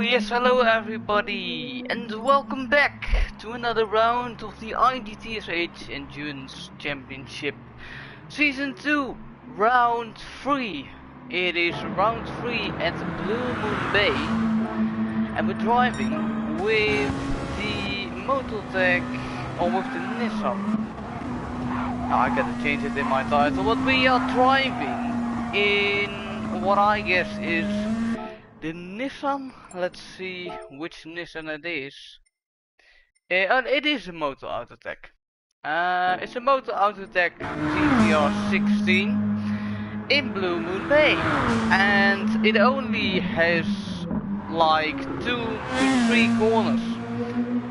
Yes, hello everybody, and welcome back to another round of the IGTSH Endurance Championship Season 2, Round 3. It is Round 3 at Blue Moon Bay, and we're driving with the Motul or with the Nissan. Now I gotta change it in my title, but we are driving in what I guess is the Nissan. Let's see which Nissan it is. It is a Motul autotech. It's a Motul autotech GTR 16 in Blue Moon Bay, and it only has like 2 to 3 corners,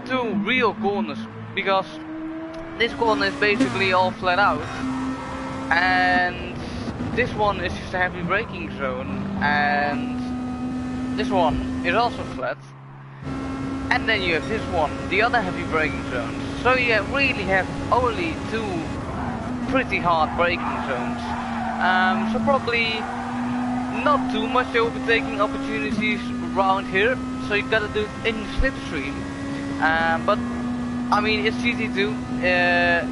2 real corners, because this corner is basically all flat out, and this one is just a heavy braking zone, and this one is also flat, and then you have this one, the other heavy braking zones. So you really have only 2 pretty hard braking zones. So probably not too much overtaking opportunities around here. So you gotta do it in slipstream. But I mean, it's GT2.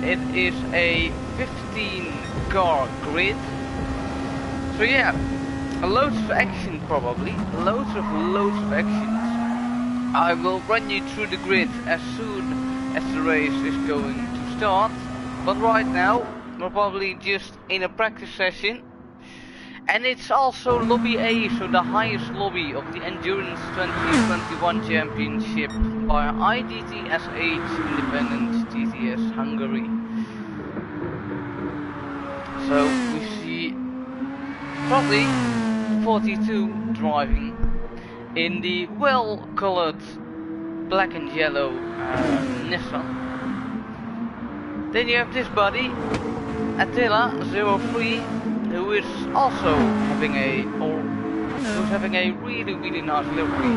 It is a 15 car grid. So yeah. Loads of action, probably. Loads of actions. I will run you through the grid as soon as the race is going to start. But right now, we're probably just in a practice session. And it's also Lobby A, so the highest lobby of the Endurance2021 Championship by IGTSH Independent GTS Hungary. So we see probably 42 driving in the well-colored black and yellow Nissan. Then you have this buddy, Attila03, who is also having a really nice livery.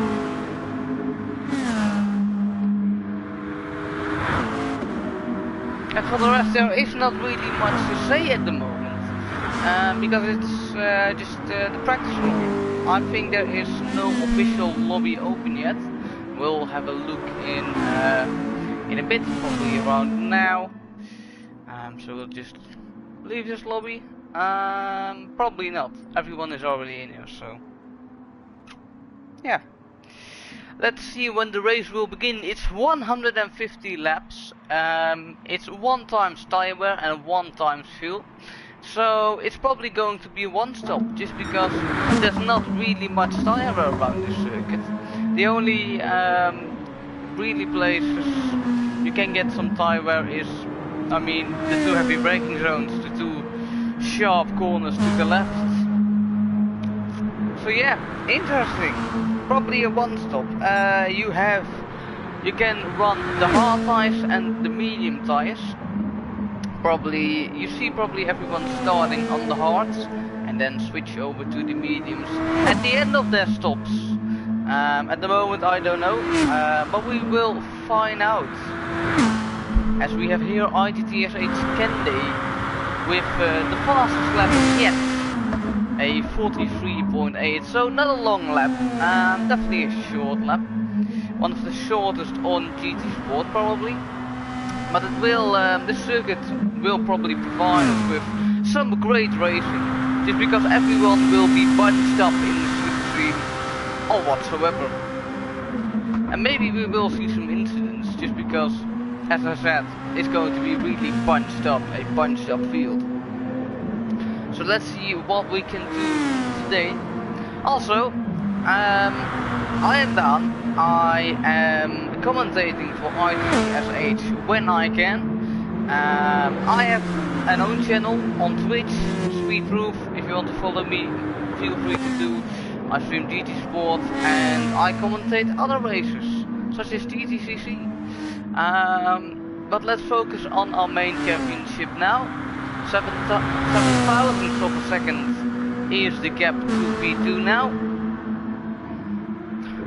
And for the rest, there is not really much to say at the moment. Because it's just the practice room. I think there is no official lobby open yet. We'll have a look in a bit, probably around now. So we'll just leave this lobby. Probably not. Everyone is already in here, so yeah. Let's see when the race will begin. It's 150 laps. It's 1 times tire wear and 1 times fuel. So it's probably going to be one stop, just because there's not really much tire wear around this circuit. The only really places you can get some tire wear is, I mean, the 2 heavy braking zones, the 2 sharp corners to the left. So yeah, interesting. Probably a one stop. You can run the hard tires and the medium tires. You see everyone starting on the hards and then switch over to the mediums at the end of their stops. At the moment I don't know, but we will find out. As we have here IGTSH Kende with the fastest lap yet, a 43.8, so not a long lap, definitely a short lap. One of the shortest on GT Sport probably. But it will, this circuit will probably provide us with some great racing, just because everyone will be bunched up in the slipstream or whatsoever. And maybe we will see some incidents, just because, as I said, it's going to be really bunched up, a bunched up field. So let's see what we can do today. Also, I am Dan. I am commentating for IGTSH when I can. I have an own channel on Twitch, Sweet Roof. If you want to follow me, feel free to do. I stream GT Sport and I commentate other races, such as GTCC. But let's focus on our main championship now. 7 thousandths of a second is the gap to P2 now.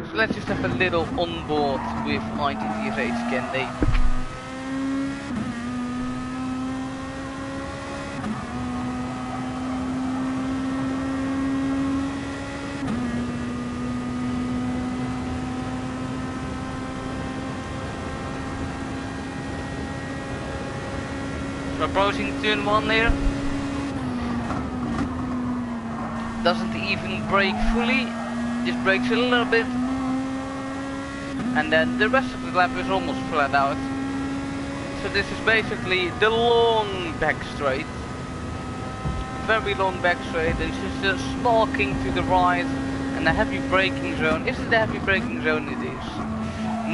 So let's just have a little onboard with IGTSH Kende. Approaching turn 1 here. Doesn't even brake fully, just brakes a little bit. And then the rest of the lap is almost flat out. So this is basically the long back straight. Very long back straight, and just a small kink to the right. And a heavy braking zone. Is it a heavy braking zone? It is.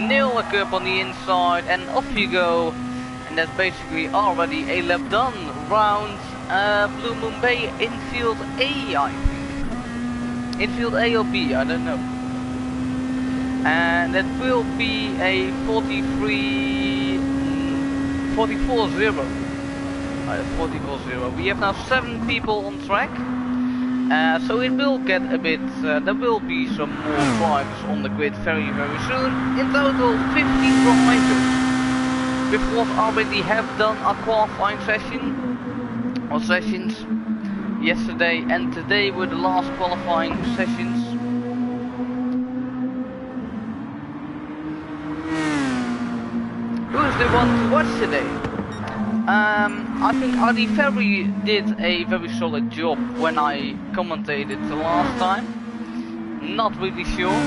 Nail a curb on the inside and off you go. And that's basically already a lap done. Round Blue Moon Bay infield A, I think. Infield A or B, I don't know. And that will be a 44-0. 44-0. We have now 7 people on track. So it will get a bit, there will be some more drivers on the grid very soon. In total 15 drivers. With what already have done a qualifying session, or sessions, yesterday and today were the last qualifying sessions. Who is the one to watch today? I think Adi Ferry did a very solid job when I commentated the last time. Not really sure.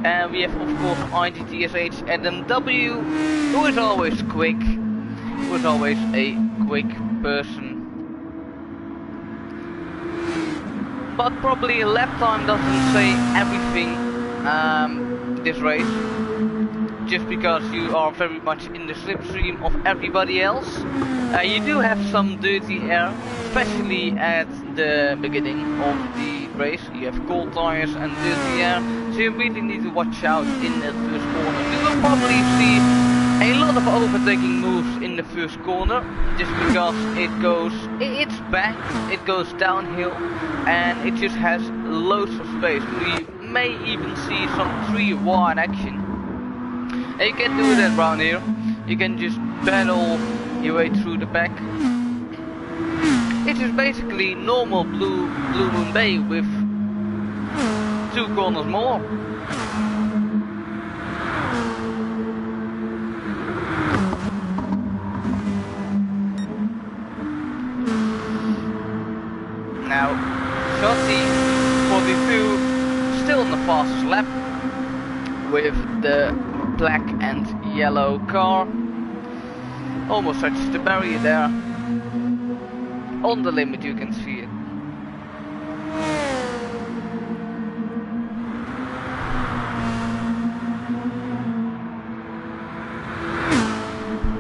And we have of course IGTSH Adam W, who is always quick, who is always a quick person. But probably lap time doesn't say everything this race. Just because you are very much in the slipstream of everybody else. You do have some dirty air, especially at the beginning of the race. You have cold tires and dirty air, so you really need to watch out in that first corner. You will probably see a lot of overtaking moves in the first corner, just because it's banked, it goes downhill, and it just has loads of space. We may even see some 3 wide action. And you can do that around here. You can just battle your way through the pack. It is basically normal Blue Moon Bay with 2 corners more. Now, Shotty 42 still in the fastest lap with the black and yellow car. Almost touches the barrier there. On the limit you can see it.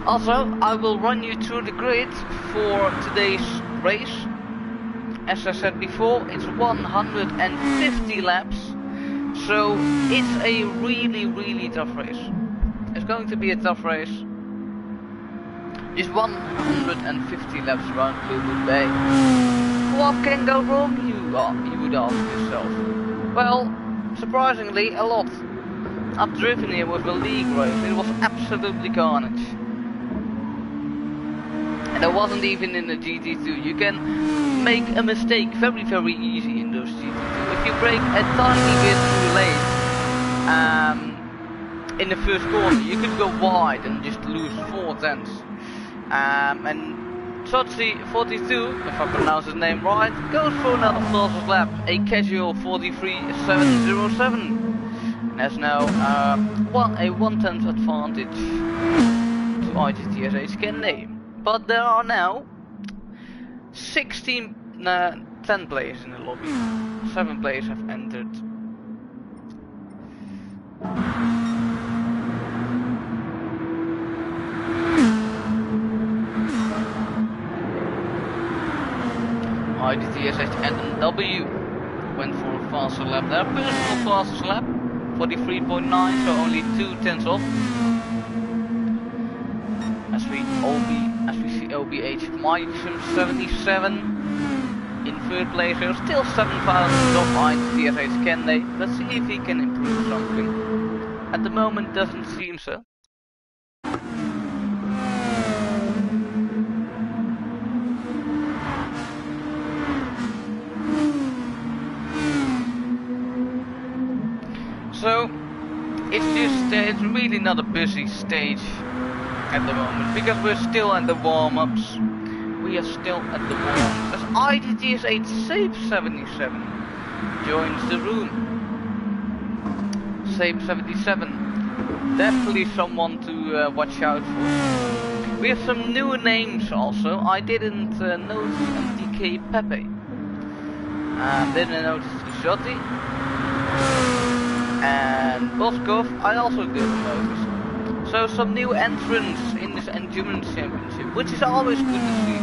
Also, I will run you through the grid for today's race. As I said before, it's 150 laps. So it's a really tough race. It's going to be a tough race. Just 150 laps around Blue Moon Bay. What can go wrong, you would ask yourself? Well, surprisingly a lot. I've driven here with a league race, it was absolutely carnage. And I wasn't even in the GT2. You can make a mistake very easy in those GT2. If you brake a tiny bit too late in the first corner, you could go wide and just lose 4 tenths. And Sochi 42, if I pronounce his name right, goes for another fastest lap, a casual 43.707. There's now a 1/10 advantage to IGTSH Canada. But there are now 10 players in the lobby. 7 players have entered. IGTSH and W went for a faster lap there. Personal fastest lap, 43.9, so only 2 tenths off. As we see OBH Maxim 77 in third place. There's still 7,000 off IGTSH Canada. Let's see if he can improve something. At the moment doesn't seem so. So it's really not a busy stage at the moment, because we're still at the warm-ups. we are still at the bottom. As IGTSH Safe 77 joins the room. Safe 77, definitely someone to watch out for. We have some new names also. I didn't notice MDK Pepe. Didn't notice Jotti. And Boskov, I also didn't notice. So some new entrants in this Endurance Championship, which is always good to see.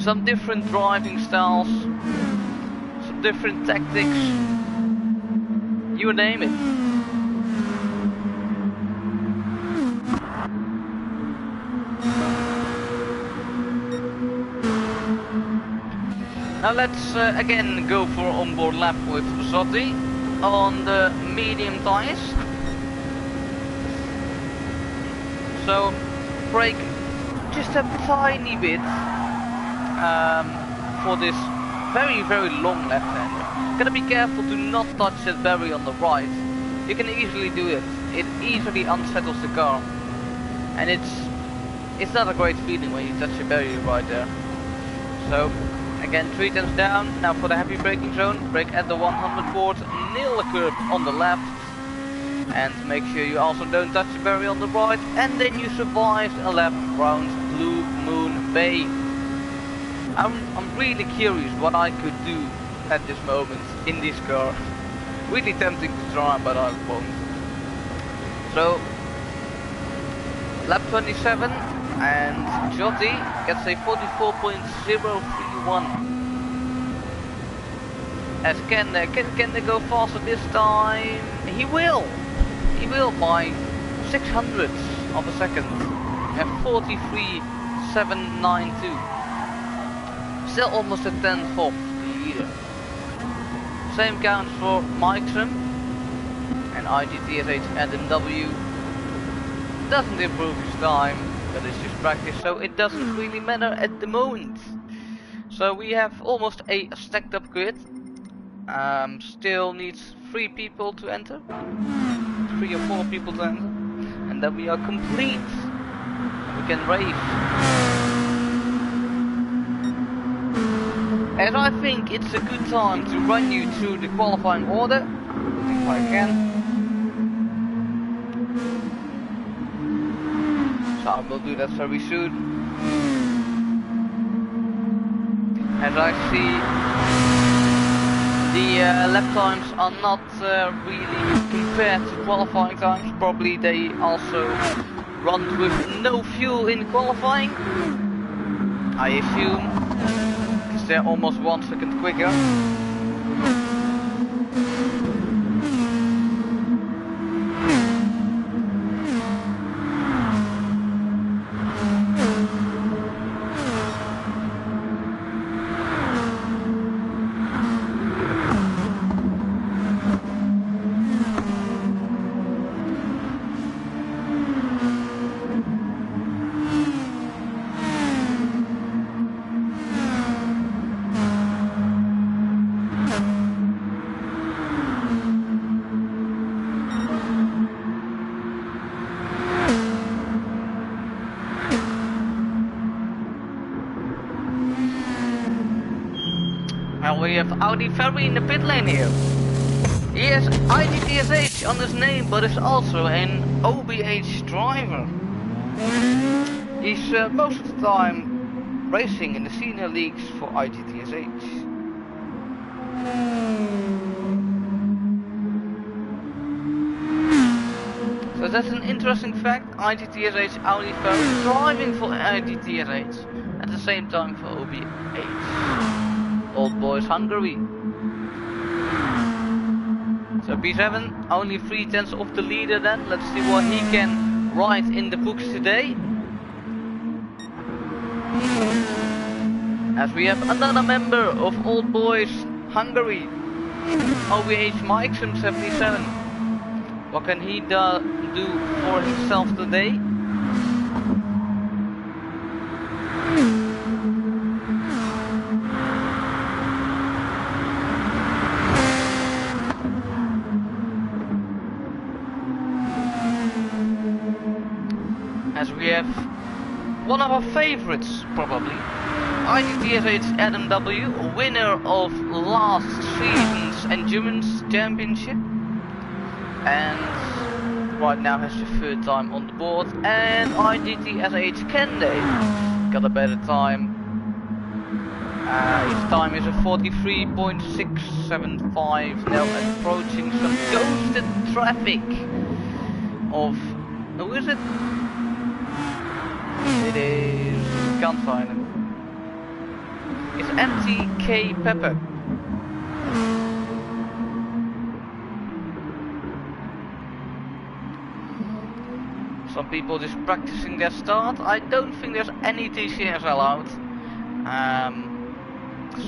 Some different driving styles, some different tactics, you name it. Now let's again go for onboard lap with Zotti on the medium tires. So brake just a tiny bit for this very long left hander. Gotta be careful to not touch that berry on the right. You can easily do it. It easily unsettles the car, and it's not a great feeling when you touch a berry right there. So again, 3 times down. Now for the heavy braking zone, brake at the 100 board, nail the curb on the left, and make sure you also don't touch the berry on the right, and then you survive a lap round Blue Moon Bay. I'm really curious what I could do at this moment in this car. Really tempting to try, but I won't. So lap 27, and Jotti gets a 44.031. As can they go faster this time? He will by 600ths of a second at 43.792. Still almost a tenth off the leader. Same counts for Mikeson and IGTSH NW. Doesn't improve his time, but it's just practice, so it doesn't really matter at the moment. So we have almost a stacked up grid. Still needs 3 people to enter, 3 or 4 people to enter, and then we are complete. We can race. As I think it's a good time to run you through the qualifying order, if I can. So I will do that very soon. As I see, the lap times are not really compared to qualifying times. Probably they also run with no fuel in qualifying, I assume, because they're almost 1 second quicker. We have Audi Ferry in the pit lane here. He has IGTSH on his name, but is also an OBH driver. He's most of the time racing in the senior leagues for IGTSH. So that's an interesting fact. IGTSH Audi Ferry driving for IGTSH at the same time for OBH. Old Boys Hungary. So B7, only 3/10 of the leader then. Let's see what he can write in the books today. As we have another member of Old Boys Hungary, OBH Mikeson 77. What can he do for himself today? As we have one of our favorites probably. IGTSH Adam W, winner of last season's Endurance Championship, and right now has the third time on the board. And IGTSH Kende got a better time. His time is a 43.675, now approaching some ghosted traffic of, who is it? It is, can't find him. It's MTK Pepper. Some people just practicing their start. I don't think there's any TCS allowed.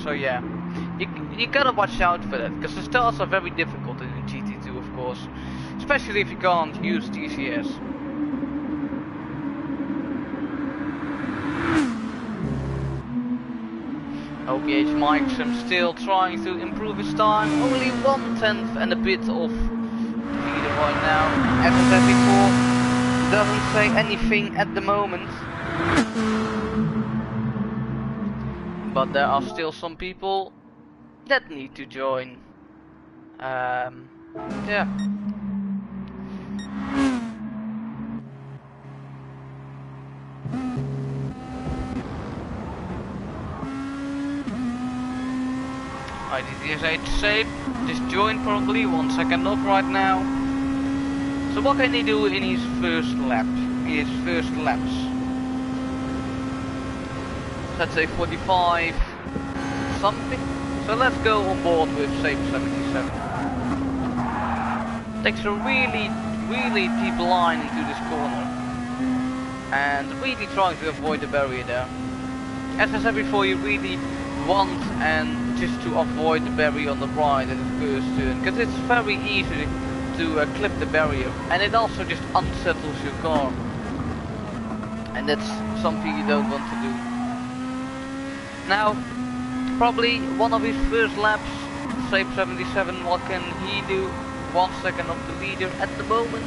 So yeah, you gotta watch out for that, because the starts are very difficult in GT2, of course, especially if you can't use TCS. OPH Mike's still trying to improve his time, only 1/10 and a bit off the leader right now. As I said before, doesn't say anything at the moment. But there are still some people that need to join. Yeah. IGTSH safe, just joined probably, 1 second off right now. So what can he do in his first lap? His first laps? Let's say 45 something. So let's go on board with Safe 77. Takes a really deep line into this corner. And really trying to avoid the barrier there. As I said before, you really want and just to avoid the barrier on the right at the first turn, because it's very easy to clip the barrier, and it also just unsettles your car, and that's something you don't want to do. Now, probably one of his first laps, Safe 77, what can he do? 1 second off the leader at the moment.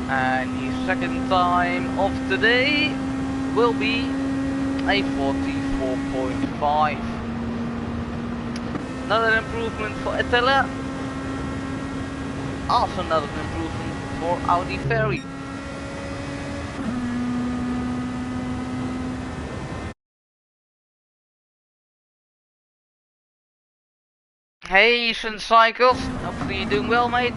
And his second time of the day will be a 44.5. Another improvement for Etela. Also another improvement for Audi Ferry. Hey Sun Cycles, hopefully you're doing well, mate.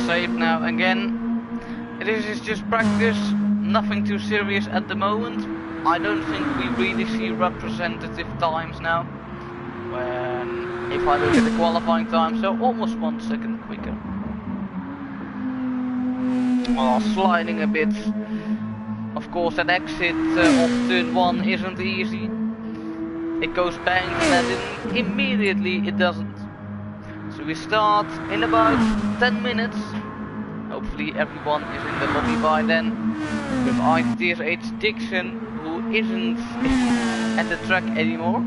Safe now again. This is just practice, nothing too serious at the moment. I don't think we really see representative times now. When if I look at the qualifying time, so almost 1 second quicker. Oh, sliding a bit. Of course, that exit of turn 1 isn't easy. It goes bang and then immediately it doesn't. So we start in about 10 minutes. Hopefully everyone is in the lobby by then. With IGTSH Dixon, who isn't at the track anymore.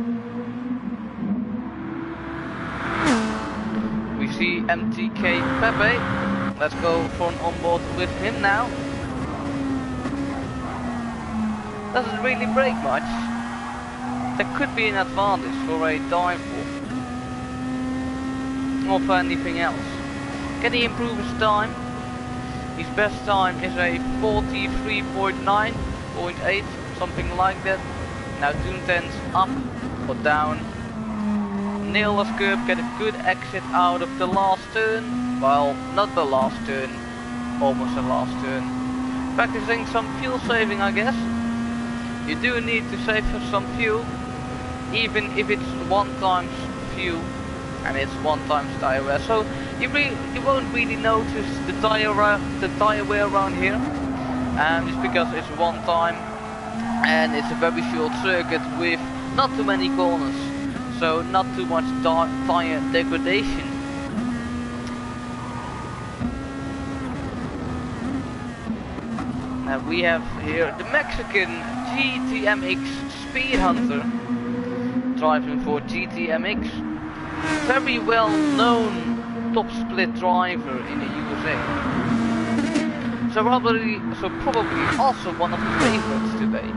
We see MTK Pepe. Let's go for an onboard with him now. Doesn't really break much. That could be an advantage for a downfall. Or for anything else. Can he improve his time? His best time is a 43.9.8, something like that. Now 2/10 up or down. Nail the curb, get a good exit out of the last turn. Well, not the last turn, almost the last turn. Practicing some fuel saving, I guess. You do need to save for some fuel, even if it's 1 times fuel. And it's 1 times tire wear, so you won't really notice the tire wear around here, just because it's 1 time and it's a very short circuit with not too many corners, so not too much tire degradation. Now we have here the Mexican GTMX Speed Hunter. driving for GTMX. Very well known top split driver in the USA. So probably also one of the favorites today.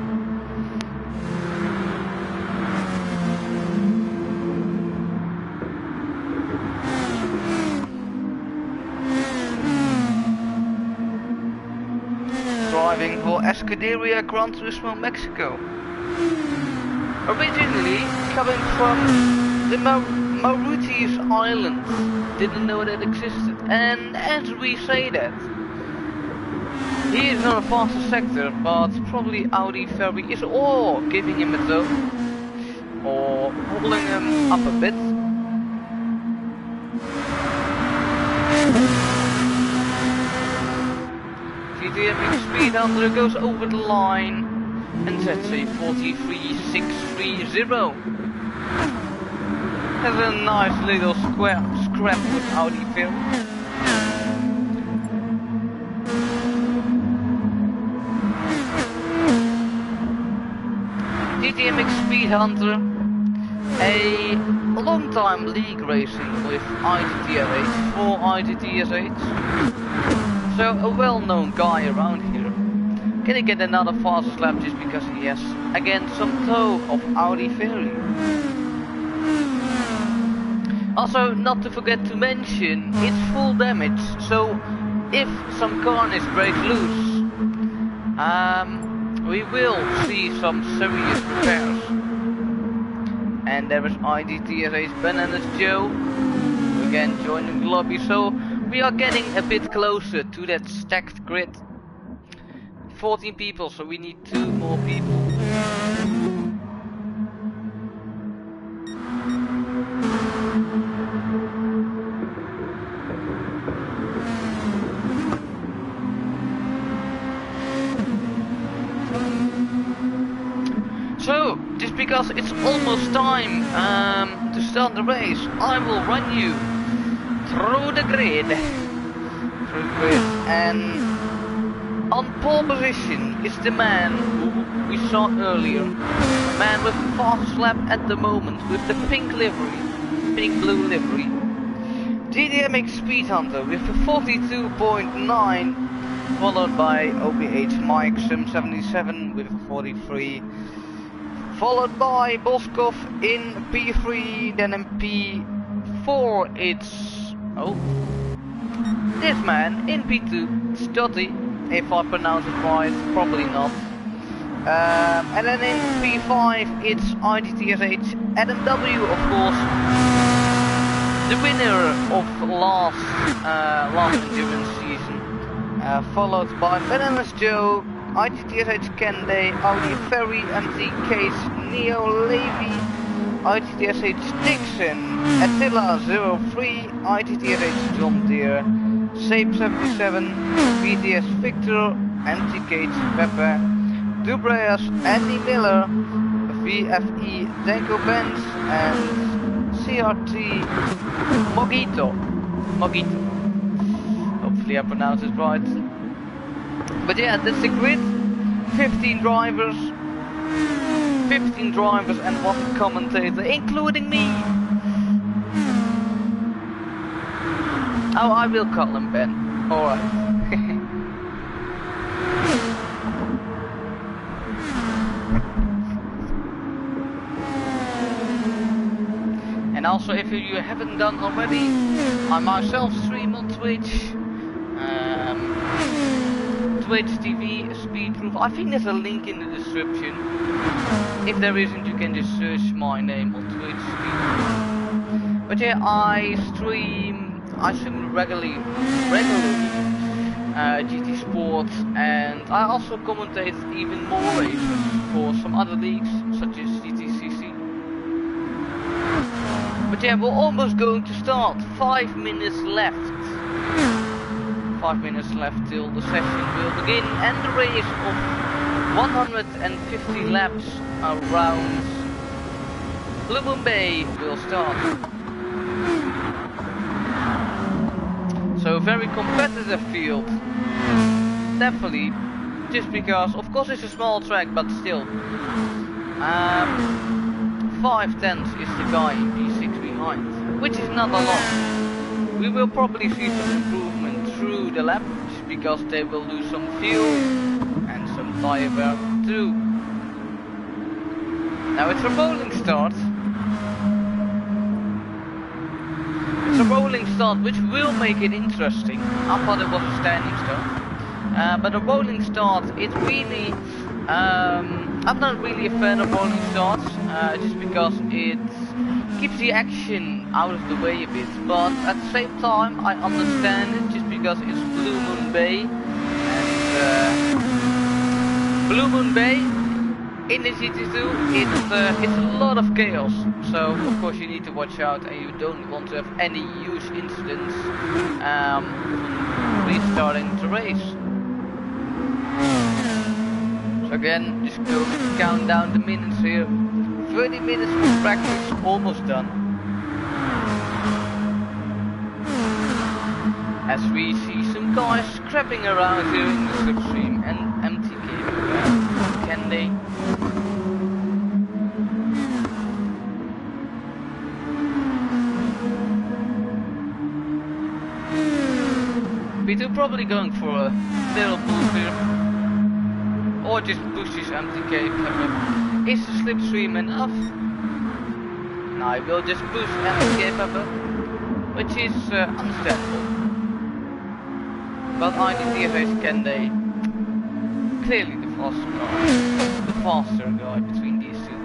Driving for Escuderia Gran Turismo Mexico. Originally coming from the Mauritius Islands. Didn't know that existed. And as we say that, he is not a faster sector, but probably Audi Ferry is or giving him a toe, or holding him up a bit. GTMX Speed Hunter goes over the line and sets a 43.630. Has a nice little scrap with Audi Ferry. GTMX Speed Hunter, a long time league racing with IGTSH for IGTSH. So a well-known guy around here. Can he get another fastest lap just because he has again some toe of Audi Ferry? Also, not to forget to mention, it's full damage, so if some carnage breaks loose, we will see some serious repairs. And there is IGTSH Bananas Joe again joining the lobby, so we are getting a bit closer to that stacked grid. 14 people, so we need 2 more people. So, just because it's almost time to start the race, I will run you through the grid. And on pole position is the man who we saw earlier. A man with the fastest lap at the moment with the pink livery, pink blue livery. GTMX Speed Hunter with a 42.9, followed by OBH Mike Sim 77 with a 43. Followed by Boskov in P3, then in P4 it's this man in P2, Stotty, if I pronounce it right, probably not. And then in P5 it's IGTSH Adam W, of course, the winner of last endurance season, followed by Bananas Joe, IGTSH Kende, Audi Ferry, MT Case, Neo Levy, IGTSH Dixon, Attila 03, IGTSH John Deere, Sape 77, BTS Victor, MT Cage Pepe, Dubreas Andy Miller, VFE Danko Benz, and CRT Mogito. Hopefully I pronounced it right. But yeah, that's the grid. 15 drivers and 1 commentator, including me. Oh, I will call him Ben. Alright. And also, if you haven't done already, I myself stream on Twitch. Twitch TV Speedproof. I think there's a link in the description. If there isn't, you can just search my name on Twitch. But yeah, I stream regularly GT Sport, and I also commentate even more races for some other leagues such as GTCC. But yeah, we're almost going to start. 5 minutes left. 5 minutes left till the session will begin, and the race of 150 laps around Blue Moon Bay will start. So very competitive field, definitely, just because of course it's a small track, but still 5/10 is the guy in P6 behind, which is not a lot. We will probably see some improvement through the lap, just because they will lose some fuel and some tire wear too. Now it's a rolling start. It's a rolling start, which will make it interesting. I thought it was a standing start, but a rolling start, it really, I'm not really a fan of rolling starts, just because it keeps the action out of the way a bit. But at the same time, I understand it, just because it's Blue Moon Bay, and Blue Moon Bay in the GT2, it's a lot of chaos, so of course you need to watch out, and you don't want to have any huge incidents restarting the race. So again, just go count down the minutes here. 30 minutes of practice, almost done. As we see some guys scrapping around here in the slipstream and MTK. Can they? P2 probably going for a little boost here, or just push this MTK cover. Is the slipstream enough? No, I will just push MTK cover, which is understandable. But IGTSH, can they? Clearly the faster guy between these two.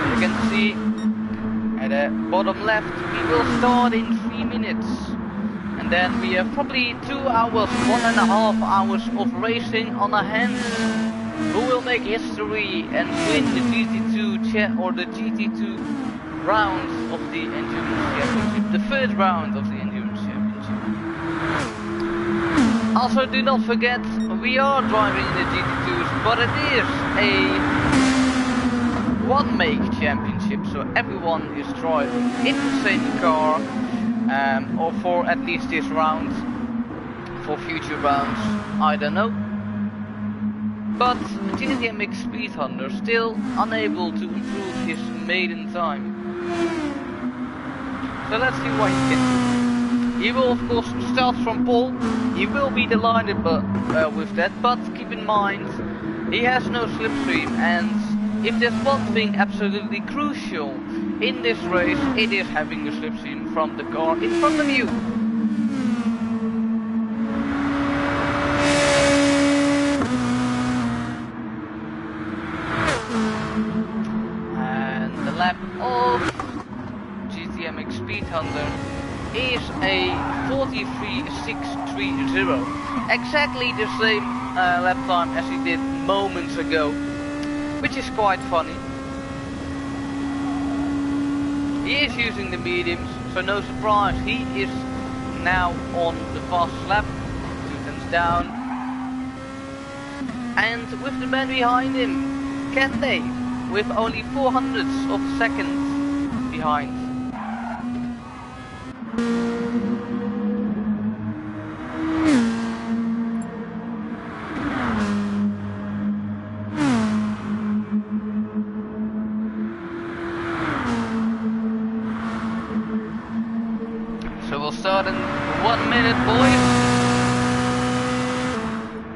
You can see at the bottom left, we will start in 3 minutes. And then we have probably 2 hours, 1.5 hours of racing on our hands. Who will make history and win the GT2 or the GT2 round of the Endurance Championship, the third round of the Endurance Championship. Also, do not forget, we are driving the GT2s, but it is a one-make championship, so everyone is driving in the same car, or for at least this round. For future rounds, I don't know. But GTMX Speed Hunter still unable to improve his maiden time. So let's see what he can do. He will of course start from pole. He will be delighted with that, but keep in mind, he has no slipstream, and if there's one thing absolutely crucial in this race, it is having a slipstream from the car in front of you. And the lap of GTMX Speed Hunter is a 43.630. Exactly the same lap time as he did moments ago, which is quite funny. He is using the mediums, so no surprise, he is now on the fastest lap, 2 tenths down. And with the man behind him, can they? With only 400ths of a second behind. Start in 1 minute, boys.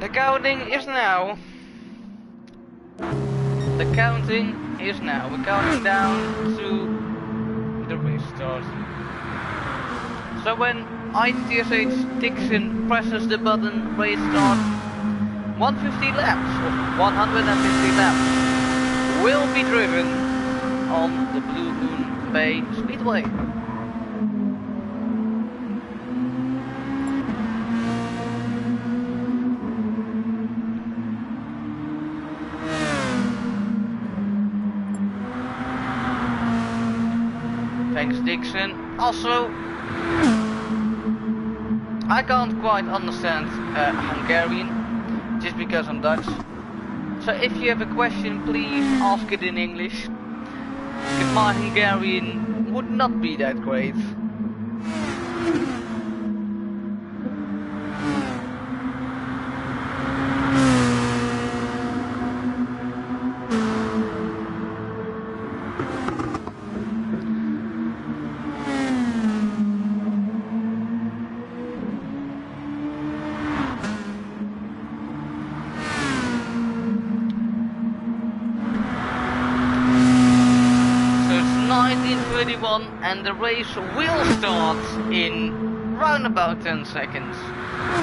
The counting is now. The counting is now. We're counting down to the race start. So when IGTSH Dixon presses the button, race start, 150 laps, or 150 laps, will be driven on the Blue Moon Bay Speedway. Thanks, Dixon. Also, I can't quite understand Hungarian, just because I'm Dutch. So if you have a question, please ask it in English, because my Hungarian would not be that great. 1931 and the race will start in round about 10 seconds,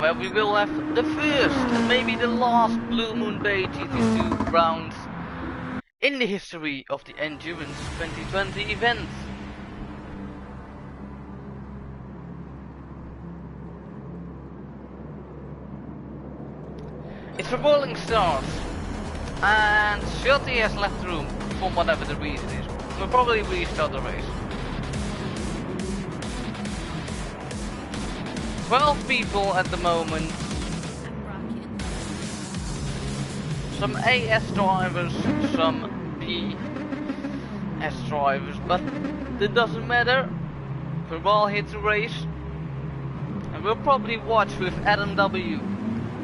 where we will have the first and maybe the last Blue Moon Bay GT2 round in the history of the Endurance 2020 event. It's a rolling start and Shotty has left room for whatever the reason is. We'll probably restart the race. 12 people at the moment. Some AS drivers, some BS drivers, but that doesn't matter. We're all here to race. And we'll probably watch with Adam W,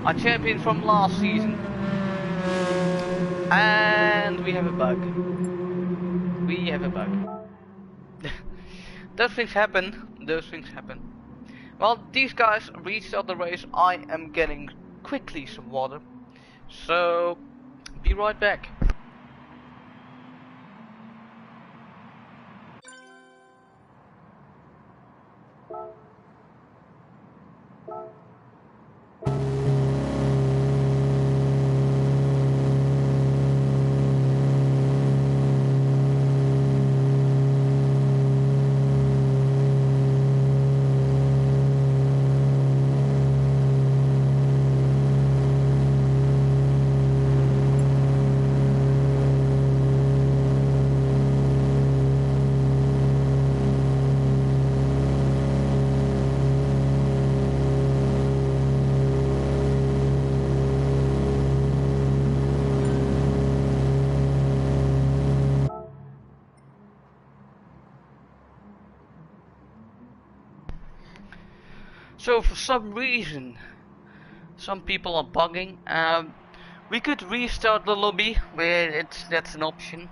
our champion from last season. And we have a bug. We have a bug. Those things happen. Those things happen. Well, these guys restart the race. I am getting quickly some water. So, be right back. So for some reason, some people are bugging. We could restart the lobby where that's an option.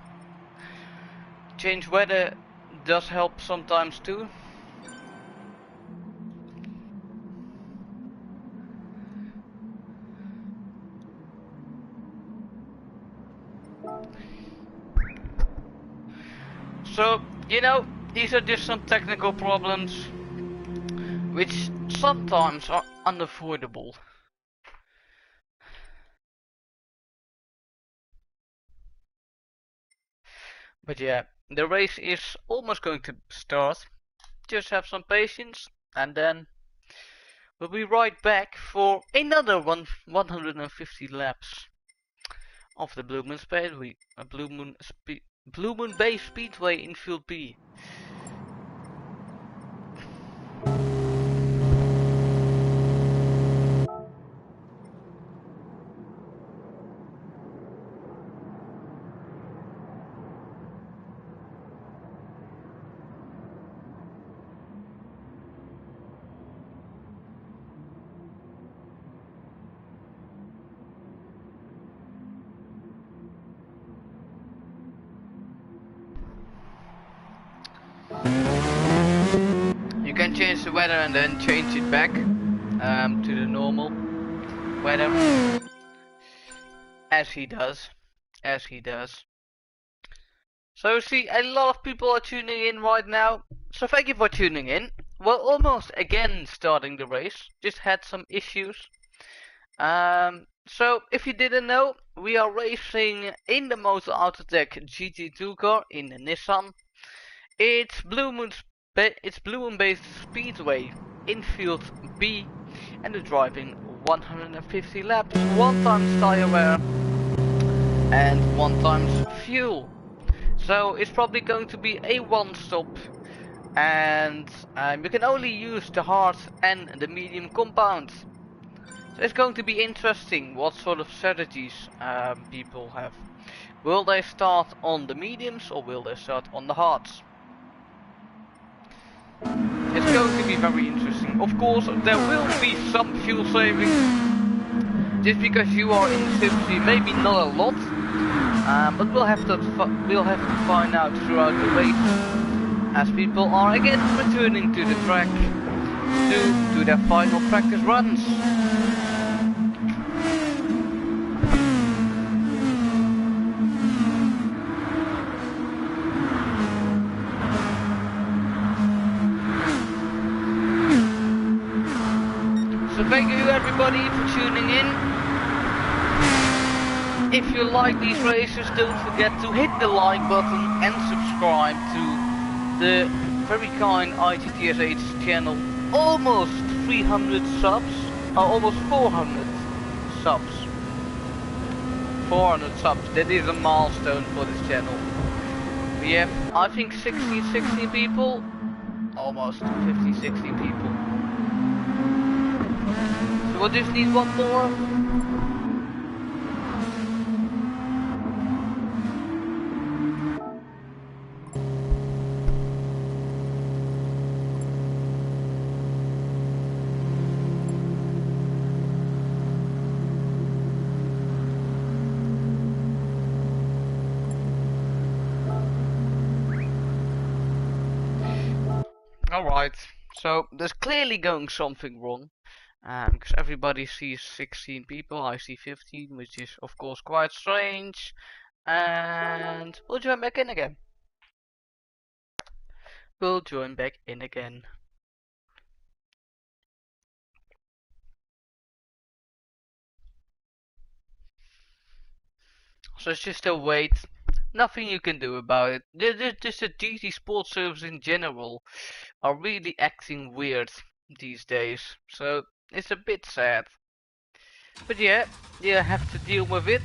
Change weather does help sometimes too. So, you know, these are just some technical problems which sometimes are unavoidable. But yeah, the race is almost going to start. Just have some patience and then we'll be right back for another 150 laps of the Blue Moon Speedway, Blue Moon Bay Speedway in Field B. You can change the weather and then change it back to the normal weather, as he does. So see, a lot of people are tuning in right now, so thank you for tuning in. We're almost again starting the race, just had some issues. So if you didn't know, we are racing in the Motul autotech GT2 car in the Nissan. It's Blue Moon based Speedway in Field B, and we're driving 150 laps, 1 times tire wear and 1 times fuel. So it's probably going to be a one-stop, and you can only use the hard and the medium compound. So it's going to be interesting what sort of strategies people have. Will they start on the mediums or will they start on the hards? It's going to be very interesting. Of course, there will be some fuel saving. Just because you are in Sub C, maybe not a lot. But we'll have to find out throughout the race, as people are again returning to the track to do their final practice runs. So thank you everybody for tuning in. If you like these races, don't forget to hit the like button and subscribe to the very kind IGTSH channel. Almost 300 subs, almost 400 subs. 400 subs, that is a milestone for this channel. We have, I think, 60 people, almost 50-60 people. So we'll just need one more. Alright, so there's clearly going something wrong, because everybody sees 16 people, I see 15, which is of course quite strange, and we'll join back in again. We'll join back in again. So it's just a wait, nothing you can do about it. Just the GT Sports servers in general are really acting weird these days, so it's a bit sad. But yeah, you have to deal with it.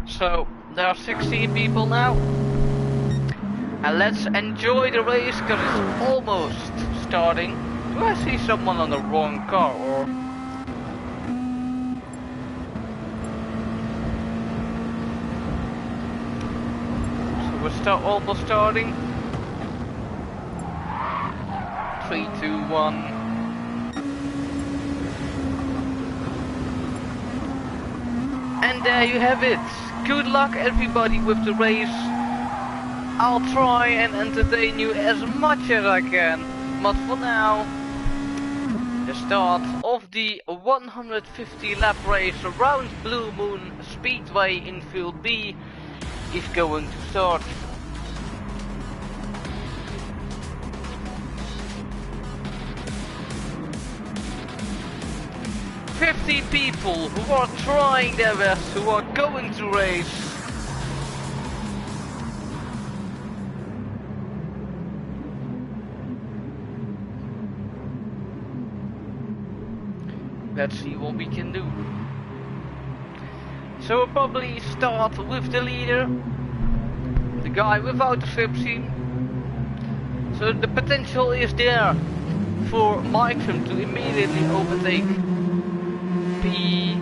So there are 16 people now, and let's enjoy the race because it's almost starting. Do I see someone on the wrong car, or? So we're almost starting. 3, 2, 1. And there you have it. Good luck everybody with the race. I'll try and entertain you as much as I can. But for now, the start of the 150 lap race around Blue Moon Speedway in Field B is going to start. People who are trying their best, who are going to race. Let's see what we can do. So we'll probably start with the leader, the guy without the slipstream. So the potential is there for Mikeson to immediately overtake P2.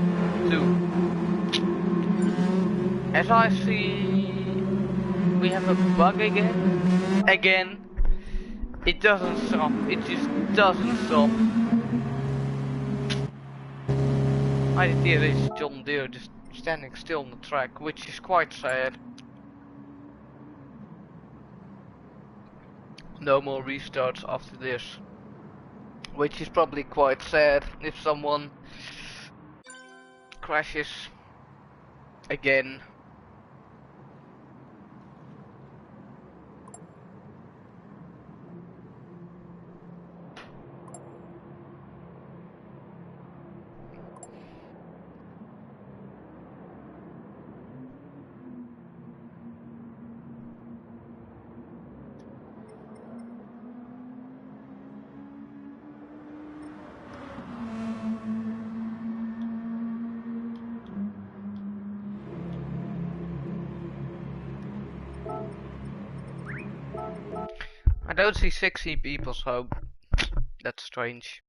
As I see, we have a bug again. It doesn't stop. It just doesn't stop. I think it's John Deere just standing still on the track, which is quite sad. No more restarts after this, which is probably quite sad if someone crashes again. I don't see 60 people, so that's strange.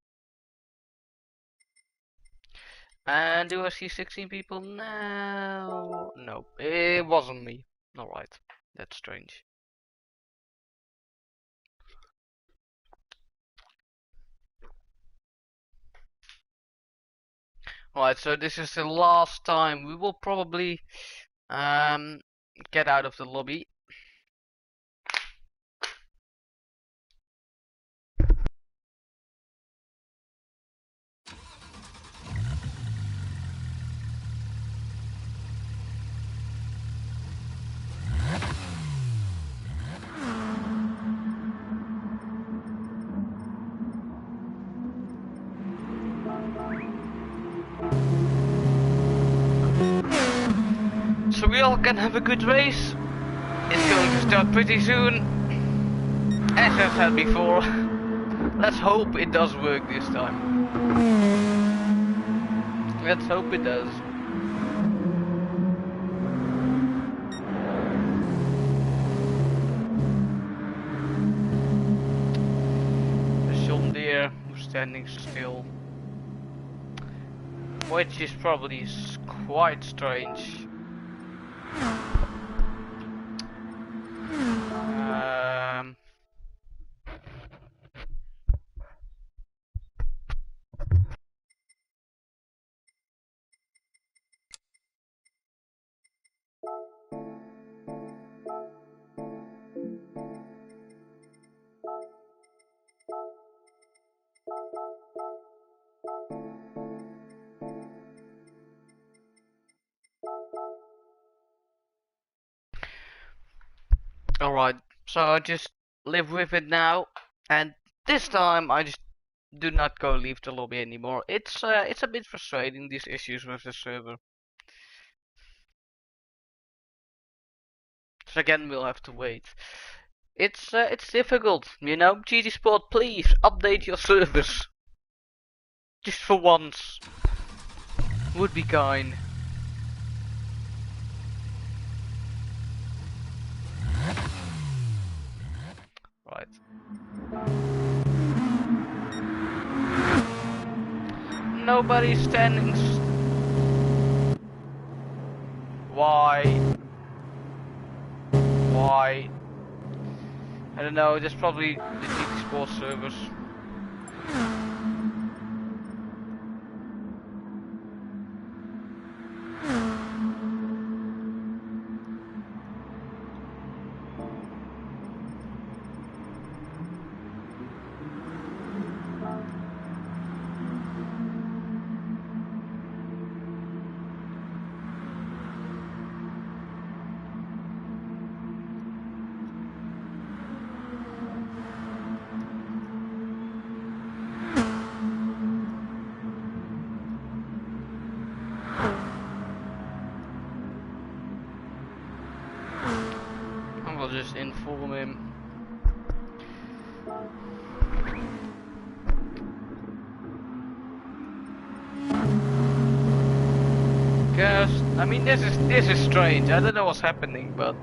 And do I see 16 people now? No, it wasn't me. Alright, that's strange. Alright, so this is the last time. We will probably get out of the lobby. So we all can have a good race. It's going to start pretty soon. As I said before, let's hope it does work this time. Let's hope it does. There's John Deere who's standing still, which is probably quite strange. Alright, so I just live with it now, and this time I just do not leave the lobby anymore. It's a bit frustrating, these issues with the server. So again, we'll have to wait. It's difficult, you know. GT Sport, please update your servers. Just for once, would be kind. Right. Nobody's standing. Why? Why? I don't know. That's probably the GT Sport servers. I'll just inform him. Because I mean, this is strange. I don't know what's happening, but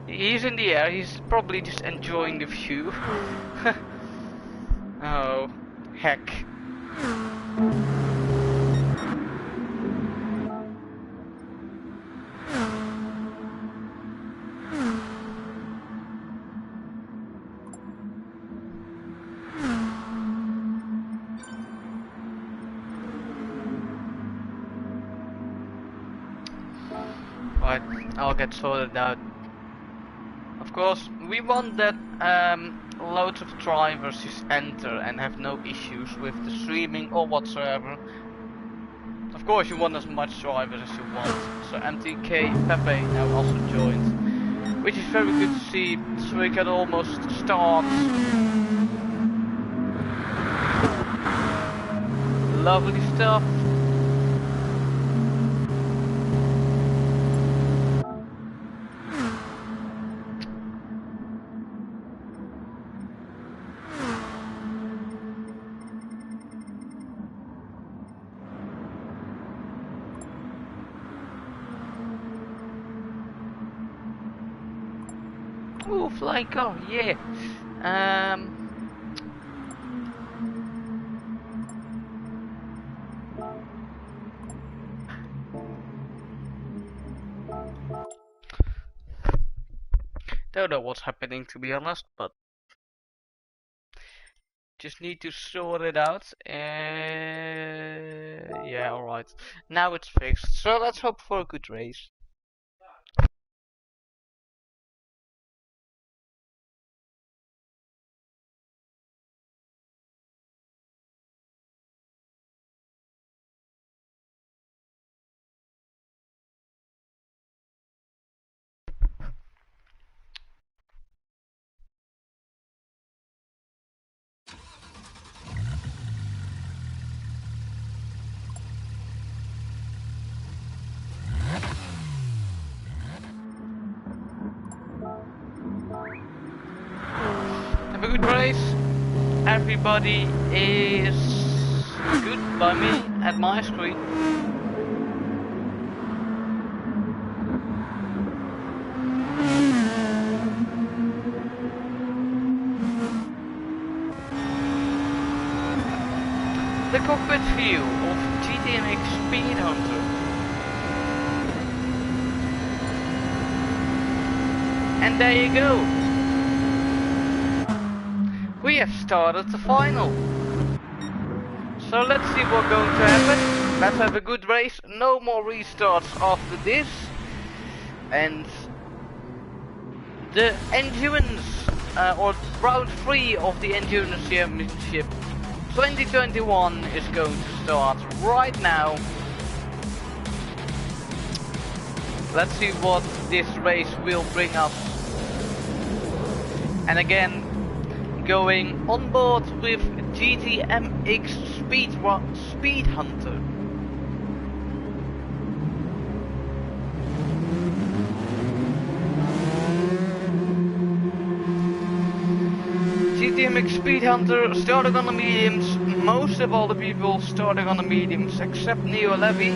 he's in the air. He's probably just enjoying the view. Oh, heck. Right, I'll get sorted out. Of course, we want that loads of drivers just enter and have no issues with the streaming or whatsoever. Of course, you want as much drivers as you want. So MTK Pepe now also joined, which is very good to see. So we can almost start. Lovely stuff. Ooh, flying car, yeah. Don't know what's happening, to be honest, but just need to sort it out. Yeah, alright. Now it's fixed. So let's hope for a good race. Have a good race. Everybody is good by me at my screen. The cockpit view of GTMX Speed Hunter. And there you go. We have started the final. So let's see what's going to happen. Let's have a good race. No more restarts after this. And the Endurance, or round 3 of the Endurance Championship 2021 is going to start right now. Let's see what this race will bring us. And again, going on board with GTMX Speed Hunter. GTMX Speed Hunter starting on the mediums. Most of all the people starting on the mediums except Neo Levy.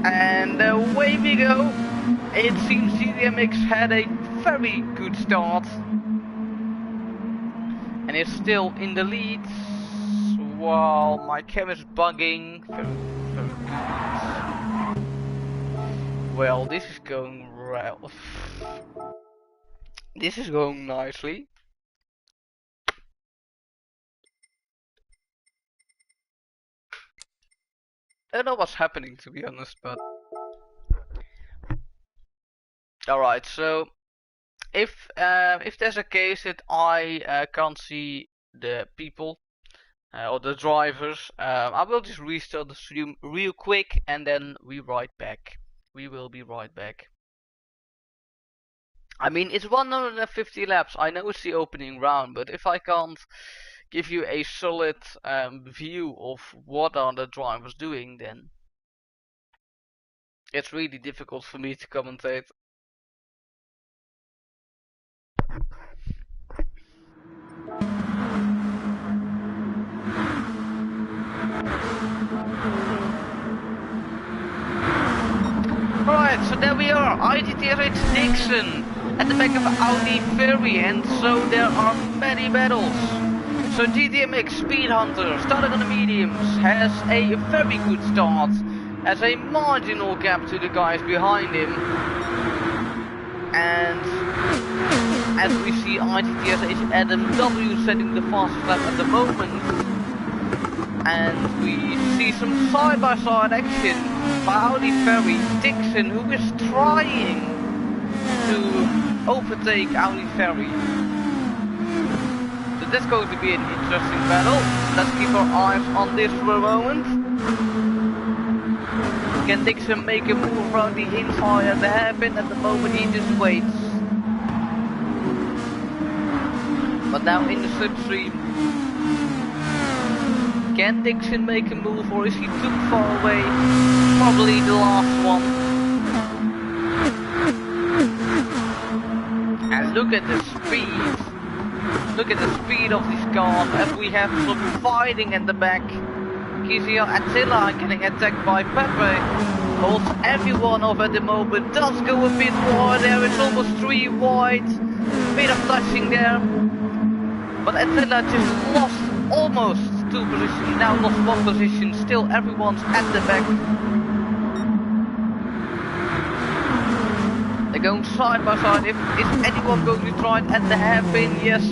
And away we go. It seems GTMX had a very good start. And is still in the lead. While my cam is bugging. Very good. Well, this is going well. This is going nicely. I don't know what's happening, to be honest, but alright. So if there's a case that I can't see the people or the drivers, I will just restart the stream real quick and then we right back. We will be right back. I mean, it's 150 laps. I know it's the opening round, but if I can't give you a solid view of what are the drivers doing, then it's really difficult for me to commentate. Alright, so there we are, IGTSH Dixon at the back of Audi Ferry, and so there are many battles. So GTMX Speed Hunter, starting on the mediums, has a very good start, has a marginal gap to the guys behind him. And as we see IGTSH Adam W setting the fastest lap at the moment. And we see some side-by-side action by Audi Ferry. Dixon, who is trying to overtake Audi Ferry. So that's going to be an interesting battle. Let's keep our eyes on this for a moment. Can Dixon make a move around the inside at the hairpin? At the moment he just waits. But now in the slipstream, can Dixon make a move, or is he too far away? Probably the last one. And look at the speed. Look at the speed of these cars as we have some fighting at the back. Kizia Attila getting attacked by Pepe. Holds everyone off at the moment. Does go a bit wide there. It's almost 3 wide. Bit of touching there. But Attila just lost almost 2 positions. Now lost 1 position. Still everyone's at the back. They're going side by side. Is anyone going to try it at the hairpin? Yes.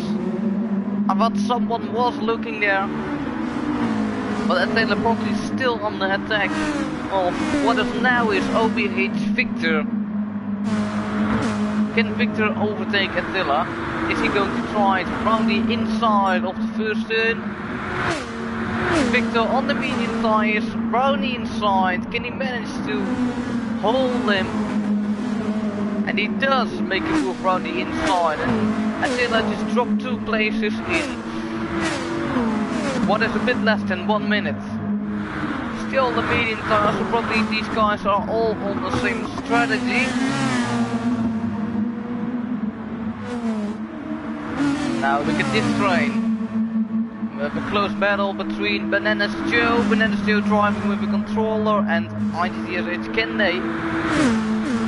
I thought someone was looking there. But Attila probably still on the attack of what is now is OBH Victor. Can Victor overtake Attila? Is he going to try it round the inside of the first turn? Victor on the medium tires, round the inside. Can he manage to hold him? And he does make a move round the inside. And Attila just dropped 2 places in what is a bit less than 1 minute. Still the medium tires, so probably these guys are all on the same strategy. Now look at this train. We have a close battle between Bananas Joe driving with a controller, and IGTSH Kende.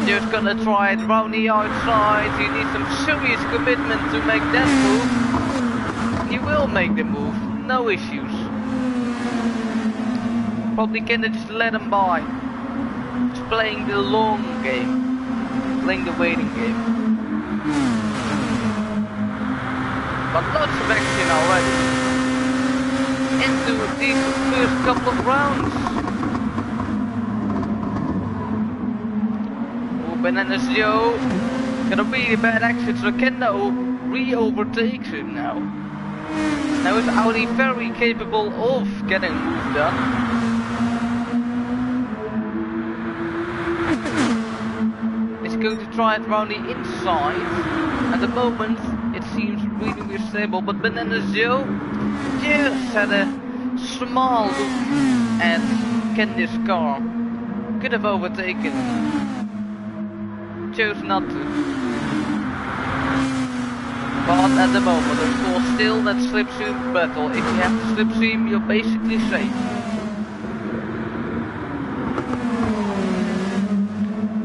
Just gonna try it round the outside. He needs some serious commitment to make that move. He will make the move. No issues. Probably can just let him by. Just playing the long game. Playing the waiting game. But lots of action already. Into these first couple of rounds. Oh, Bananas Joe. Got a really bad exit, so Kendo re-overtakes him now. Now is Audi very capable of getting a move done? He's going to try it around the inside. At the moment it seems really stable, but Bananas Joe just had a small look at Kendi's car. Could have overtaken. Chose not to. But at the moment, of course, still that slipstream battle. If you have the slipstream, you're basically safe.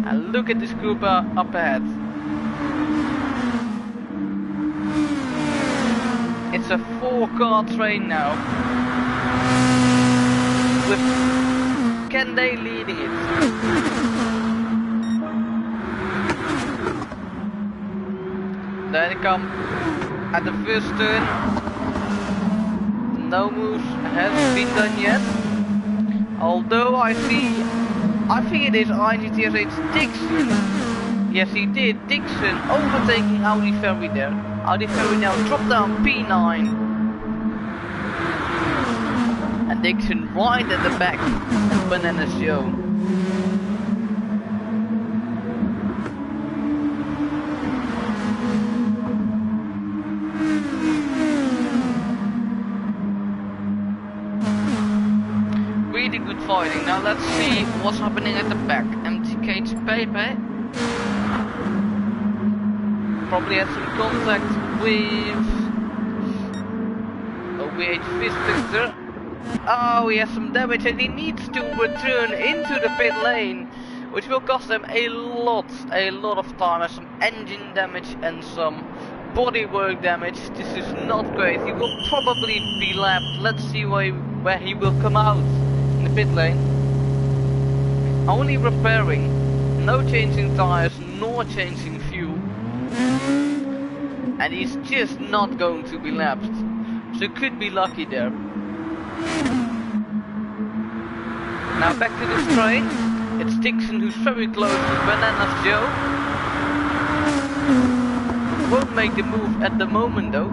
And look at this group up ahead. It's a 4-car train now. With Kende leading it. There they come at the first turn. No moves has been done yet. Although I think it is IGTSH Dixon. Yes, he did. Dixon overtaking Audi Ferry there. Audi Ferry now dropped down P9. And Dixon right at the back of Bananas Joe. Good fighting. Now let's see what's happening at the back. Empty cage Pepe probably had some contact with OBH Victor. Oh, he has some damage and he needs to return into the pit lane, which will cost him a lot of time. Has some engine damage and some bodywork damage. This is not great. He will probably be lapped. Let's see where he will come out. The pit lane. Only repairing, no changing tires, nor changing fuel, and he's just not going to be lapped, so could be lucky there. Now back to this train. It's Dixon who's very close to Bananas Joe. Won't make the move at the moment though,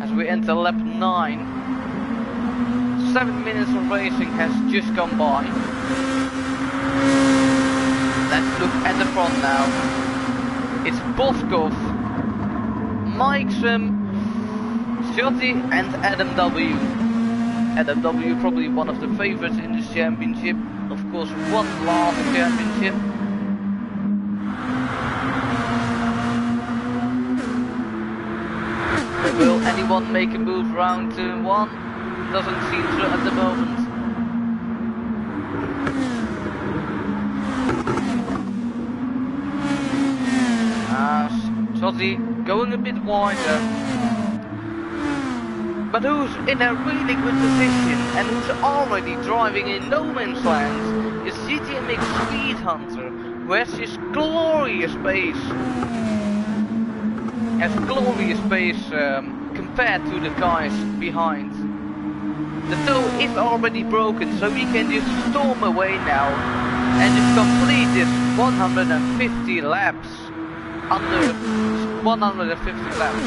as we enter lap 9. 7 minutes of racing has just gone by. Let's look at the front now. It's Boskov, Mikeson, Shotty and Adam W. Adam W probably one of the favorites in this championship. Of course, won last championship. Will anyone make a move round turn 1? Doesn't seem to at the moment. Shotty going a bit wider. But who's in a really good position and who's already driving in no man's land is GTMX Speed Hunter, who has this glorious pace. Compared to the guys behind. The toe is already broken, so we can just storm away now and just complete this 150 laps. Under 150 laps.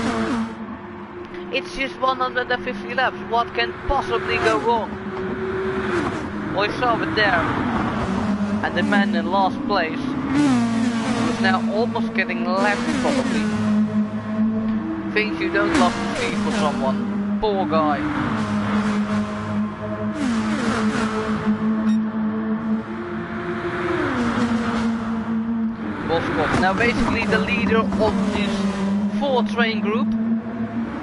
It's just 150 laps. What can possibly go wrong? We saw it there. And the man in last place was now almost getting left probably. Things you don't love to see for someone. Poor guy. Boskov, now basically the leader of this 4-train group.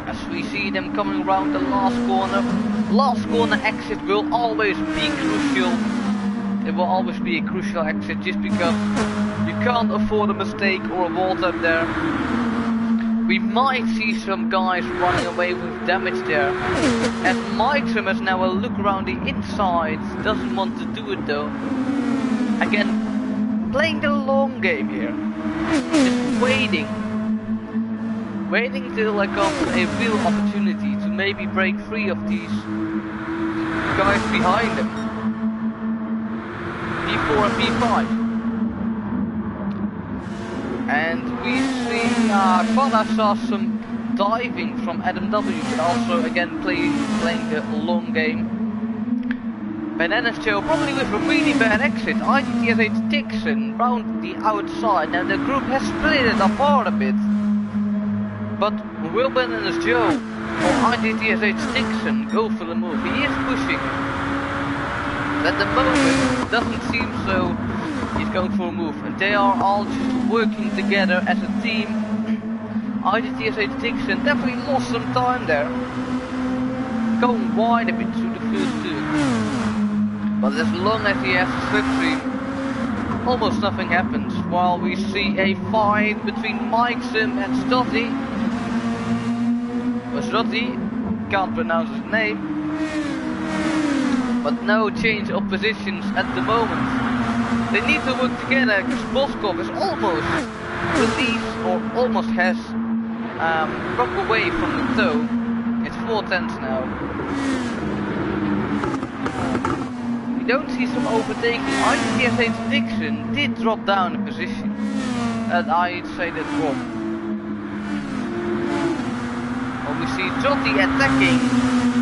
As we see them coming around the last corner. Last corner exit will always be crucial. It will always be a crucial exit just because you can't afford a mistake or a vault up there. We might see some guys running away with damage there. And Mike'em has now a look around the inside. Doesn't want to do it though. Again, playing the long game here. Just waiting. Waiting till there comes a real opportunity to maybe break free of these guys behind them. P4 and P5. And we see Kvara saw some diving from Adam W, but also again playing the long game. Bananas Joe probably with a really bad exit. IGTSH Dixon round the outside. Now the group has split it apart a bit. But will Bananas Joe or IGTSH Dixon go for the move? He is pushing. At the moment doesn't seem so. He's going for a move, and they are all just working together as a team. IGTSH Dixon definitely lost some time there, going wide a bit through the first turn. But as long as he has a slipstream, almost nothing happens. While we see a fight between Mike'em and Stotty. Stotty, can't pronounce his name. But no change of positions at the moment. They need to work together because Boskov is almost released or almost has broke away from the toe. It's 4/10 now. We don't see some overtaking. IGTSH Dixon did drop down a position. And I'd say that's wrong. Well, we see Jotty attacking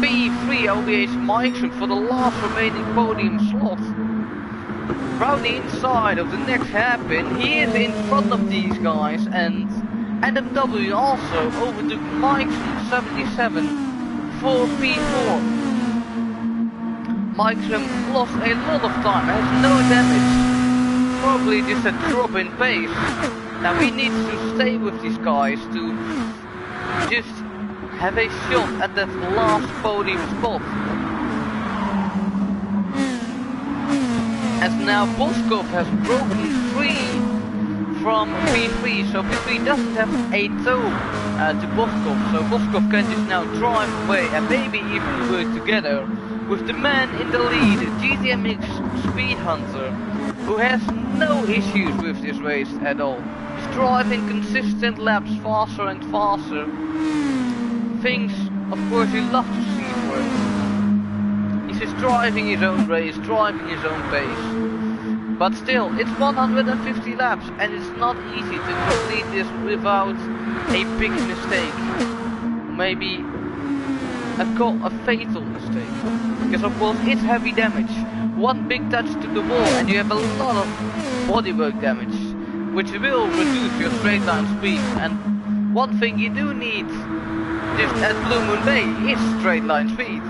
P3 LBH Mike'em for the last remaining podium slot. Round the inside of the next hairpin, he is in front of these guys, and Adam W also overtook Mike'em 77 for P4. Mike'em lost a lot of time, has no damage, probably just a drop in pace. Now we need to stay with these guys to just have a shot at that last podium spot. As now Boskov has broken free from P3, so P3 doesn't have a toe to Boskov, so Boskov can just now drive away and maybe even work together with the man in the lead, GTMX Speed Hunter, who has no issues with this race at all. He's driving consistent laps faster and faster. Things, of course, you love to see for him. He's just driving his own race, driving his own pace. But still, it's 150 laps and it's not easy to complete this without a big mistake. Maybe a fatal mistake. Because of course it's heavy damage. One big touch to the wall and you have a lot of bodywork damage, which will reduce your straight line speed. And one thing you do need, just at Blue Moon Bay, is straight line speed.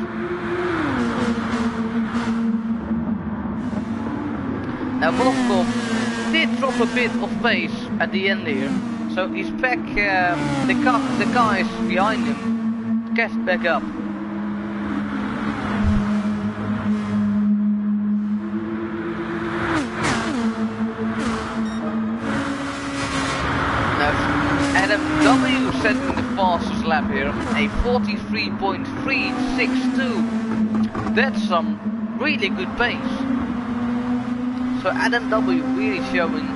Now Boskov did drop a bit of pace at the end here, so he's back, the guys behind him catch back up. Now Adam W setting the fastest lap here, a 43.362. That's some really good pace. So So Adam W really showing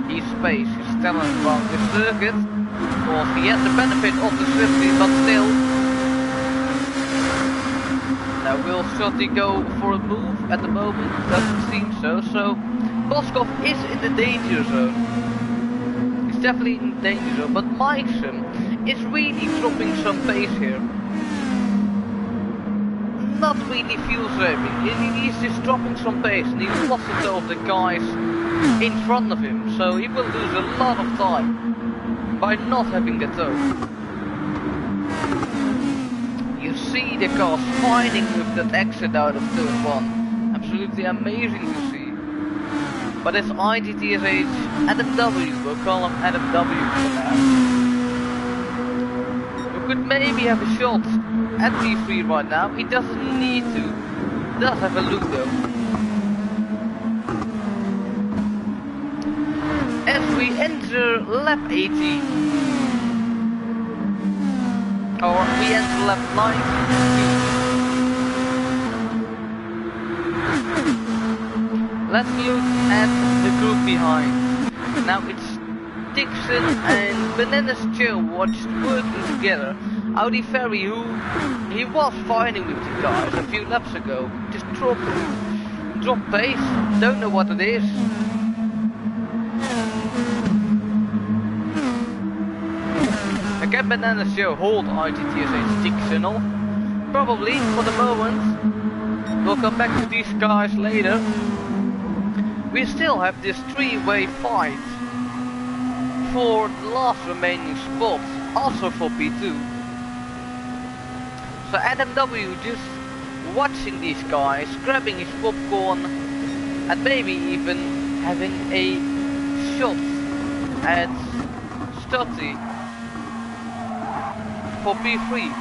his pace, his talent around this circuit. Of course, he has the benefit of the swiftly, but still. Now will Shotty go for a move at the moment? Doesn't seem so. So Boskov is in the danger zone. He's definitely in the danger zone, but Mikeson is really dropping some pace here. Not really fuel saving. He's just dropping some pace, and he's lost it of the guys in front of him. So he will lose a lot of time by not having the tow. You see the cars fighting with that exit out of turn 1. Absolutely amazing to see. But it's IGTSH, Adam W, we'll call him Adam W for now. We could maybe have a shot at P3 right now. He doesn't need to. Does have a look though. As we enter lap 18. Or we enter lap 92. Let's look at the group behind. Now it's Dixon and Bananas Joe watched working together. Audi Ferry, who he was fighting with the guys a few laps ago, just dropped pace. Don't know what it is. Can Bananas Joe hold IGTSH Dixon off? Probably for the moment. We'll come back to these guys later. We still have this three-way fight for the last remaining spot, also for P2. So Adam W just watching these guys, grabbing his popcorn, and maybe even having a shot at Stutty for P3.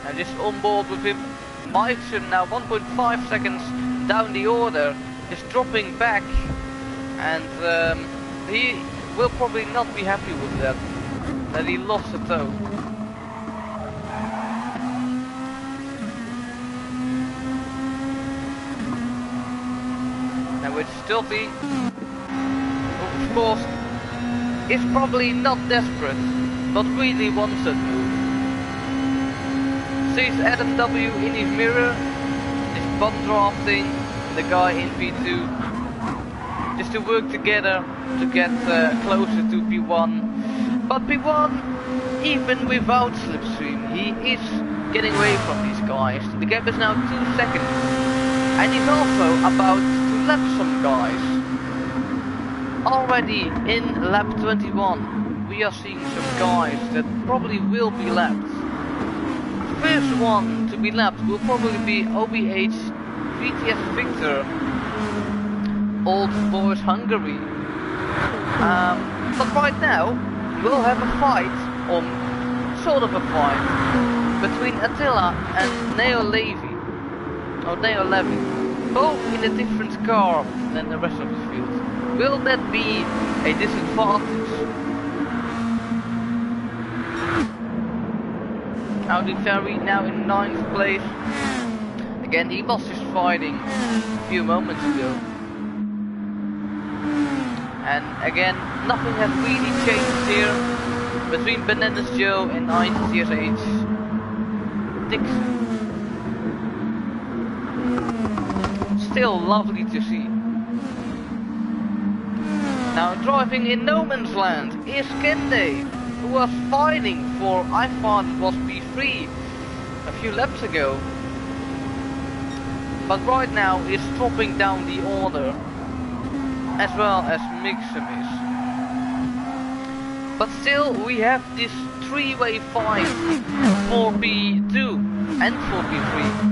And just on board with him. Mikeson now 1.5 seconds down the order, just dropping back, and he will probably not be happy with that he lost the tow. Now with Stutty, of course, is probably not desperate, but really wants that move. Sees Adam W in his mirror, is bump drafting the guy in P2, just to work together to get closer to P1. But P1, even without slipstream, he is getting away from these guys. The gap is now 2 seconds, and he's also about to lap some guys. Already in lap 21, we are seeing some guys that probably will be lapped. First one to be lapped will probably be OBH VTS Victor, Old Boys Hungary. But right now we'll have a fight, or sort of a fight, between Attila and Neo Levy, or Neo Levy, both in a different car than the rest of the field. Will that be a disadvantage? Audi Ferry now in 9th place. Again, he lost his fighting a few moments ago. And again, nothing has really changed here between Bananas Joe and IGTSH Dixon. Still lovely to see. Now driving in no man's land is Kende, who was fighting for, I thought it was P3 a few laps ago, but right now is dropping down the order, as well as Mixum is. But still we have this three-way fight for P2 and for P3.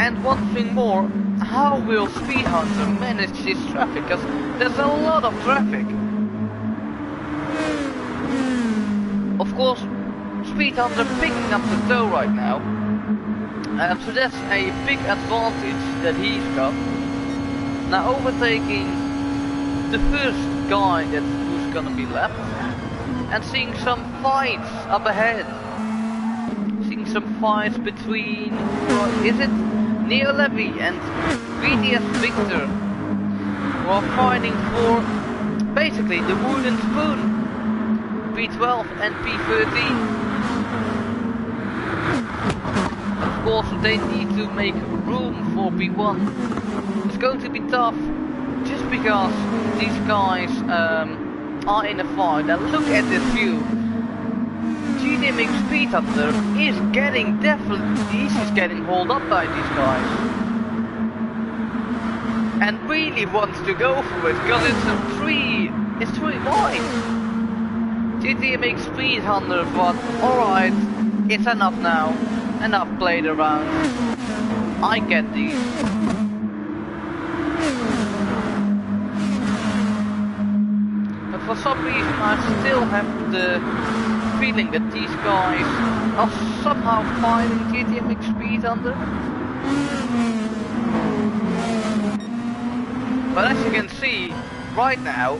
And one thing more, how will Speed Hunter manage this traffic? Because there's a lot of traffic. Of course, Speed Hunter picking up the tow right now. So that's a big advantage that he's got. Now overtaking the first guy who's gonna be lapped. and seeing some fights up ahead. Seeing some fights between, is it Neo Levy and VDS Victor, who are fighting for basically the wooden spoon. P12 and P13. Of course, they need to make room for P1. It's going to be tough, just because these guys are in a fight. And look at this view. GTMX Speed Hunter is getting he's getting hauled up by these guys, and really wants to go for it because it's three wide. GTMX Speed Hunter thought, alright, it's enough now, enough played around, I get these. But for some reason I still have the feeling that these guys are somehow fighting GTMX Speed Hunter. But as you can see, right now,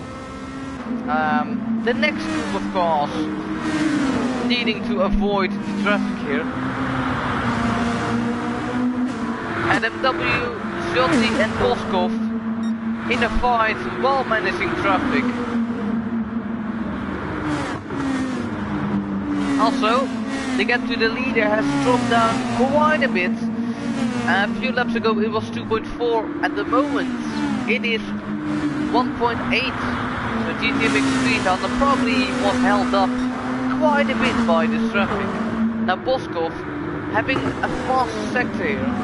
the next group of cars needing to avoid the traffic here. NMW, Shotty and Boskov in a fight while managing traffic. Also, the gap to the leader has dropped down quite a bit. A few laps ago it was 2.4, at the moment it is 1.8. So GTMX Speed Hunter probably was held up quite a bit by this traffic. Now Boskov having a fast sector here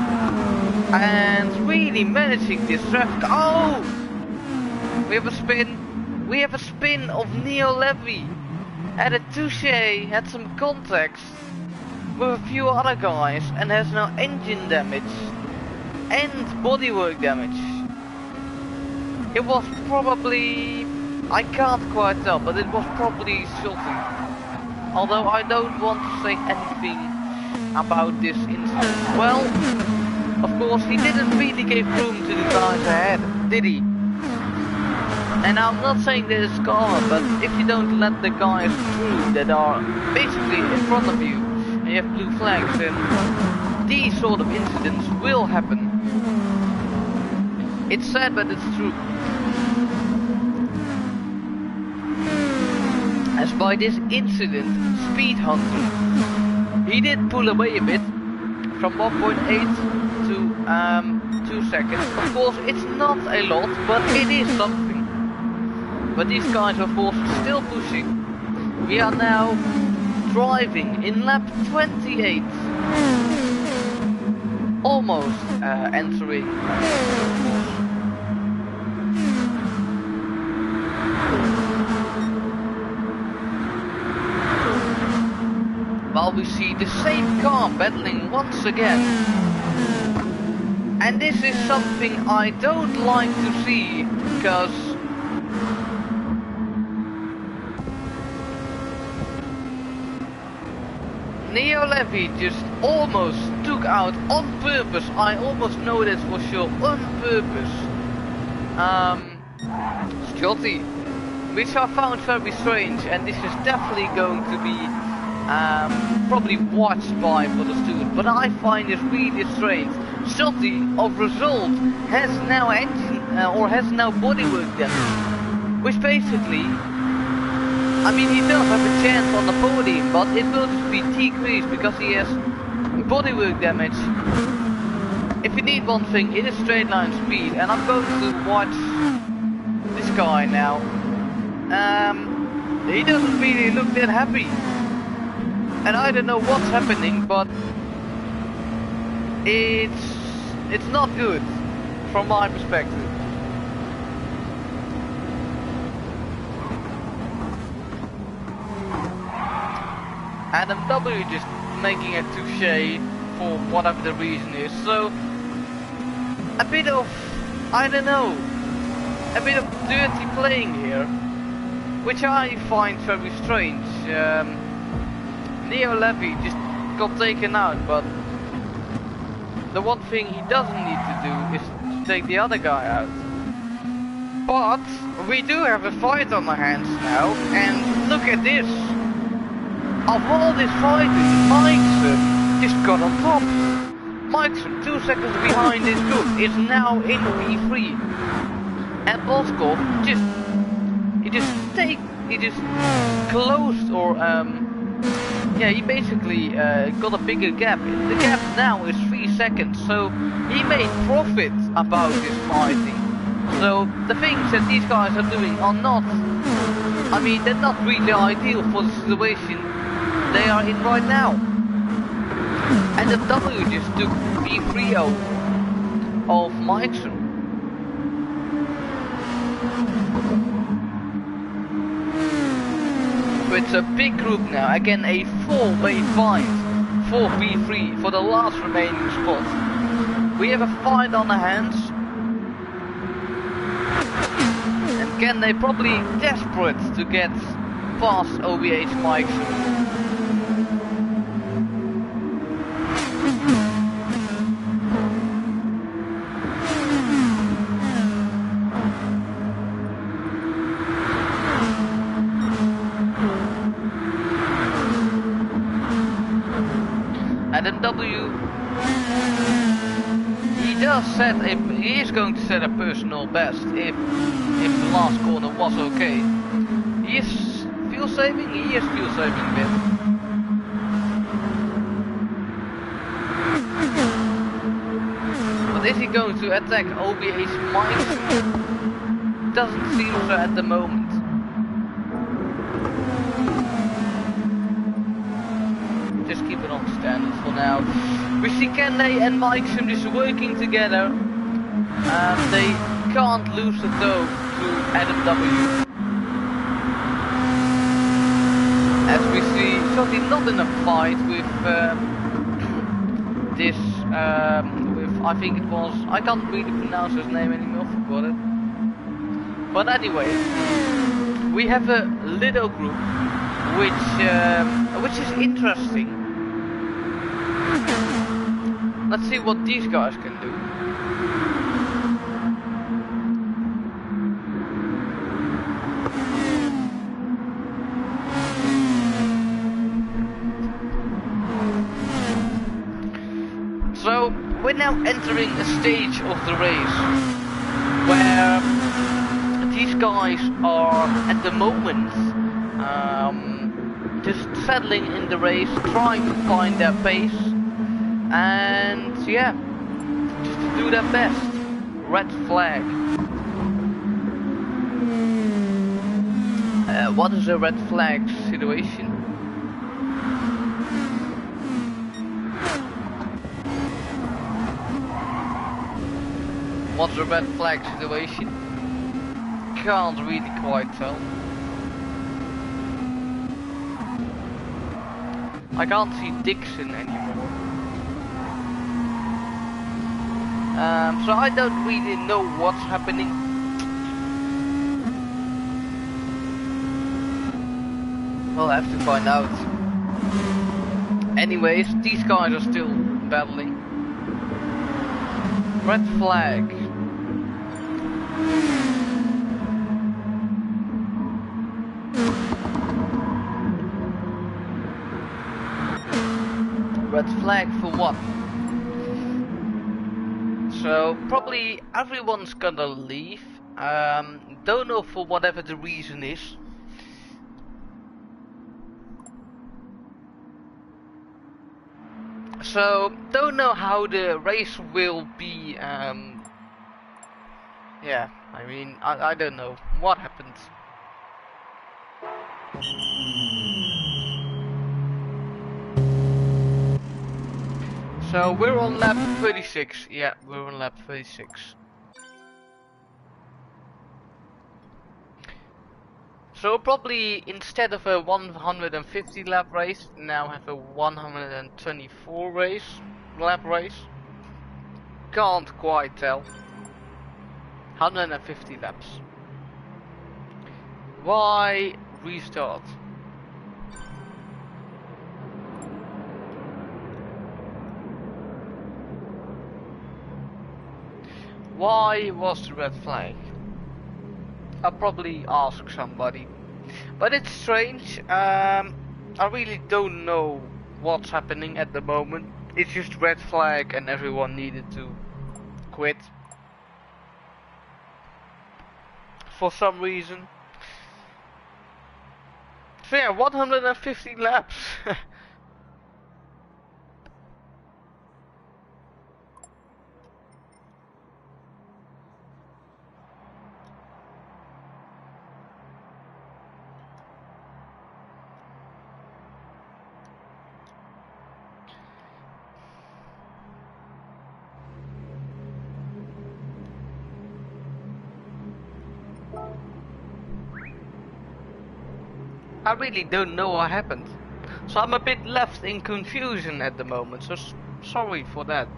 and really managing this traffic. Oh! We have a spin. We have a spin of Neo Levy. Had a touche, had some contacts with a few other guys and has now engine damage and bodywork damage. It was probably, I can't quite tell, but it was probably Shotty. Although I don't want to say anything about this incident. Well, of course he didn't really give room to the guys ahead, did he? And I'm not saying that it's karma, but if you don't let the guys through that are basically in front of you, and you have blue flags, then these sort of incidents will happen. It's sad, but it's true. As by this incident, Speed Hunter, he did pull away a bit, from 1.8 to 2 seconds. Of course, it's not a lot, but it is something. But these guys are of course still pushing. We are now driving in lap 28. Almost entering. While we see the same car battling once again. And this is something I don't like to see, because Neo Levy just almost took out on purpose. I almost know that for sure, on purpose. Shotty, which I found very strange, and this is definitely going to be probably watched by for the student. But I find this really strange. Shotty, of result, has now engine or has now bodywork damage, which basically, I mean, he does have a chance on the podium, but it will just be decreased because he has bodywork damage. If you need one thing, it is straight line speed, and I'm going to watch this guy now. He doesn't really look that happy, and I don't know what's happening, but it's not good from my perspective. NMW just making a touche for whatever the reason is, so a bit of, I don't know, a bit of dirty playing here, which I find very strange. Neo Levy just got taken out, but the one thing he doesn't need to do is to take the other guy out. But we do have a fight on our hands now, and look at this. Of all this fighting, Mikeson just got on top. Mikeson, 2 seconds behind this group, is now in P3. And Boskov he just closed, or yeah, he basically got a bigger gap. The gap now is 3 seconds, so he made profit about this fighting. So the things that these guys are doing are not, I mean, they're not really ideal for the situation they are in right now. And the W just took P3 of Mikeson. So it's a big group now, again a 4-way fight for P3 for the last remaining spot. We have a fight on the hands. And again they're probably desperate to get past OBH Mikeson. And then W, he is going to set a personal best if the last corner was okay. He is fuel saving a bit. But is he going to attack OBH Mike? Doesn't seem so at the moment. Just keep it on standard for now. We see Kende and Mikeson just working together. They can't lose the toe to Adam W. As we see, certainly not in a fight with this, with, I think it was, I can't really pronounce his name anymore, forgot it. But anyway, we have a little group which is interesting. Let's see what these guys can do. So we're now entering a stage of the race where these guys are at the moment just settling in the race, trying to find their pace, and yeah, just to do their best. Red flag. What is a red flag situation? What's a red flag situation? Can't really quite tell. I can't see Dixon anymore. So I don't really know what's happening. We'll have to find out. Anyways, these guys are still battling. Red flag. Red flag for what? So probably everyone's gonna leave. Don't know for whatever the reason is. So don't know how the race will be. Yeah, I mean I don't know what happened. So we're on lap 36. Yeah, we're on lap 36. So probably instead of a 150 lap race, now have a 124 lap race. Can't quite tell. 150 laps. Why restart? Why was the red flag? I'll probably ask somebody. But it's strange. I really don't know what's happening at the moment. It's just red flag and everyone needed to quit. For some reason. So yeah, 150 laps. I really don't know what happened. So I'm a bit left in confusion at the moment, so sorry for that.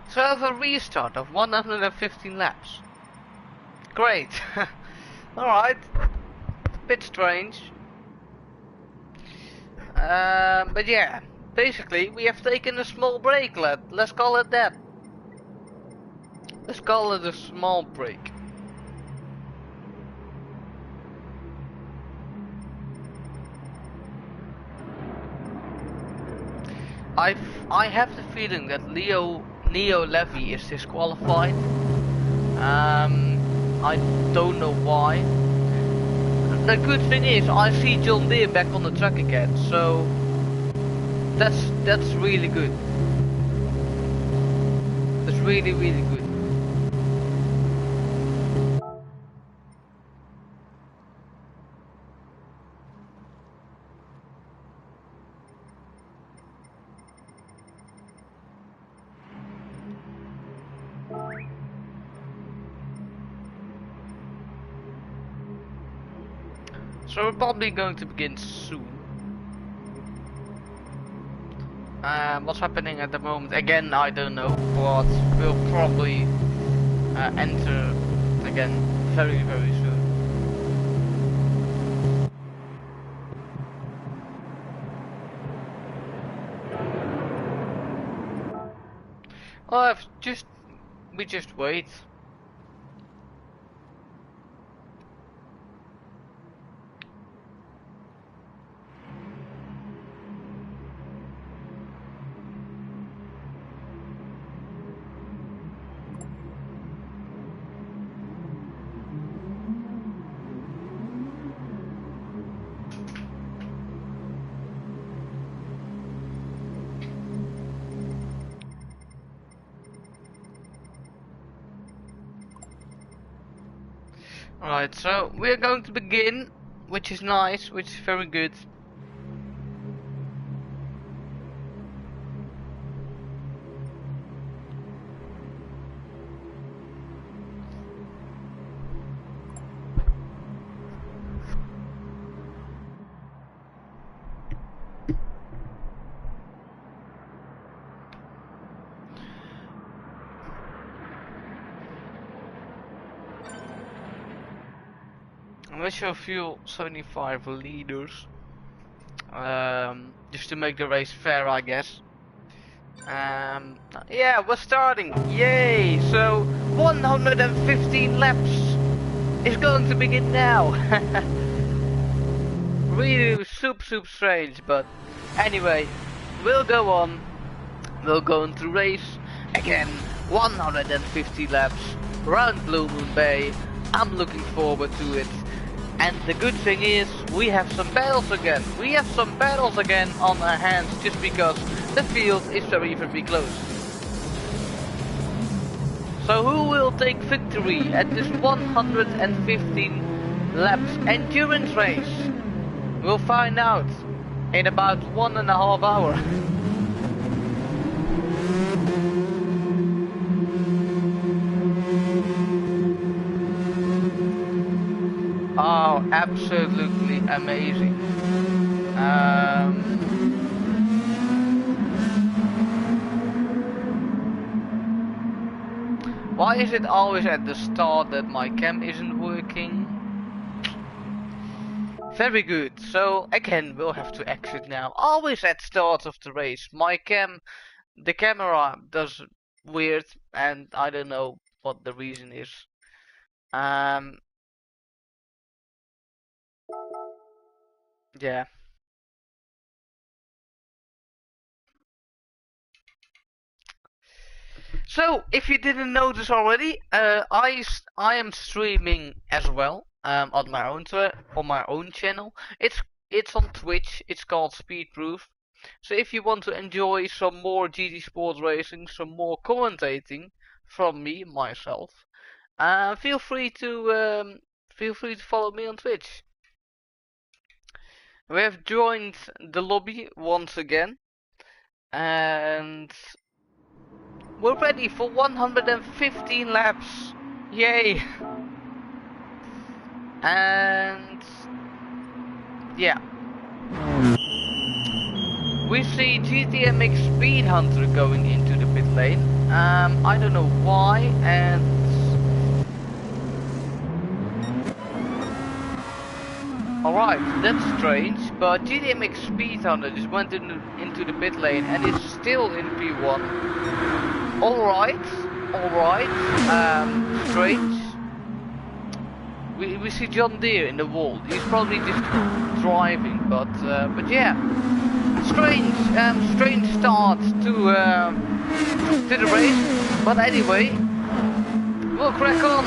So I have a restart of 115 laps. Great. Alright. Bit strange. But yeah, basically we have taken a small break, let's call it that. Let's call it a small break. I have the feeling that Neo Levy is disqualified. I don't know why. The good thing is I see John Deere back on the track again, so that's really good. That's really good. So we're probably going to begin soon. What's happening at the moment? Again, I don't know, but we'll probably enter again very soon. Well, we just wait. Alright, so we're going to begin, which is nice, which is very good. Ratio fuel 75 liters. Just to make the race fair, I guess. Yeah, we're starting. Yay! So 115 laps is going to begin now. Really super strange, but anyway, we'll go on. We'll go into race again. 150 laps around Blue Moon Bay. I'm looking forward to it. And the good thing is, we have some battles again. We have some battles again on our hands, just because the field is very close. So who will take victory at this 115 laps endurance race? We'll find out in about 1.5 hours. Oh, absolutely amazing. Why is it always at the start that my cam isn't working? Very good. So again, we'll have to exit now. Always at start of the race. The camera does weird, and I don't know what the reason is. Yeah. So, if you didn't notice already, I am streaming as well on my own channel. It's on Twitch. It's called Speedproof. So if you want to enjoy some more GT Sports racing, some more commentating from myself, feel free to follow me on Twitch. We have joined the lobby once again, and we're ready for 115 laps. Yay! And yeah, we see GTMX Speed Hunter going into the pit lane. I don't know why, and alright, that's strange, but GTMX Speed Hunter just went into the pit lane and is still in P1. Alright, strange. We see John Deere in the wall. He's probably just driving, but yeah, strange start to the race. But anyway, we'll crack on.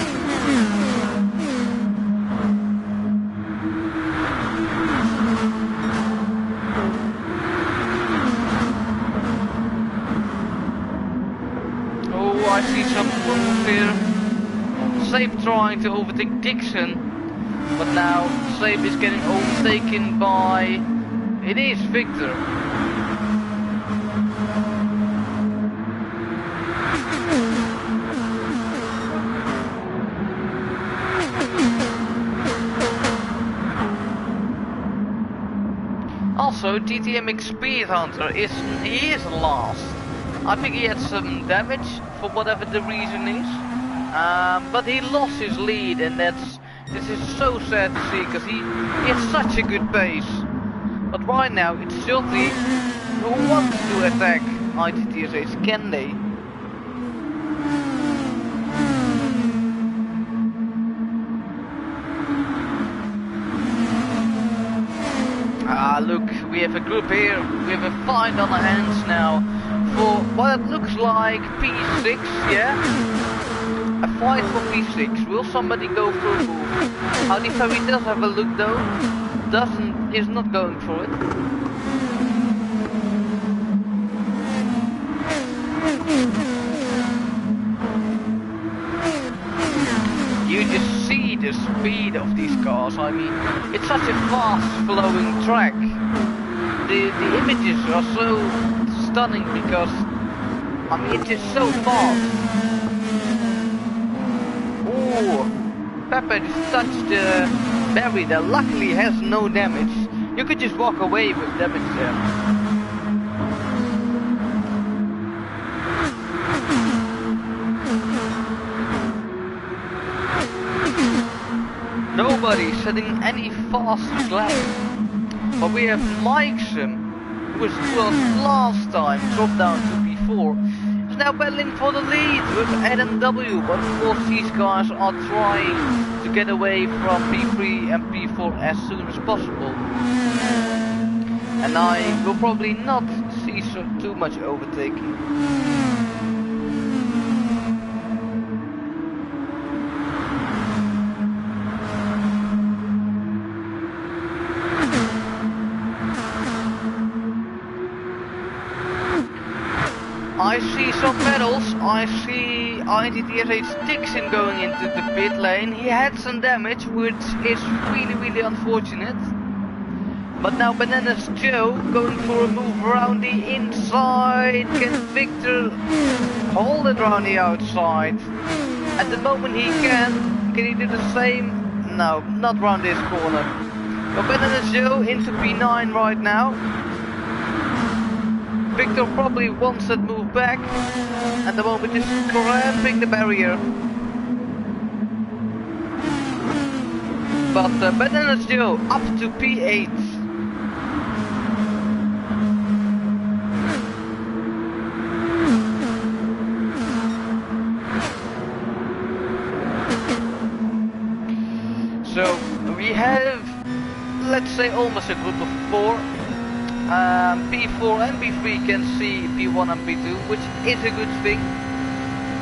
Oh, I see some move here. Sabe trying to overtake Dixon, but now Sabe is getting overtaken by... It is Victor. Also, GTMX Speed Hunter is last. I think he had some damage for whatever the reason is. But he lost his lead, and this is so sad to see, because he has such a good pace. But right now it's Shilty who wants to attack IGTSH. Can they? Look, we have a group here. We have a fight on our hands now for what it looks like P6, yeah? A fight for P6. Will somebody go for a move? Howdy Ferry does have a look though. Is not going for it. You just see the speed of these cars. I mean, it's such a fast flowing track. The images are so stunning because, I mean, it's just so fast. Pepper just touched the barrier that luckily has no damage. You could just walk away with damage there. Nobody setting any fast laps. But we have Mikeson, who was last time dropped down to P4. Now battling for the lead with Adam W, but of course these guys are trying to get away from P3 and P4 as soon as possible. And I will probably not see too much overtaking. I see some pedals. I see IGTSH Dixon going into the pit lane. He had some damage, which is really unfortunate. But now Bananas Joe going for a move around the inside. Can Victor hold it around the outside? At the moment he can he do the same? no, not round this corner. But Bananas Joe into P9 right now. Victor probably wants that move back. At the moment is cramping the barrier. But Bananas Joe up to P8. So we have, let's say, almost a group of 4. P4 and P3 can see P1 and P2, which is a good thing.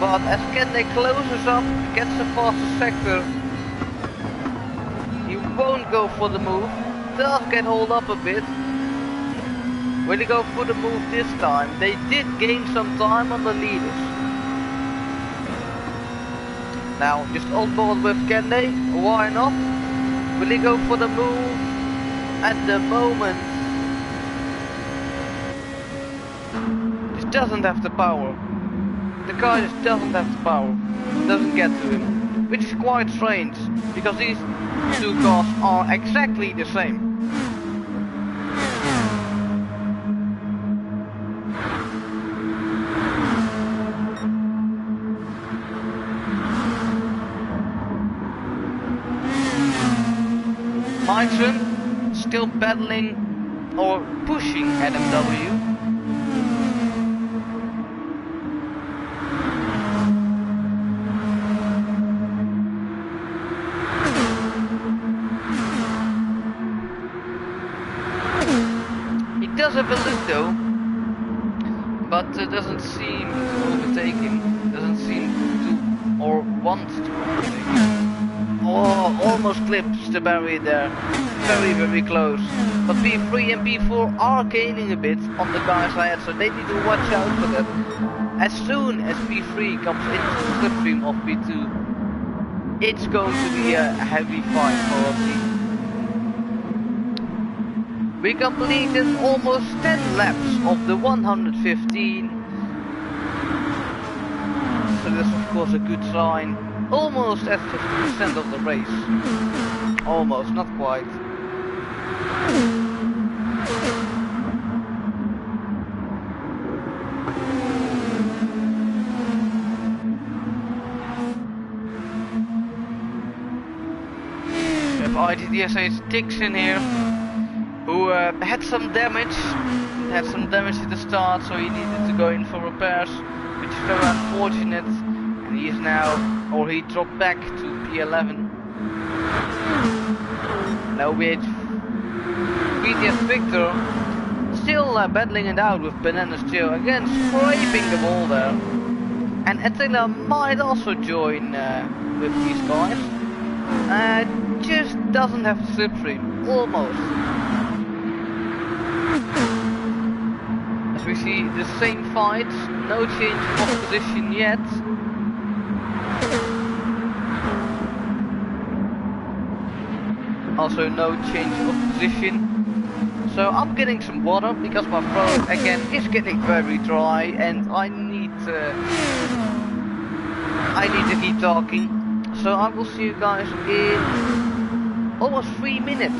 But as Kende closes up, gets the fastest sector, he won't go for the move. Does get hold up a bit. Will he go for the move this time? They did gain some time on the leaders. Now just on board with Kende, why not? Will he go for the move? At the moment, just doesn't have the power. The car just doesn't have the power. Doesn't get to him. Which is quite strange, because these two cars are exactly the same. Meinson still battling or pushing NMW. He does have a look though, but doesn't seem to overtake him. Doesn't seem to or want to overtake him. Oh, almost clips the barrier there. Very, very close. But P3 and P4 are gaining a bit on the guy's ahead, so they need to watch out for that. As soon as P3 comes into the slipstream of P2, it's going to be a heavy fight probably. We completed almost 10 laps of the 115. So that's of course a good sign. Almost at 50% of the race. Almost, not quite. We have IGTSH Dixon here, who had some damage. Had some damage at the start, so he needed to go in for repairs, which is very unfortunate. And he is now, or he dropped back to P11. Now we have BTS Victor still battling it out with Bananas Joe, again scraping the wall there. And Attila might also join with these guys. Just doesn't have the slipstream, almost. As we see the same fight, no change of position yet. Also no change of position. So I'm getting some water because my throat again is getting very dry and I need to keep talking. So I will see you guys in almost 3 minutes.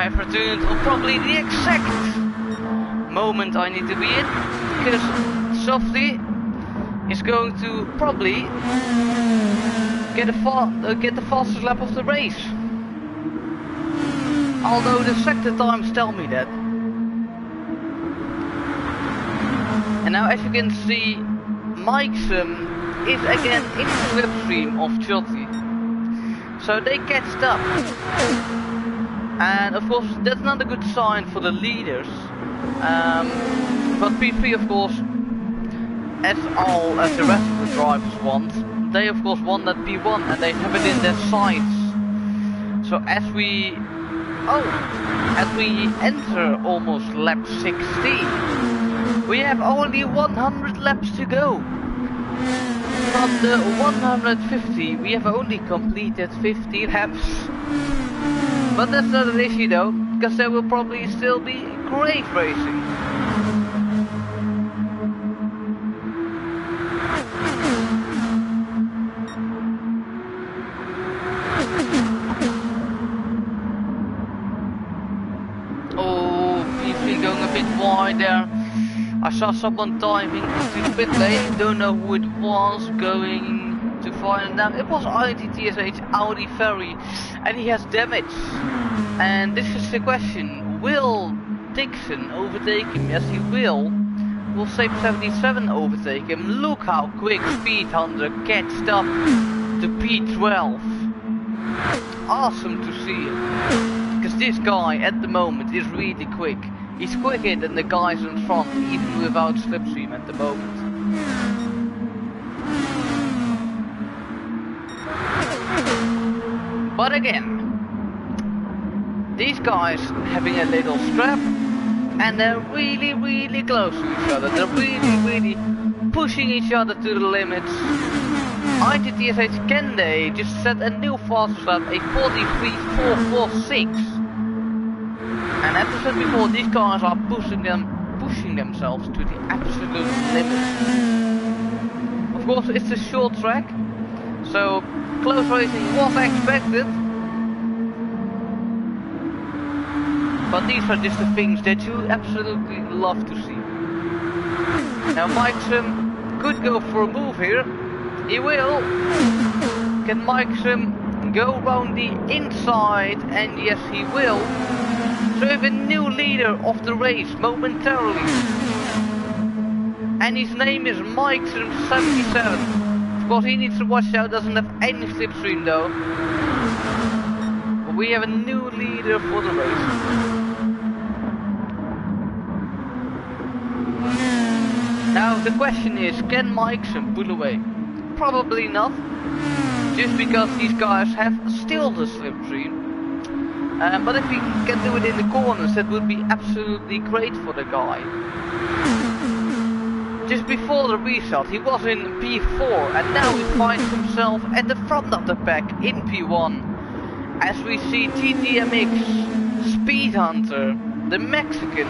have returned on probably the exact moment I need to be in, because Softy is going to probably get the fastest lap of the race. Although the sector times tell me that. And now, as you can see, Mikeson is again in the slipstream of Chilty. So they catched up. And of course that's not a good sign for the leaders. But P3, of course, as the rest of the drivers want, they of course want that P1 and they have it in their sights. So as we enter almost lap 16, we have only 100 laps to go. From the 150 we have only completed 50 laps. But that's not an issue though, because there will probably still be great racing. Oh, P3 going a bit wide there. I saw someone diving into the pit lane, don't know who it was, going to find out. It was IGTSH Audi Ferry, and he has damage. And this is the question, will Dixon overtake him? Yes, he will. Will Sape 77 overtake him? Look how quick Speed Hunter catched up to P12. Awesome to see it. Because this guy at the moment is really quick. He's quicker than the guys in front, even without slipstream at the moment. But again, these guys having a little scrap, and they're really close to each other. They're really pushing each other to the limits. IGTSH Kende just set a new fastest lap, a 43.446. And as I said before, these cars are pushing themselves to the absolute limit. Of course, it's a short track, so close racing was expected. But these are just the things that you absolutely love to see. Now Mikeson could go for a move here. He will. Can Mikeson go around the inside? And yes, he will. So we have a new leader of the race momentarily. And his name is Mikeson77. Of course he needs to watch out, doesn't have any slipstream though. But we have a new leader for the race. Now the question is, can Mikeson pull away? Probably not. Just because these guys have still the slipstream. But if he can do it in the corners, that would be absolutely great for the guy. Just before the restart, he was in P4, and now he finds himself at the front of the pack in P1. As we see TTMX, Speed Hunter, the Mexican,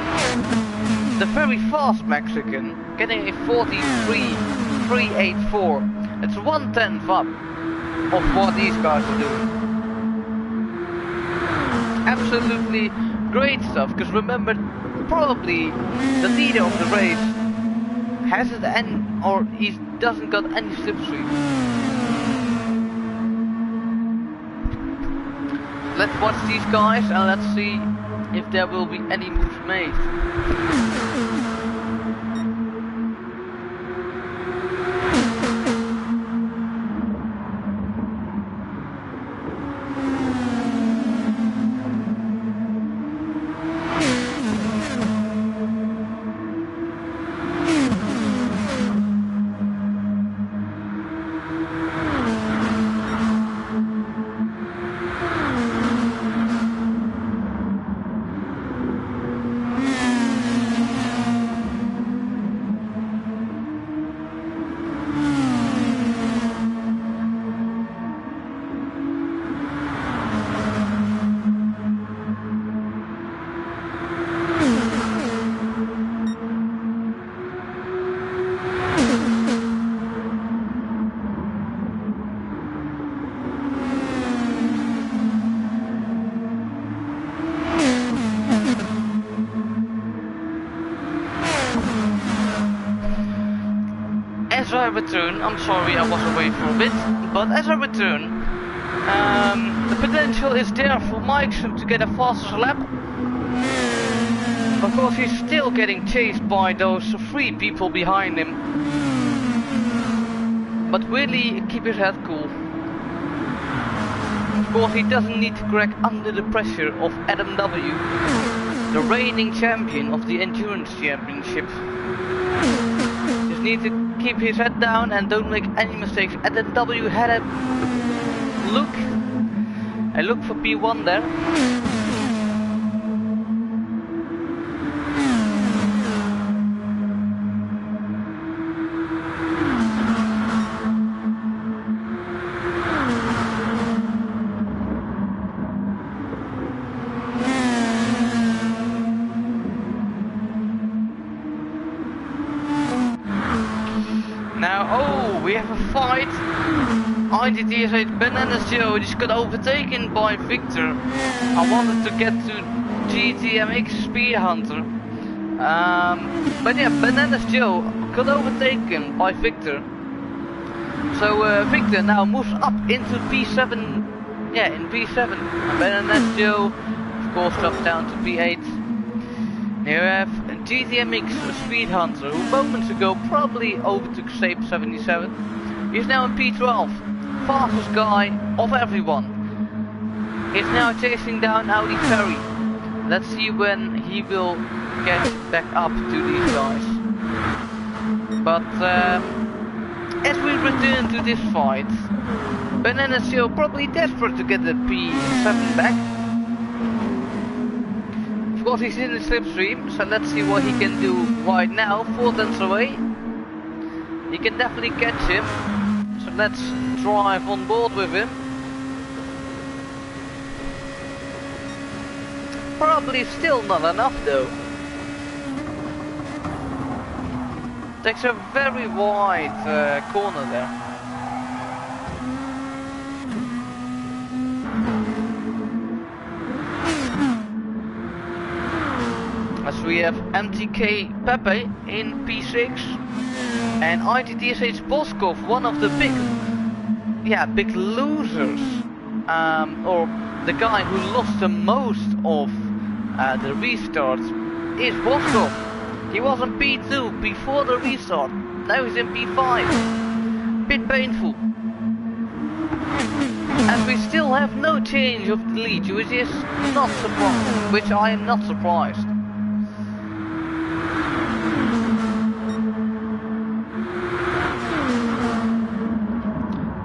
the very fast Mexican, getting a 43.384. It's 1/10 up of what these guys are doing. Absolutely great stuff, because remember, probably the leader of the race hasn't any, or he doesn't got any slipstream. Let's watch these guys and let's see if there will be any moves made. return, I'm sorry I was away for a bit, but as I return, the potential is there for Mikeson to get a fastest lap. Of course, he's still getting chased by those 3 people behind him. But really keep his head cool. Of course, he doesn't need to crack under the pressure of Adam W, the reigning champion of the Endurance Championship. Just need to keep his head down and don't make any mistakes. Adam W had a look for P1 there. We have a fight. IGTSH Bananas Joe just got overtaken by Victor. I wanted to get to GTMX Speed Hunter. But yeah, Bananas Joe got overtaken by Victor. So Victor now moves up into P7. Yeah, in P7. And Bananas Joe of course drops down to P8. Here we have GTMX Speed Hunter, who moments ago probably overtook Sape 77. He's now in P12, fastest guy of everyone. He's now chasing down Audi Ferry. Let's see when he will get back up to these guys. But as we return to this fight, Banana Seal probably desperate to get the P7 back. Of course he's in the slipstream, so let's see what he can do right now. 4 tenths away. He can definitely catch him. So let's drive on board with him. Probably still not enough though. Takes a very wide corner there. As we have MTK Pepe in P6 and IGTSH Boskov, one of the big losers, or the guy who lost the most of the restart is Boskov. He was in P2 before the restart, now he's in P5. Bit painful. And we still have no change of the lead, which is not surprised, which I am not surprised.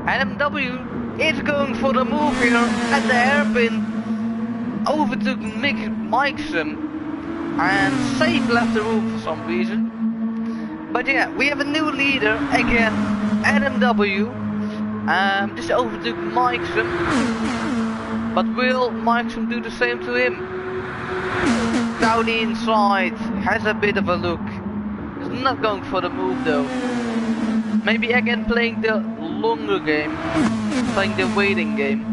Adam W is going for the move here at the hairpin. Overtook Mikeson and Safe left the room for some reason. But yeah, we have a new leader again, Adam W. Just overtook Mikeson. But will Mikeson do the same to him? Down the inside, has a bit of a look. He's not going for the move though. Maybe again playing the longer game, playing the waiting game.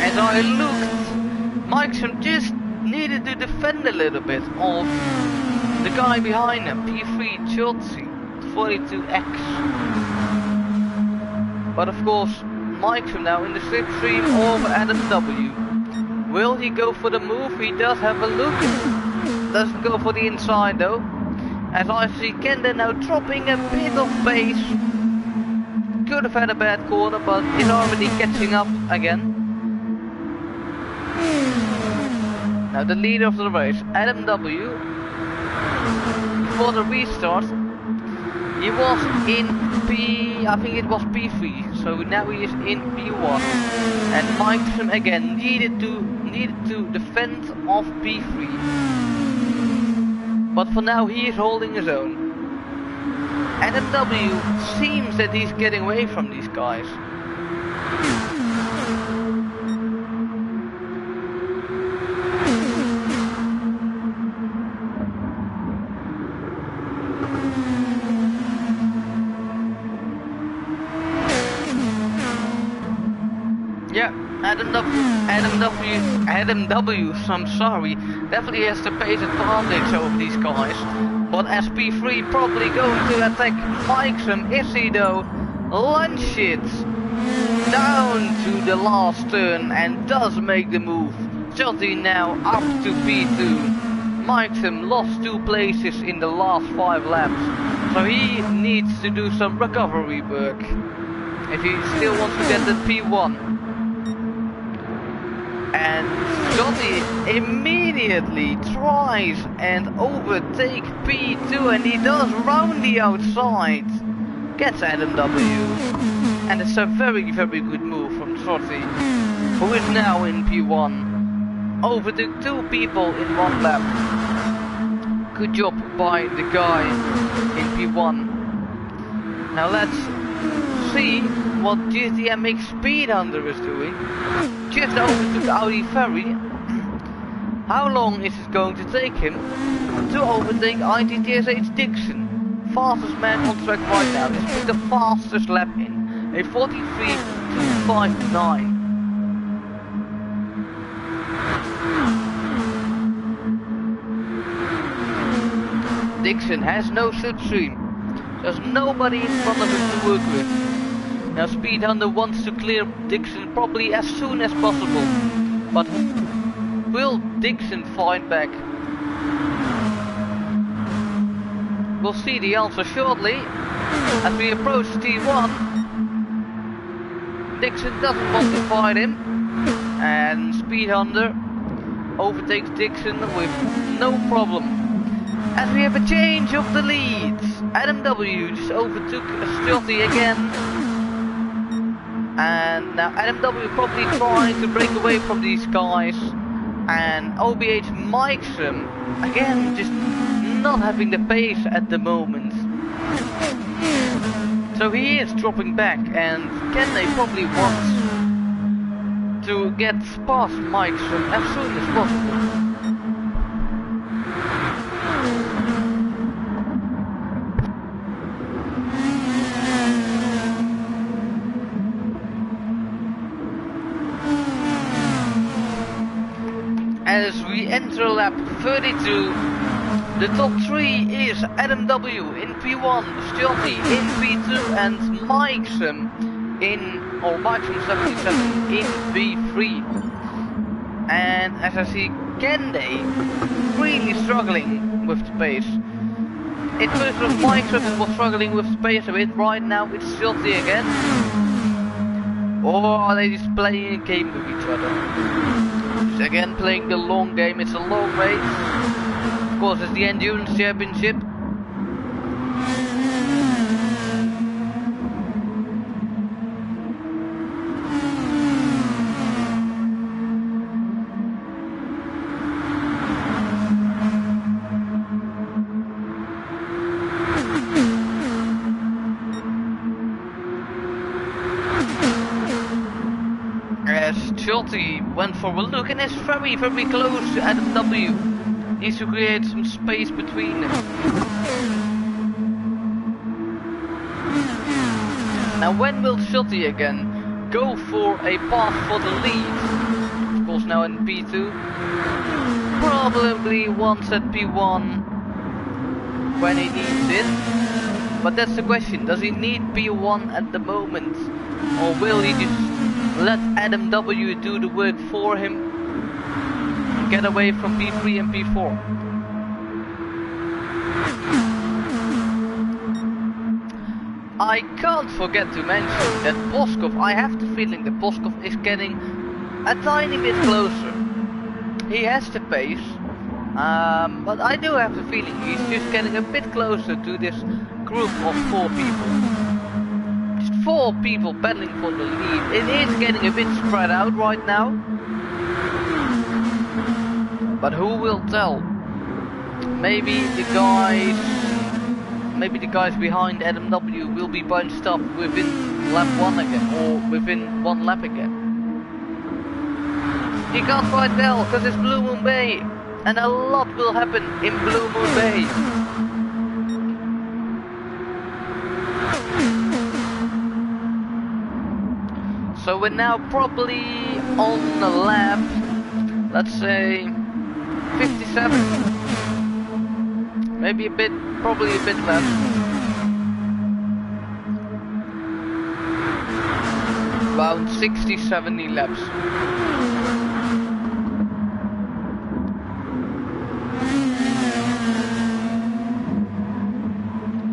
As I looked, Mikeson just needed to defend a little bit of the guy behind him, P3 Chelsea 42X. But of course, Mikeson now in the slipstream of Adam W. Will he go for the move? He does have a look. Doesn't go for the inside though. As I see Kenda now dropping a bit of pace. Could have had a bad corner, but is already catching up again. Now the leader of the race, Adam W. For the restart, he was in I think it was P3, so now he is in P1. And Mikeson again needed to defend off P3. But for now he is holding his own. Adam W seems that he's getting away from these guys. Yeah, Adam W, I'm sorry, definitely has the pace advantage over these guys. But SP3 probably going to attack Mikeson, is he though? Launch it down to the last turn and does make the move. Shotty now up to P2. Mikeson lost 2 places in the last 5 laps, so he needs to do some recovery work if he still wants to get the P1. And Johnny immediately tries and overtake P2, and he does round the outside. Gets Adam W. And it's a very good move from Trotty, who is now in P1. Overtook 2 people in 1 lap. Good job by the guy in P1. Now let's see what GTMX Speedhunter is doing. Just overtook Audi Ferry. How long is it going to take him to overtake IGTSH Dixon? Fastest man on track right now. This is the fastest lap in. A 43.259. Dixon has no slipstream. There's nobody in front of him to work with. Now Speedhunter wants to clear Dixon probably as soon as possible. But will Dixon fight back? We'll see the answer shortly as we approach T1. Dixon doesn't want to fight him, and Speedhunter overtakes Dixon with no problem. As we have a change of the lead. Adam W just overtook Stjotty again. And now Adam W probably trying to break away from these guys. And OBH Mikeson again just not having the pace at the moment. So he is dropping back, and Kende probably wants to get past Mikeson as soon as possible. As we enter lap 32, the top 3 is Adam W in P1, Stjotty in P2 and Mikeson Mikeson 77 in P3. And as I see Kende really struggling with the pace. It first was Mikeson who was struggling with the pace a bit, right now it's Stjotty again. Or are they just playing a game with each other? Again playing the long game, it's a long race. Of course it's the Endurance Championship. Stjotty went for a look and is very close to Adam W. Needs to create some space between them. Now when will Stjotty again go for a path for the lead? Of course now in P2. Probably once at P1 when he needs it. But that's the question, does he need P1 at the moment? Or will he just let Adam W do the work for him? Get away from P3 and P4. I can't forget to mention that Boskov, I have the feeling that Boskov is getting a tiny bit closer. He has the pace, but I do have the feeling he's just getting a bit closer to this group of 4 people. Just 4 people battling for the lead. It is getting a bit spread out right now. But who will tell? Maybe the guys behind Adam W will be bunched up within lap 1 again, or within 1 lap again. He can't fight well because it's Blue Moon Bay, and a lot will happen in Blue Moon Bay. So we're now probably on the lap, let's say 57. Maybe a bit, probably a bit less. Around 60, 70 laps.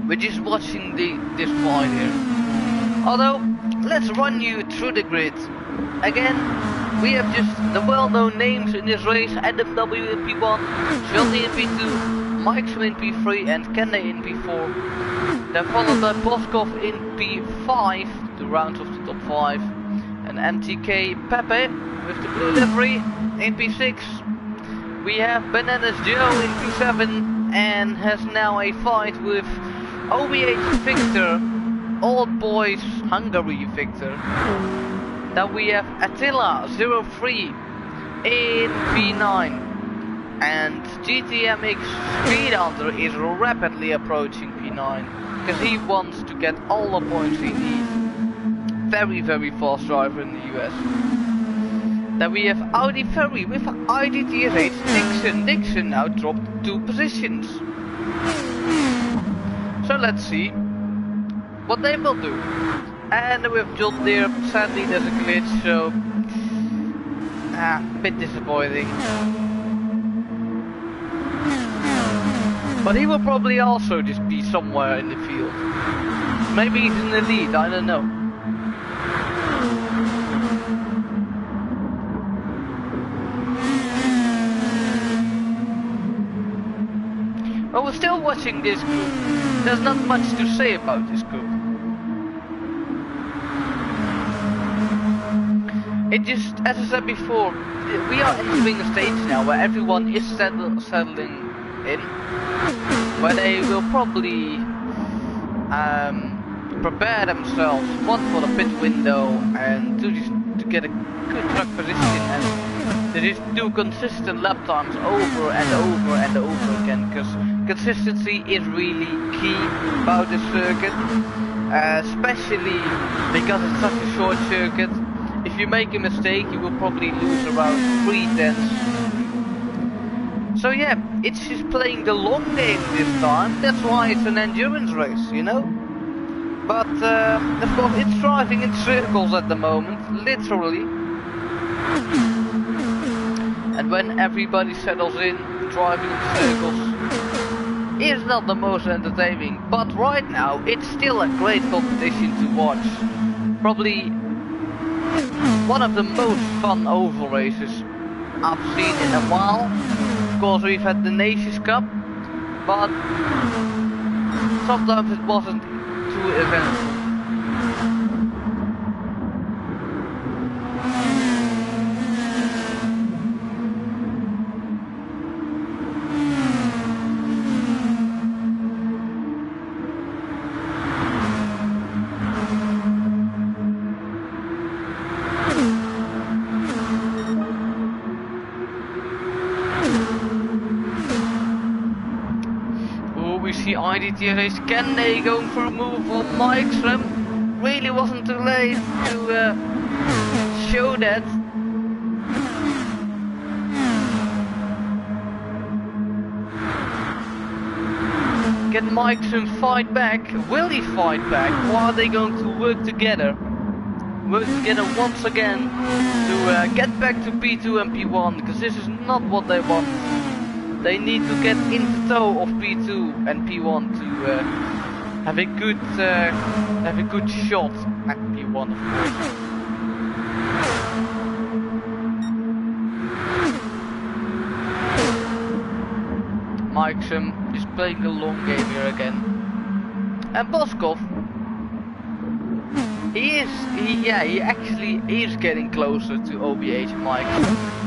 We're just watching this fight here. Although, let's run you through the grid. Again, we have just the well-known names in this race: ADMW in P1, Johnny in P2, Mikeson in P3 and Kende in P4. They're followed by Boskov in P5, the rounds of the top 5. And MTK Pepe with the blue livery in P6. We have Bananas Joe in P7 and has now a fight with OBH Victor, Old Boys Hungary Victor. Then we have Attila 03 in P9. And GTMX Speedhunter is rapidly approaching P9 because he wants to get all the points he needs. Very, very fast driver in the US. Then we have Audi Ferry with IGTSH Dixon now dropped 2 positions. So let's see what they will do. And with John Deere, sadly there's a glitch, so bit disappointing. But he will probably also just be somewhere in the field. Maybe he's in the lead, I don't know. Well, we're still watching this group. There's not much to say about this group. It just, as I said before, we are entering a stage now where everyone is settling in. Where they will probably prepare themselves, one for the pit window and to get a good truck position and to just do consistent lap times over and over and over again, because consistency is really key about this circuit, especially because it's such a short circuit. If you make a mistake, you will probably lose around 3/10. So yeah, it's just playing the long game this time. That's why it's an endurance race, you know. But of course, it's driving in circles at the moment, literally. And when everybody settles in, driving in circles is not the most entertaining. But right now, it's still a great competition to watch. Probably one of the most fun oval races I've seen in a while. Of course, we've had the Nations Cup, but sometimes it wasn't too eventful. IGTSH Kende going for a move on Mikeson. Really wasn't too late to show that. Can Mikeson fight back? Will he fight back? Or are they going to work together? Work together once again to get back to P2 and P1, because this is not what they want. They need to get in tow of P2 and P1 to have a good shot at P1, of course. Mikeson is playing a long game here again. And Boskov, he actually is getting closer to OBH Mike.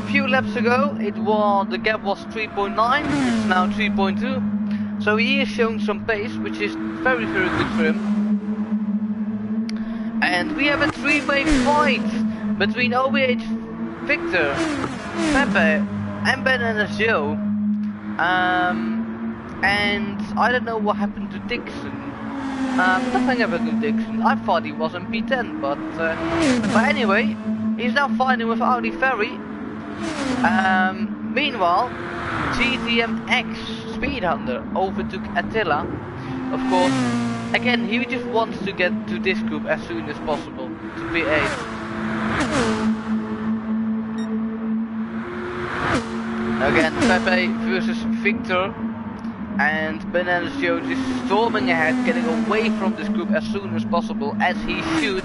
A few laps ago, the gap was 3.9, it's now 3.2. So he is showing some pace, which is very, very good for him. And we have a three-way fight between OBH Victor, Pepe, and Bananas Joe. And I don't know what happened to Dixon. Nothing of a good diction. I thought he was in P10, but anyway, he's now fighting with Audi Ferry. Meanwhile, GTMX Speed Hunter overtook Attila. Of course, again, he just wants to get to this group as soon as possible, to P8. Again, Pepe versus Victor. And Bananas Joe just storming ahead, getting away from this group as soon as possible, as he should.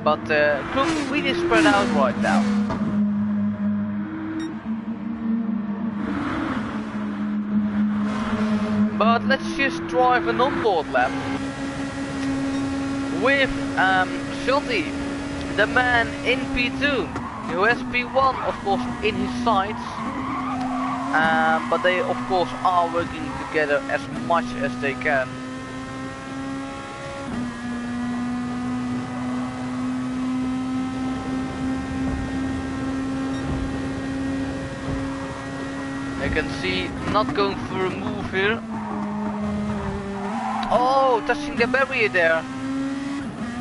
But the group really spread out right now. But let's just drive an onboard lap with Shotty, the man in P2, who has P1 of course in his sights. But they of course are working together as much as they can. You can see not going for a move here. Oh, touching the barrier there.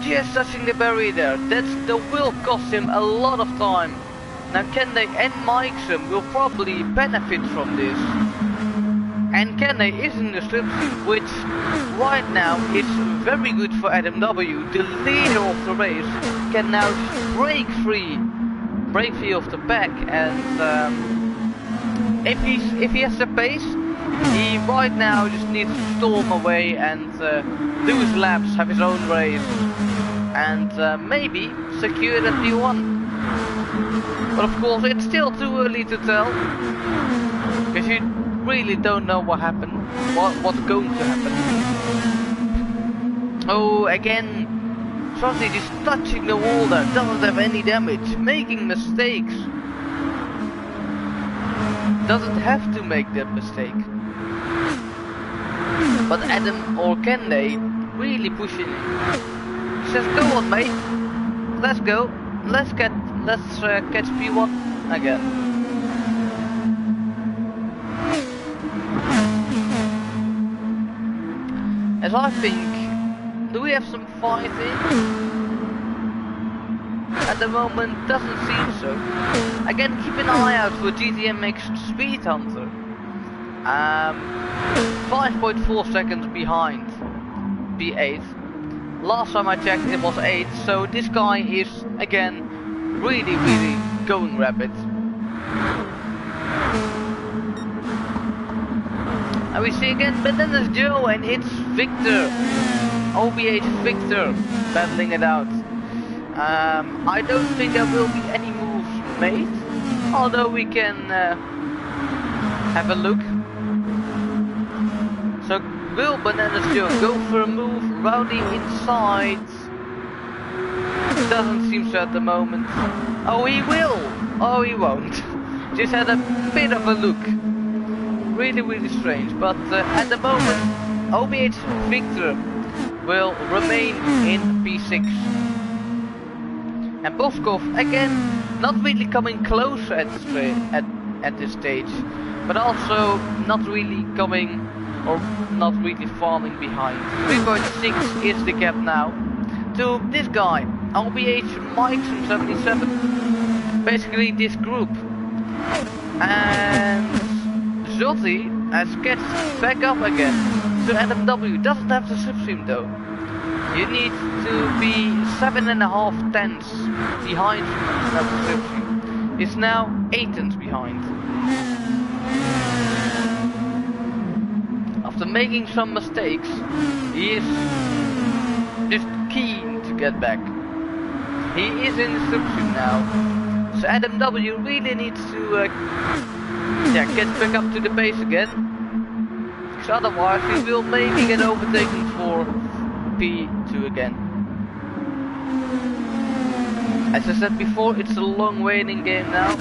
Just touching the barrier there. That will cost him a lot of time. Now Kende and Mikeson will probably benefit from this. And Kende is in the slipstream, which right now is very good for Adam W. The leader of the race can now break free of the pack, and if he has the pace, he right now just needs to storm away and do his laps, have his own race, and maybe secure that P1. But of course it's still too early to tell, because you really don't know what happened, what's going to happen. Oh, again, Trotty just touching the wall there, doesn't have any damage, making mistakes. Doesn't have to make that mistake. But Adam or Kende really pushing him. He says, go on mate, let's go, let's catch P1 again. As I think, do we have some fighting? At the moment, doesn't seem so. Again, keep an eye out for GTMX Speed Hunter. 5.4 seconds behind P8. Last time I checked it was 8, so this guy is again really going rapid. And we see again Bananas Joe, and it's Victor, OBH Victor, battling it out. I don't think there will be any moves made, although we can have a look. So will Bananas Joe go for a move, rounding inside? Doesn't seem so at the moment. Oh, he will! Oh, he won't. Just had a bit of a look. Really strange, but at the moment OBH Victor will remain in P6. And Boskov again not really coming close at this stage, but also not really coming or not really falling behind. 3.6 is the gap now to this guy, OBH Mikeson 77. Basically this group. And Zotti has catched back up again to Adam W. Doesn't have the slipstream though. You need to be 7.5 tenths behind to have the slipstream. It's now 8 tenths behind. After making some mistakes, he is just keen to get back. He is in the slipstream now. So Adam W really needs to get back up to the pace again, because otherwise he will maybe get overtaken for P2 again. As I said before, it's a long waiting game now.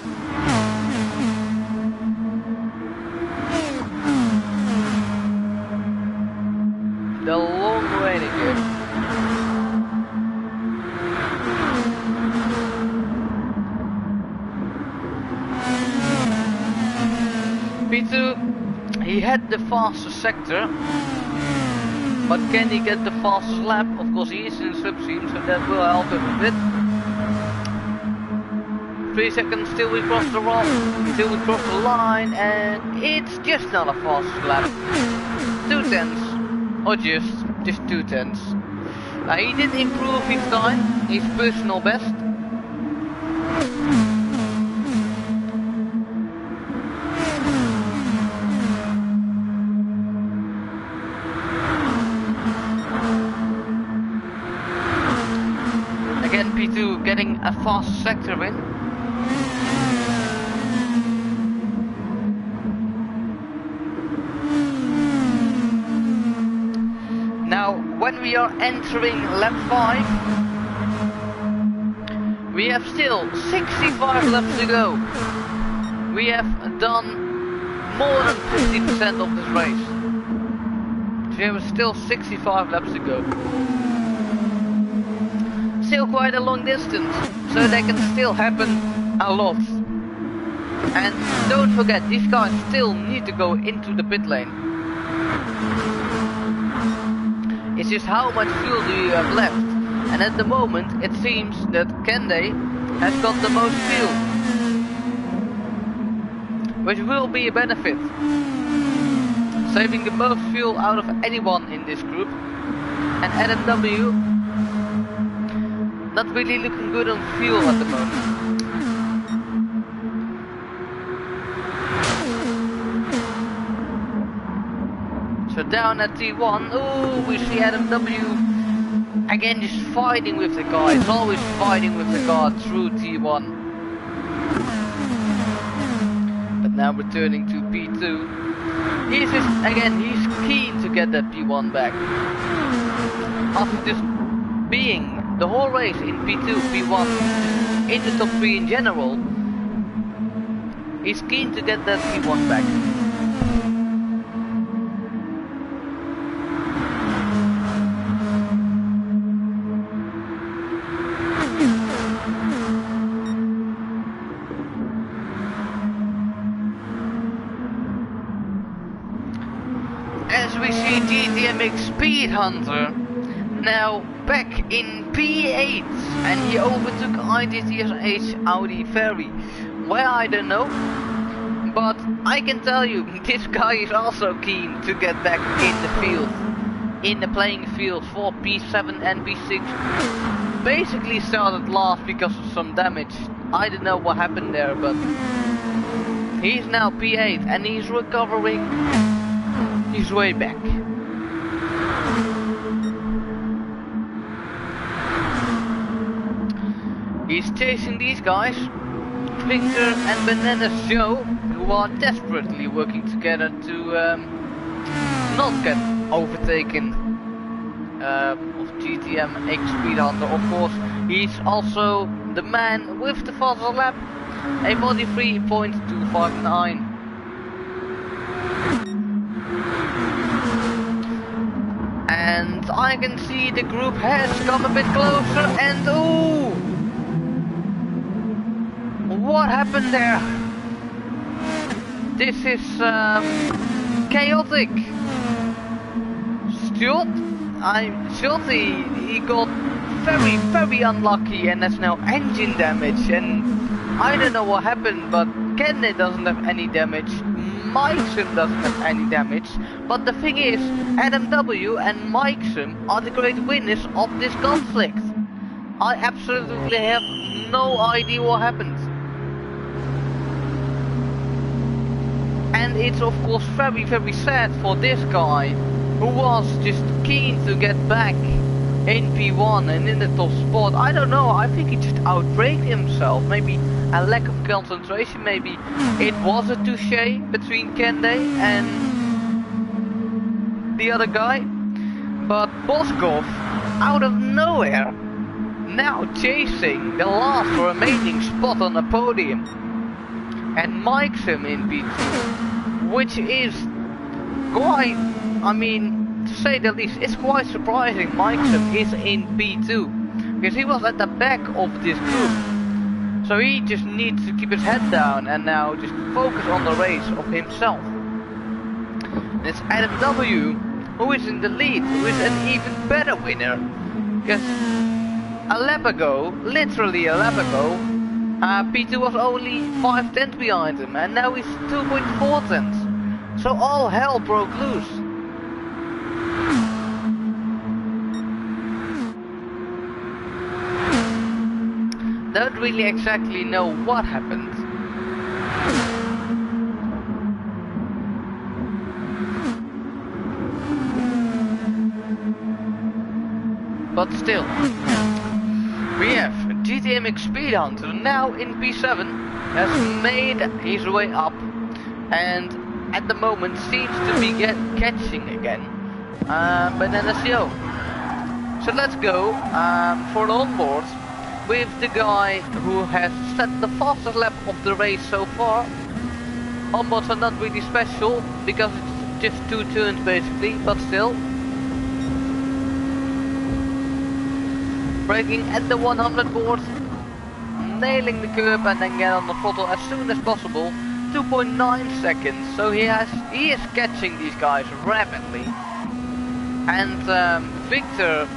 The long waiting game. P2, he had the fastest sector, But can he get the fastest lap? Of course he is in sub-team, so that will help him a bit. 3 seconds till we cross the line, and it's just not a fastest lap. 2 tenths, or just 2 tenths. He did improve his time, his personal best. Again, P2 getting a fast sector win. Now, when we are entering lap 5, we have still 65 laps to go. We have done more than 50% of this race. So we have still 65 laps to go. Still quite a long distance, so they can still happen a lot. And don't forget, these guys still need to go into the pit lane. It's just how much fuel do you have left, and at the moment it seems that Kende has got the most fuel, which will be a benefit, saving the most fuel out of anyone in this group. And AdamW not really looking good on fuel at the moment. So down at T1, oh, we see AdamW again just fighting with the car. He's always fighting with the car through T1. But now returning to P2. He's keen to get that P1 back. After just being the whole race in P2, P1, in the top 3 in general, he's keen to get that P1 back. As we see GTMX Speed Hunter now back in P8, and he overtook IGTSH Audi Ferry. Well, I don't know, but I can tell you this guy is also keen to get back in the field, in the playing field for P7 and P6. Basically started last because of some damage. I don't know what happened there, but he's now P8 and he's recovering his way back. He's chasing these guys, Victor and Bananas Joe, who are desperately working together to not get overtaken of GTM X Speed Hunter. Of course, he's also the man with the fastest lap, a 43.259. And I can see the group has come a bit closer, and ooh! What happened there? This is chaotic. Stilty, he got very unlucky and has now engine damage, and I don't know what happened, but Kende doesn't have any damage, Mikesum doesn't have any damage, but the thing is, AdamW and Mikesum are the great winners of this conflict. I absolutely have no idea what happened. And it's of course very sad for this guy, who was just keen to get back in P1 and in the top spot. I don't know, I think he just outbraked himself. Maybe a lack of concentration, maybe it was a touche between Kende and the other guy. But Boskov, out of nowhere, now chasing the last remaining spot on the podium. And Mikesum in P2, which is quite, I mean, to say the least, it's quite surprising Mikesum is in P2, because he was at the back of this group. So he just needs to keep his head down and now just focus on the race of himself. And it's AdamW who is in the lead, who is an even better winner. Because a lap ago, literally a lap ago, P2 was only 5 tenths behind him, and now he's 2.4 tenths. So all hell broke loose. Don't really exactly know what happened. But still, we have GTMX Speed Hunter now in P7, has made his way up, and at the moment seems to be catching again. But then let's go. So let's go for the onboard with the guy who has set the fastest lap of the race so far. Onboards are not really special because it's just 2 turns basically, but still. Braking at the 100 board, nailing the curb and then get on the throttle as soon as possible. 2.9 seconds, so he is catching these guys rapidly. And Victor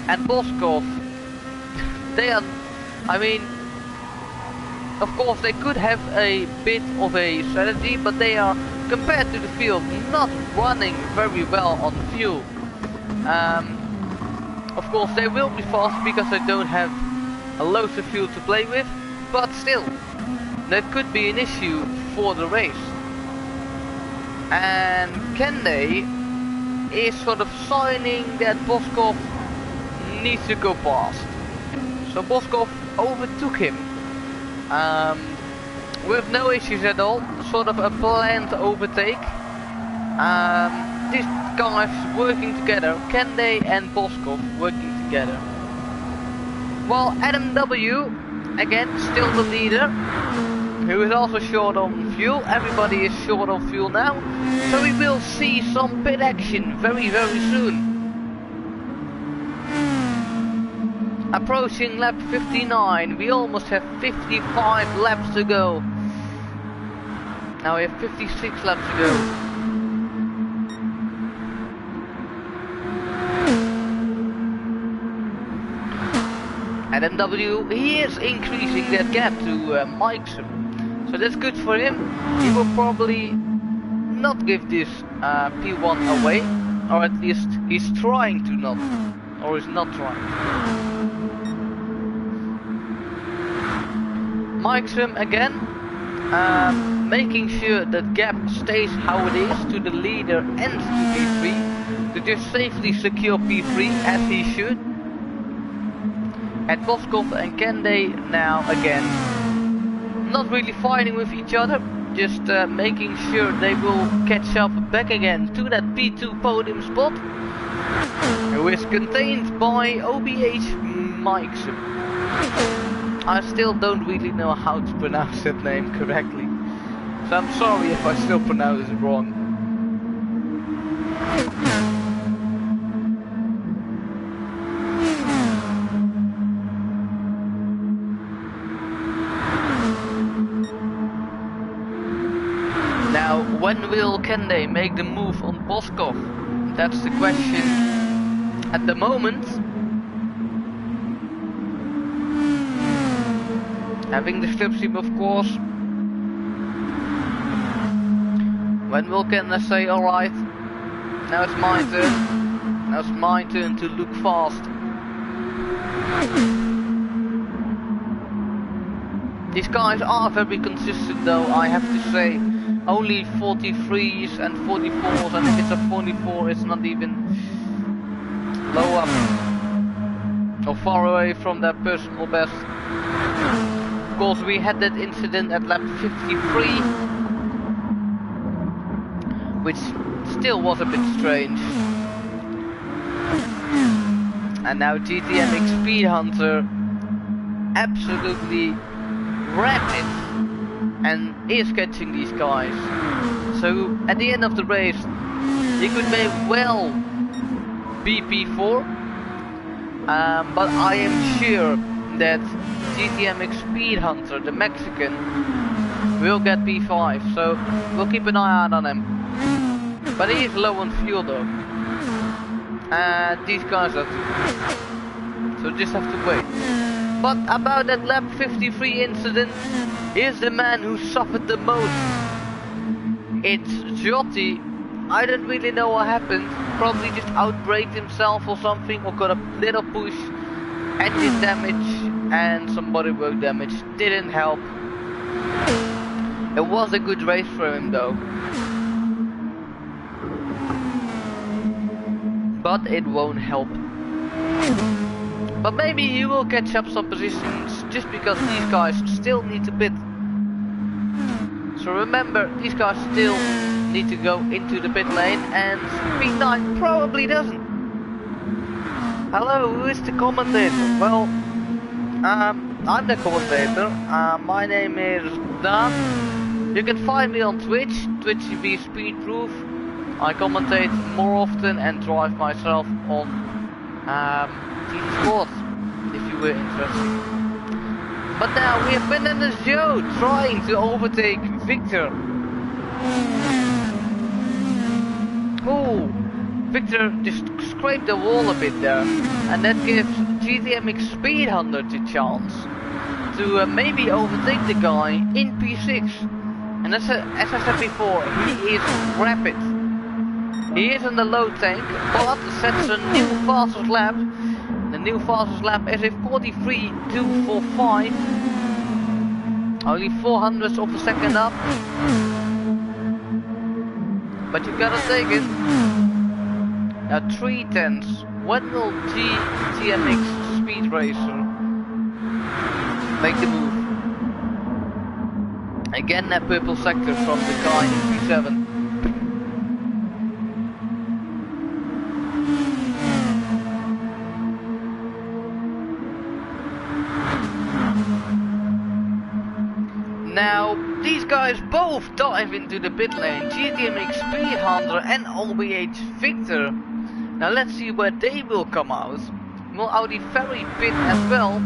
and Boskov, they are, I mean, of course they could have a bit of a strategy, but they are, compared to the field, not running very well on fuel. Of course they will be fast because they don't have a load of fuel to play with, but still, that could be an issue for the race. And Kende is sort of signing that Boskov needs to go past. So Boskov overtook him with no issues at all, sort of a planned overtake. These guys working together, Kende and Boskov working together. While Adam W, again still the leader, who is also short on fuel. Everybody is short on fuel now, so we will see some pit action very soon. Approaching lap 59, we almost have 55 laps to go. Now we have 56 laps to go. MW, he is increasing that gap to Mike's. So that's good for him. He will probably not give this P1 away, or at least he's trying to not, or is not trying. Mike's again, making sure that gap stays how it is to the leader and to P3, to just safely secure P3 as he should. And Boskov and Kende now again, not really fighting with each other, just making sure they will catch up back again to that P2 podium spot, who is contained by OBH Mike's. I still don't really know how to pronounce that name correctly, so I'm sorry if I still pronounce it wrong. Now, when will Kende make the move on Boskov? That's the question at the moment. Having the slipstream, of course. When will Kende say, alright, now it's my turn. Now it's my turn to look fast. These guys are very consistent though, I have to say. Only 43s and 44s, and if it's a 44 it's not even low up or far away from their personal best. Of course we had that incident at lap 53, which still was a bit strange. And now GTMX Speed Hunter absolutely rapid and is catching these guys. So at the end of the race he could very well be P4, but I am sure that GTMX Speed Hunter, the Mexican, will get P5, so we'll keep an eye out on him. But he is low on fuel though. and these guys are too. So just have to wait. But about that lap 53 incident, here's the man who suffered the most. It's Giotti. I don't really know what happened. Probably just outbraked himself or something, or got a little push. Engine damage and some bodywork damage. Didn't help. It was a good race for him though. But it won't help. But maybe he will catch up some positions just because these guys still need to pit. So remember, these guys still need to go into the pit lane and P9 probably doesn't. Hello, who is the commentator? Well, I'm the commentator. My name is Dan. You can find me on Twitch, TV Speedproof. I commentate more often and drive myself on GT Sports, if you were interested. But now we have Banana Joe trying to overtake Victor. Oh, Victor just scraped the wall a bit there, and that gives GTMX Speed Hunter the chance to maybe overtake the guy in P6. And as I said before, he is rapid. He is in the low tank, but sets a new fastest lap. The new fastest lap is a 43.245. Only 400ths of a second up. But you gotta take it. Now 3/10. When will GTMX Speed Racer make the move? Again that purple sector from the guy in P7. Now, these guys both dive into the pit lane, GTMX Speed Hunter and OBH Victor. Now let's see where they will come out. Will Audi Ferry pit as well?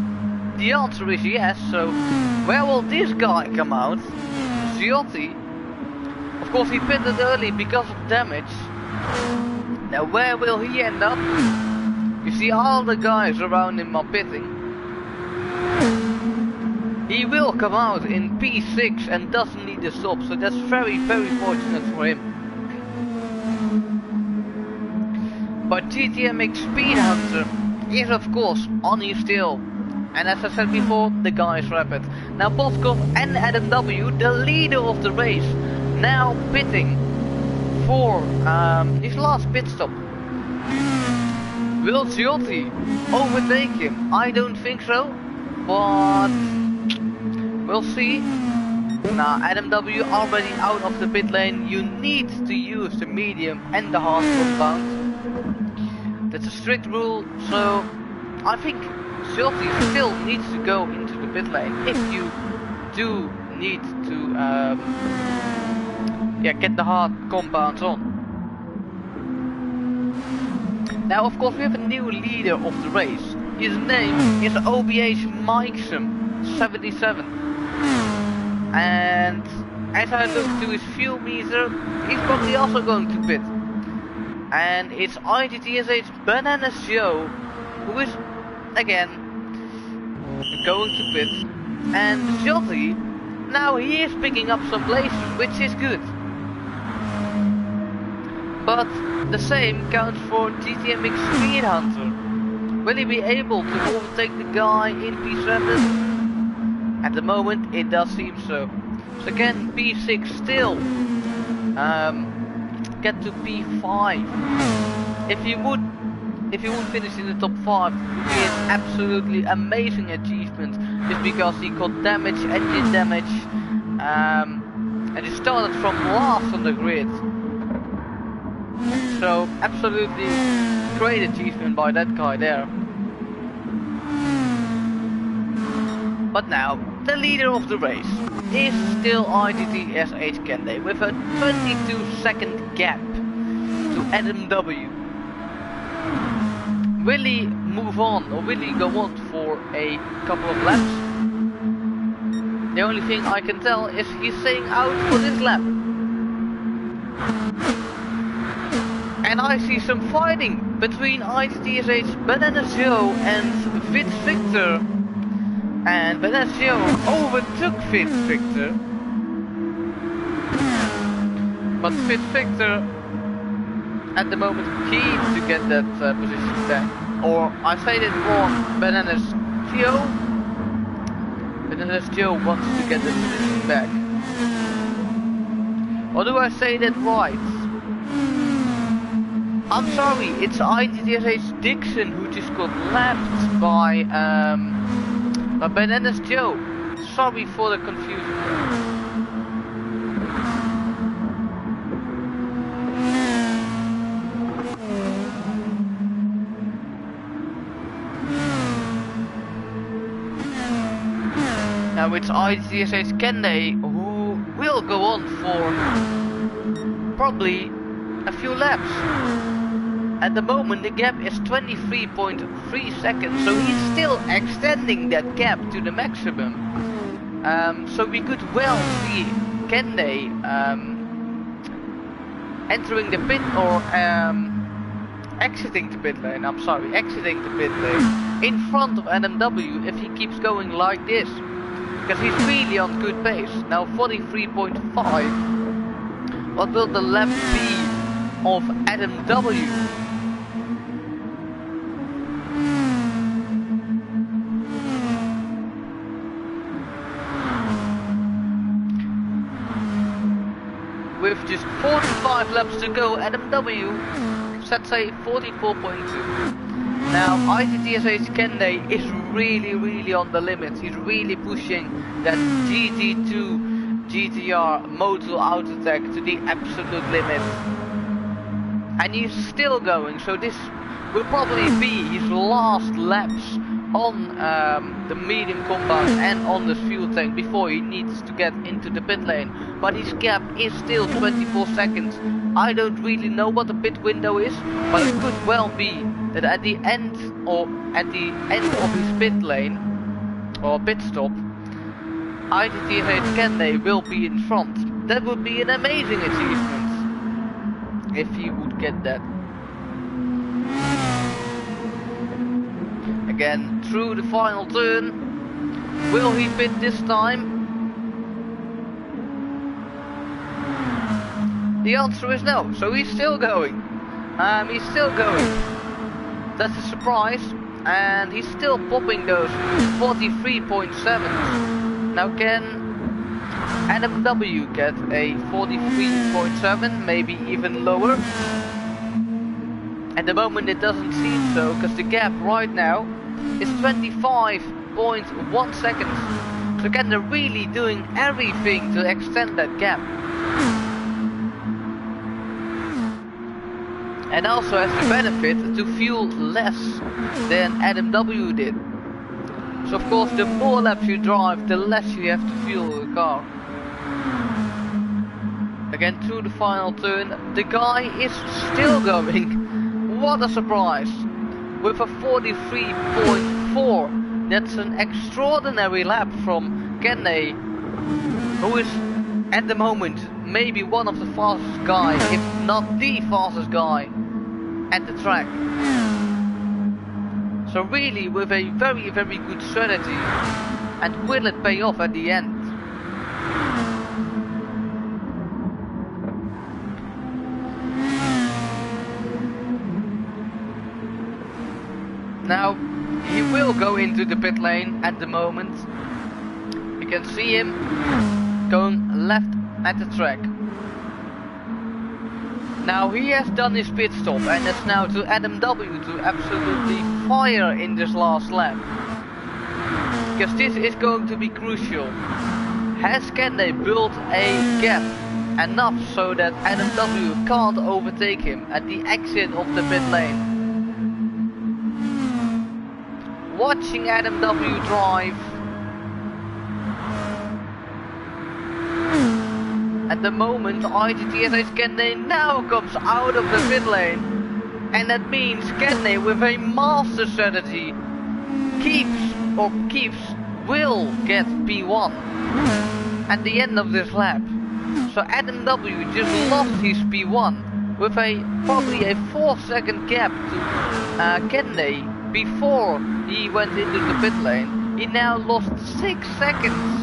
The answer is yes, so where will this guy come out? Giotti. Of course he pitted early because of damage. Now where will he end up? You see all the guys around him are pitting. He will come out in P6 and doesn't need a stop, so that's very fortunate for him. But GTMX Speed Hunter is of course on his tail. And as I said before, the guy is rapid. Now Boskov and Adam W, the leader of the race, now pitting for his last pit stop. Will Giotti overtake him? I don't think so, but we'll see. Now Adam W already out of the pit lane. You need to use the medium and the hard compound. That's a strict rule, so I think Giotti still needs to go into the pit lane if you do need to get the hard compounds on. Now of course we have a new leader of the race. His name is OBH Mikesum 77. And as I look to his fuel meter, he's probably also going to pit. And it's IGTSH Bananas Joe who is again going to pit. And Giotti, now he is picking up some places, which is good. But the same counts for GTMX Speed Hunter. Will he be able to overtake the guy in P7? At the moment it does seem so. So again P6 still. Get to P5. If you would finish in the top 5, it would be an absolutely amazing achievement. Just because he got damage, engine damage, and he started from last on the grid. So absolutely great achievement by that guy there. But now, the leader of the race is still IGTSH Kende with a 22-second gap to Adam W. Will he move on or will he go on for a couple of laps? The only thing I can tell is he's staying out for this lap. And I see some fighting between IGTSH, Banana Joe and Fitz Victor. And Banana Joe overtook Fitz Victor. But Fitz Victor at the moment keen to get that position back. Or I say that wrong, Bananas Joe. Bananas Joe wants to get that position back. Or do I say that right? I'm sorry, it's IGTSH Dixon who just got lapped by Bananas Joe. Sorry for the confusion. Now it's IGTSH Kende who will go on for probably a few laps. At the moment the gap is 23.3 seconds, so he's still extending that gap to the maximum. So we could well see Kende entering the pit or exiting the pit lane, exiting the pit lane in front of NMW if he keeps going like this. Because he's really on good pace. Now 43.5. What will the lap be of NMW? With just 45 laps to go, NMW, let's say 44.2. Now IGTSH Kende is really on the limits. He's really pushing that GT2 GTR Motul autotech to the absolute limit. And he's still going, so this will probably be his last laps on the medium compound and on the fuel tank before he needs to get into the pit lane. But his gap is still 24 seconds. I don't really know what the pit window is, but it could well be that at the end of his pit lane or pit stop, IGTSH Kende will be in front. That would be an amazing achievement if he would get that. Again, through the final turn. Will he pit this time? The answer is no. So he's still going. He's still going. That's a surprise. And he's still popping those 43.7s. Now can NMW get a 43.7, maybe even lower? At the moment it doesn't seem so, because the gap right now is 25.1 seconds. So again, they're really doing everything to extend that gap. And also has the benefit to fuel less than NMW did. So of course the more laps you drive, the less you have to fuel the car. Again through the final turn, the guy is still going. What a surprise! With a 43.4. That's an extraordinary lap from Kende, who is at the moment maybe one of the fastest guys, if not the fastest guy at the track. So really with a very good strategy. And will it pay off at the end? Now he will go into the pit lane at the moment. You can see him going left at the track. Now he has done his pit stop and it's now to NMW to absolutely fire in this last lap. Because this is going to be crucial. Has Kende built a gap enough so that NMW can't overtake him at the exit of the pit lane? Watching NMW drive. At the moment IGTSH Kende now comes out of the pit lane. And that means Kende with a master strategy will get P1 at the end of this lap. So NMW just lost his P1 with probably a 4-second gap to Kende before he went into the pit lane. He now lost 6 seconds.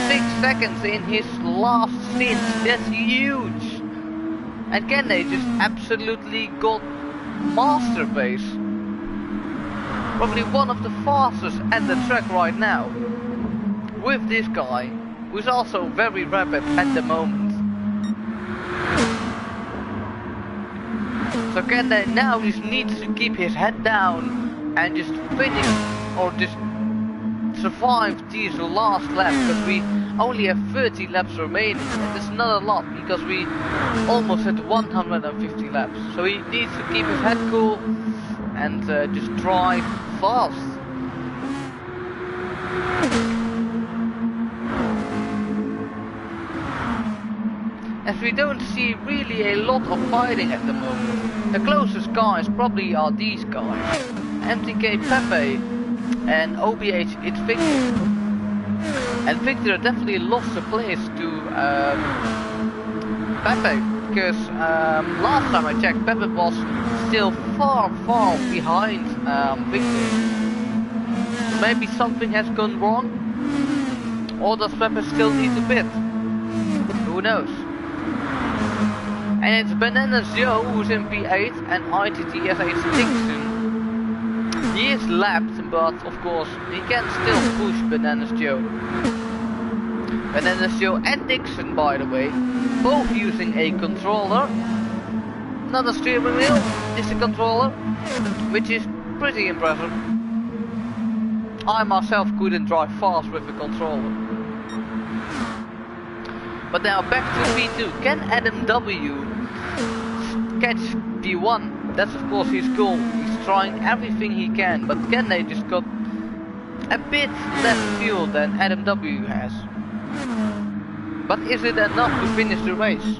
6 seconds in his last stint. That's huge. And Kende just absolutely got master pace. Probably one of the fastest at the track right now. With this guy, who's also very rapid at the moment. So Kende now just needs to keep his head down and just finish or just survive these last laps, because we only have 30 laps remaining, and that's not a lot because we almost had 150 laps. So he needs to keep his head cool and just drive fast. As we don't see really a lot of fighting at the moment. The closest guys probably are these guys. MTK Pepe and OBH it's Victor. And Victor definitely lost the place to Pepe. Because last time I checked, Pepe was still far behind Victor. Maybe something has gone wrong? Or does Pepe still need to pit? Who knows? And it's Bananas Joe who's in P8 and IGTSH Dixon. He is lapped, but of course he can still push Bananas Joe. Bananas Joe and Dixon, by the way, both using a controller. Not a steering wheel, just a controller, which is pretty impressive. I myself couldn't drive fast with a controller. But now back to P2. Can Adam W catch P1? That's of course his goal. He's trying everything he can, but Kende just got a bit less fuel than Adam W has. But is it enough to finish the race?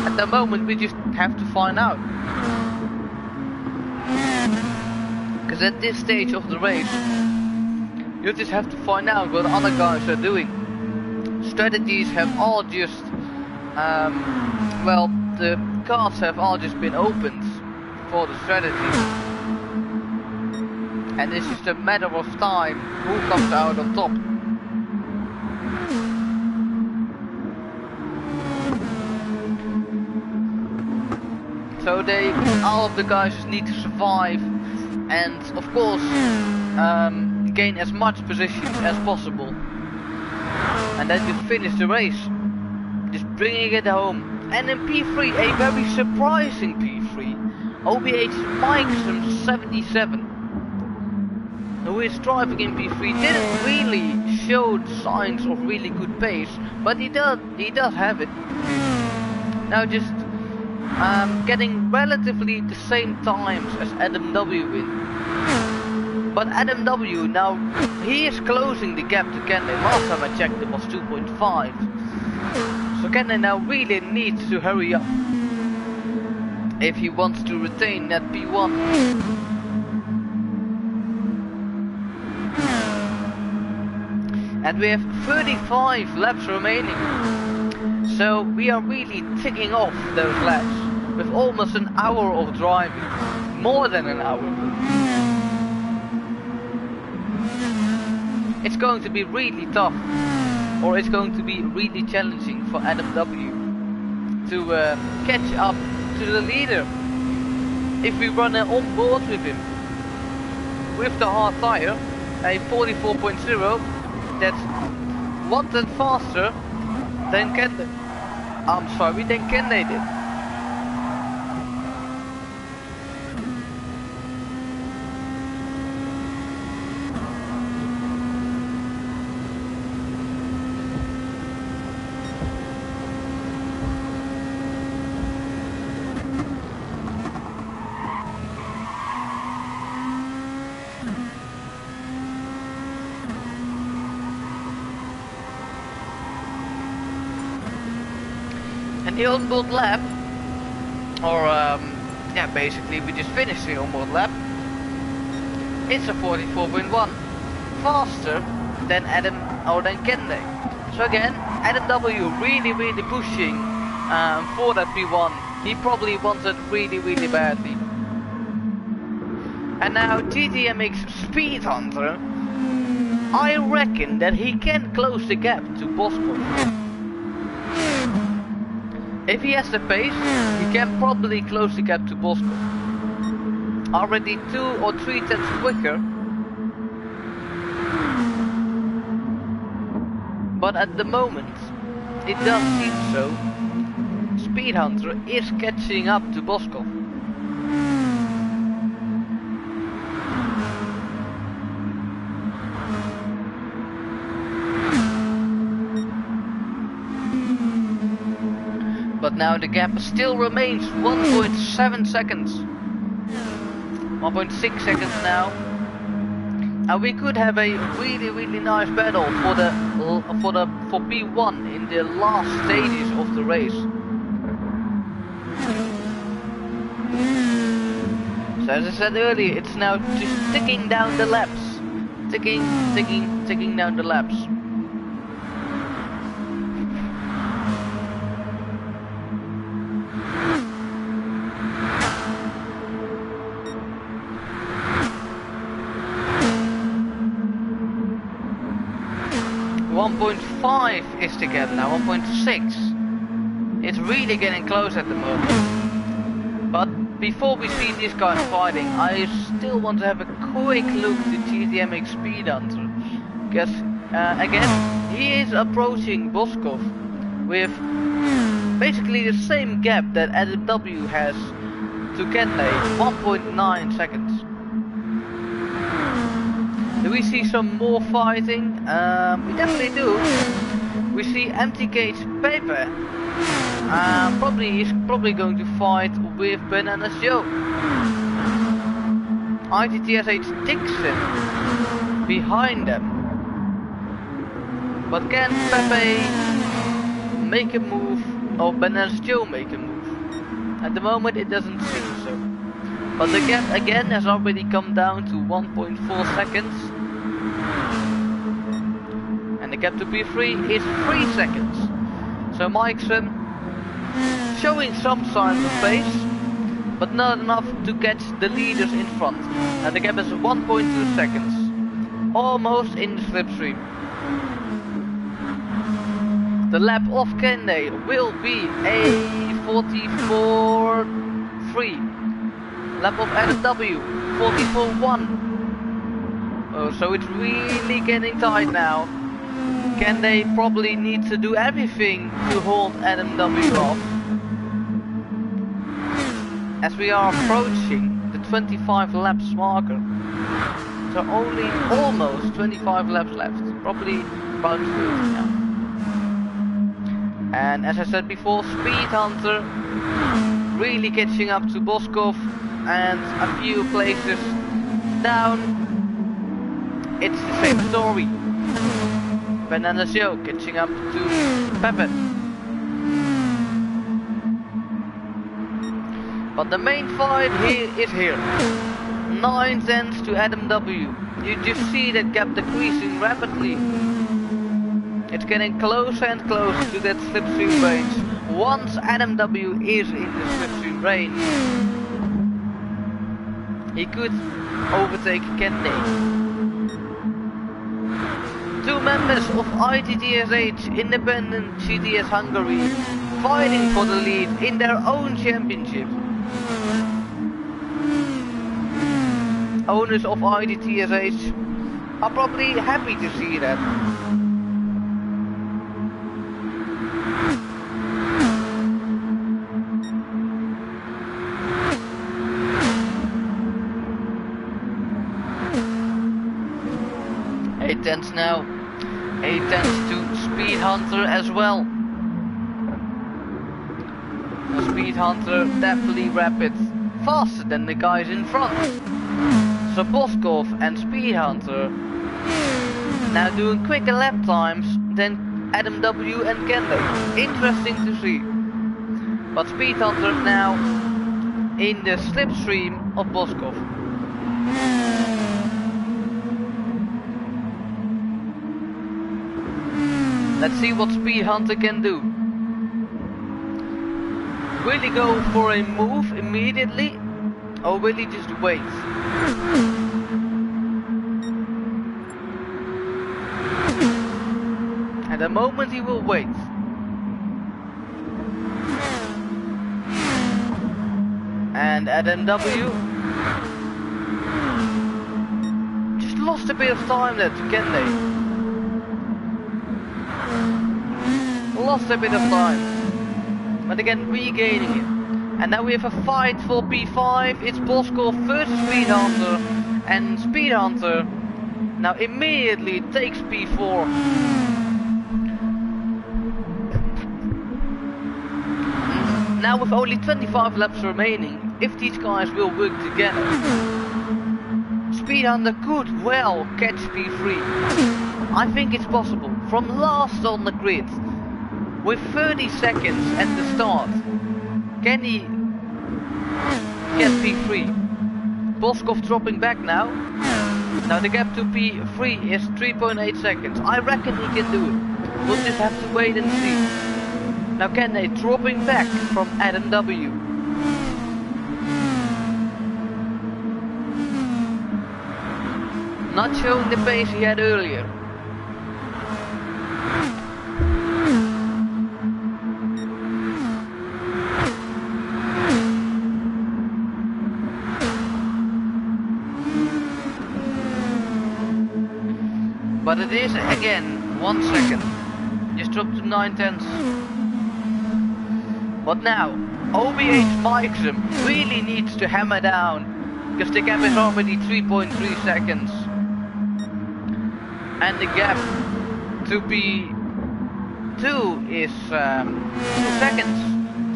At the moment we just have to find out. Because at this stage of the race, you just have to find out what other guys are doing. Strategies have all just, well, the cards have all just been opened for the strategy. And it's just a matter of time who comes out on top. So all of the guys just need to survive and of course gain as much position as possible. And then just finish the race. Just bringing it home. And in P3, a very surprising P3. OBH Mike's from 77. Who is driving in P3 didn't really show signs of really good pace, but he does have it. Now just getting relatively the same times as Adam W in. But Adam W now, he is closing the gap to Kende. Last time I checked it was 2.5. So Kende now really needs to hurry up if he wants to retain that P1. And we have 35 laps remaining. So we are really ticking off those laps with almost an hour of driving. More than an hour. It's going to be really tough, or it's going to be really challenging for Adam W to catch up to the leader. If we run an onboard with him, with the hard tire, a 44.0, that's 1 tenth faster than Kende. I'm sorry, than Kende did. And the onboard lap, or yeah, basically we just finished the onboard lap. It's a 44.1, faster than Adam or than Kende. So again, Adam W really pushing for that P1. He probably wants it really badly. And now GTMX Speed Hunter, I reckon that he can close the gap to Boskov. If he has the pace, he can probably close the gap to Boskov. Already 2 or 3 tenths quicker. But at the moment, it does seem so. Speed Hunter is catching up to Boskov. But now the gap still remains 1.7 seconds. 1.6 seconds now. And we could have a really nice battle for P1 in the last stages of the race. So as I said earlier, it's now just ticking down the laps. Ticking down the laps. .5 is the gap now, 1.6. It's really getting close at the moment. But before we see these guys fighting, I still want to have a quick look to GTMX Speed Hunter. Because again, he is approaching Boskov with basically the same gap that Adam W has to Kende, 1.9 seconds. Do we see some more fighting? We definitely do. We see empty cage paper. He's probably going to fight with Bananas Joe. IGTSH Dixon behind them. But can Pepe make a move or Bananas Joe make a move? At the moment it doesn't seem so. But the gap again has already come down to 1.4 seconds. And the gap to P3 is 3 seconds. So Mikeson showing some signs of pace, but not enough to catch the leaders in front. And the gap is 1.2 seconds. Almost in the slipstream. The lap of Kende will be a 44.3. Lap of NW 44.1. Oh, so it's really getting tight now. Kende probably needs to do everything to hold Adam W off. As we are approaching the 25 laps marker. So only almost 25 laps left. Probably about 30 now. And as I said before, Speed Hunter really catching up to Boskov. And a few places down, it's the same story. Banana Joe catching up to Pepe. But the main fight here is here. 9 tenths to Adam W. You just see that gap decreasing rapidly. It's getting closer and closer to that slipstream range. Once Adam W is in the slipstream range, he could overtake Kende. 2 members of IGTSH Independent GTS Hungary fighting for the lead in their own championship. Owners of IGTSH are probably happy to see that. Tenths now, 8 tenths to Speed Hunter as well. The Speed Hunter definitely rapid, faster than the guys in front. So Boskov and Speed Hunter now doing quicker lap times than Adam W and Kende. Interesting to see. But Speed Hunter now in the slipstream of Boskov. Let's see what Speed Hunter can do. Will he go for a move immediately, or will he just wait? At the moment he will wait. And AdamW just lost a bit of time there to Kende. Lost a bit of time. But again regaining it. And now we have a fight for P5. It's Boskov versus Speed Hunter. And Speed Hunter now immediately takes P4. Now with only 25 laps remaining, if these guys will work together, Speed Hunter could well catch P3. I think it's possible. From last on the grid, with 30 seconds at the start, can he get P3? Boskov dropping back now. Now the gap to P3 is 3.8 seconds. I reckon he can do it. We'll just have to wait and see. Now Kende dropping back from AdamW. Not showing the pace he had earlier. But it is again 1 second. Just dropped to 9/10. But now, OBH Mikeson really needs to hammer down, because the gap is already 3.3 seconds. And the gap to P2 is 2 seconds.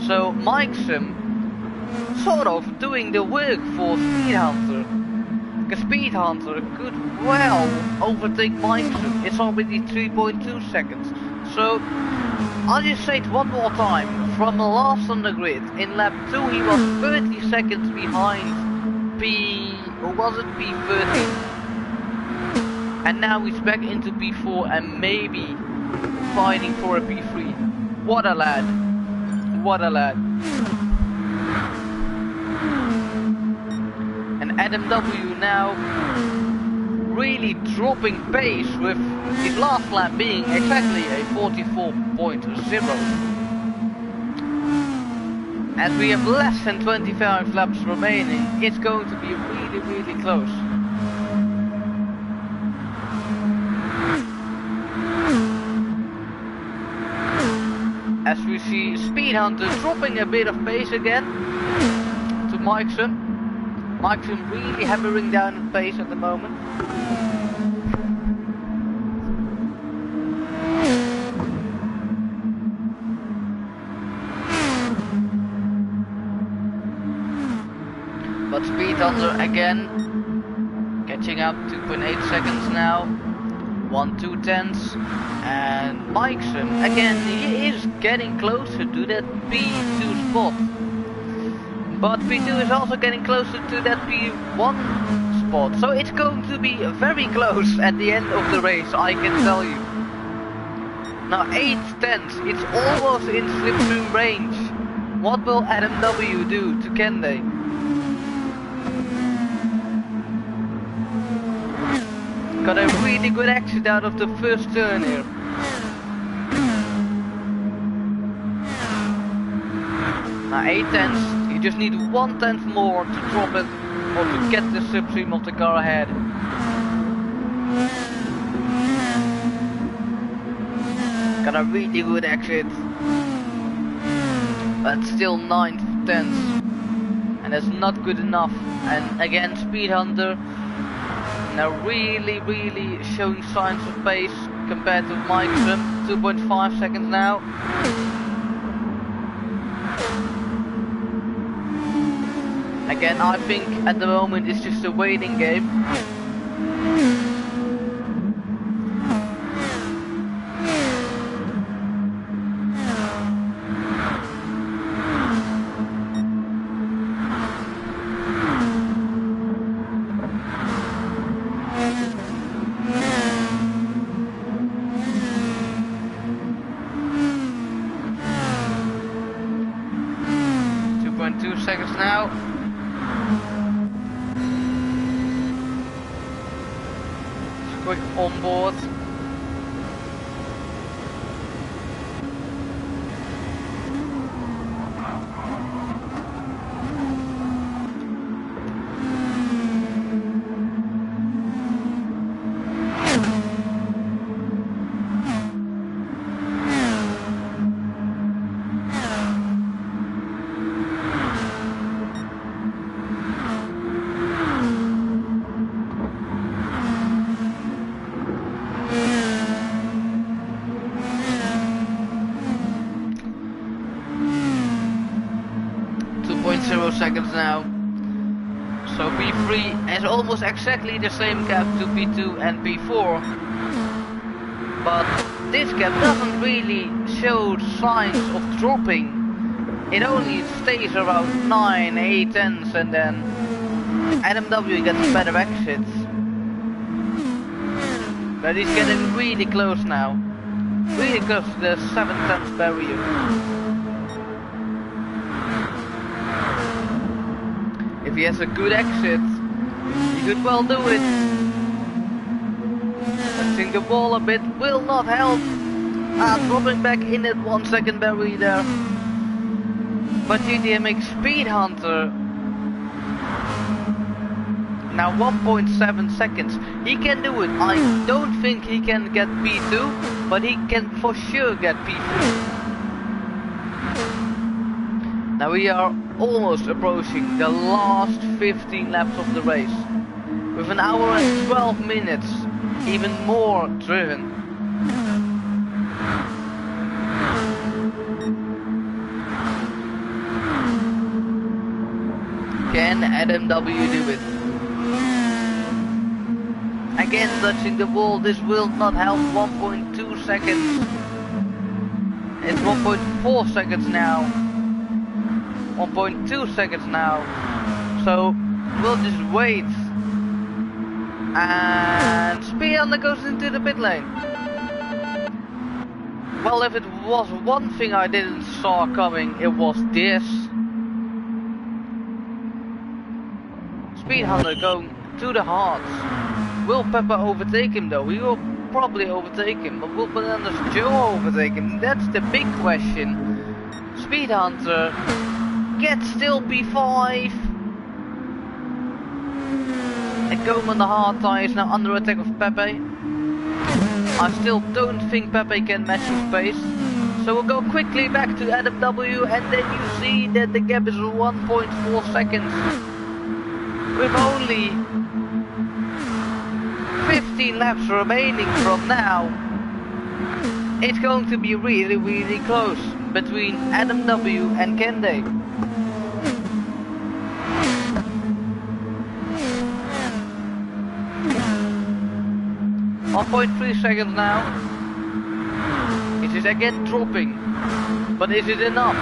So Mikeson sort of doing the work for Speed Hunter. Because Speed Hunter could well overtake Mikeson. It's already 3.2 seconds. So I'll just say it one more time. From the last on the grid, in lap 2 he was 30 seconds behind P13. And now he's back into P4 and maybe fighting for a P3. What a lad. What a lad. And AdamW now really dropping pace, with his last lap being exactly a 44.0. As we have less than 25 laps remaining, it's going to be really, really close. As we see Speed Hunter dropping a bit of pace again to Mikeson. Mikeson really hammering down the pace at the moment. But Speed Hunter again catching up, 2.8 seconds now, 1/2, and Mikeson again, he is getting closer to that P2 spot. But P2 is also getting closer to that P1 spot, so it's going to be very close at the end of the race, I can tell you. Now 8/10, it's almost in slipstream range. What will AdamW do to Kende? Got a really good exit out of the first turn here. Now 8/10, you just need 1/10 more to drop it, or to get the slipstream of the car ahead. Got a really good exit, but still 9/10, and that's not good enough. And again, Speed Hunter now really showing signs of pace compared to Mikeson. 2.5 seconds now. Again, I think at the moment it's just a waiting game. quick onboard. Seconds now. So P3 has almost exactly the same gap to P2 and P4. But this gap doesn't really show signs of dropping. It only stays around 9, 8 tenths, and then NMW gets better exits. But he's getting really close now. Really close to the 7 tenths barrier. If he has a good exit, he could well do it. Touching the ball a bit will not help. Dropping back in at 1 second barrier there. But GTMX Speed Hunter now 1.7 seconds. He can do it. I don't think he can get P2, but he can for sure get P3. Now we are almost approaching the last 15 laps of the race. With an hour and 12 minutes, even more driven. Can NMW do it? Again touching the ball, this will not help. 1.2 seconds. It's 1.4 seconds now. 1.2 seconds now, so we'll just wait. And Speed Hunter goes into the pit lane. Well, if it was one thing I didn't saw coming, it was this. Speed Hunter going to the hearts. Will Pepper overtake him though? He will probably overtake him, but will Bananas Joe overtake him? That's the big question. Speed Hunter gets still P5. And going on the hard tires now under attack of Pepe. I still don't think Pepe can match his pace. So we'll go quickly back to NMW, and then you see that the gap is 1.4 seconds. With only 15 laps remaining from now. It's going to be really close between NMW and Kende. 1.3 seconds now. It is again dropping. But is it enough?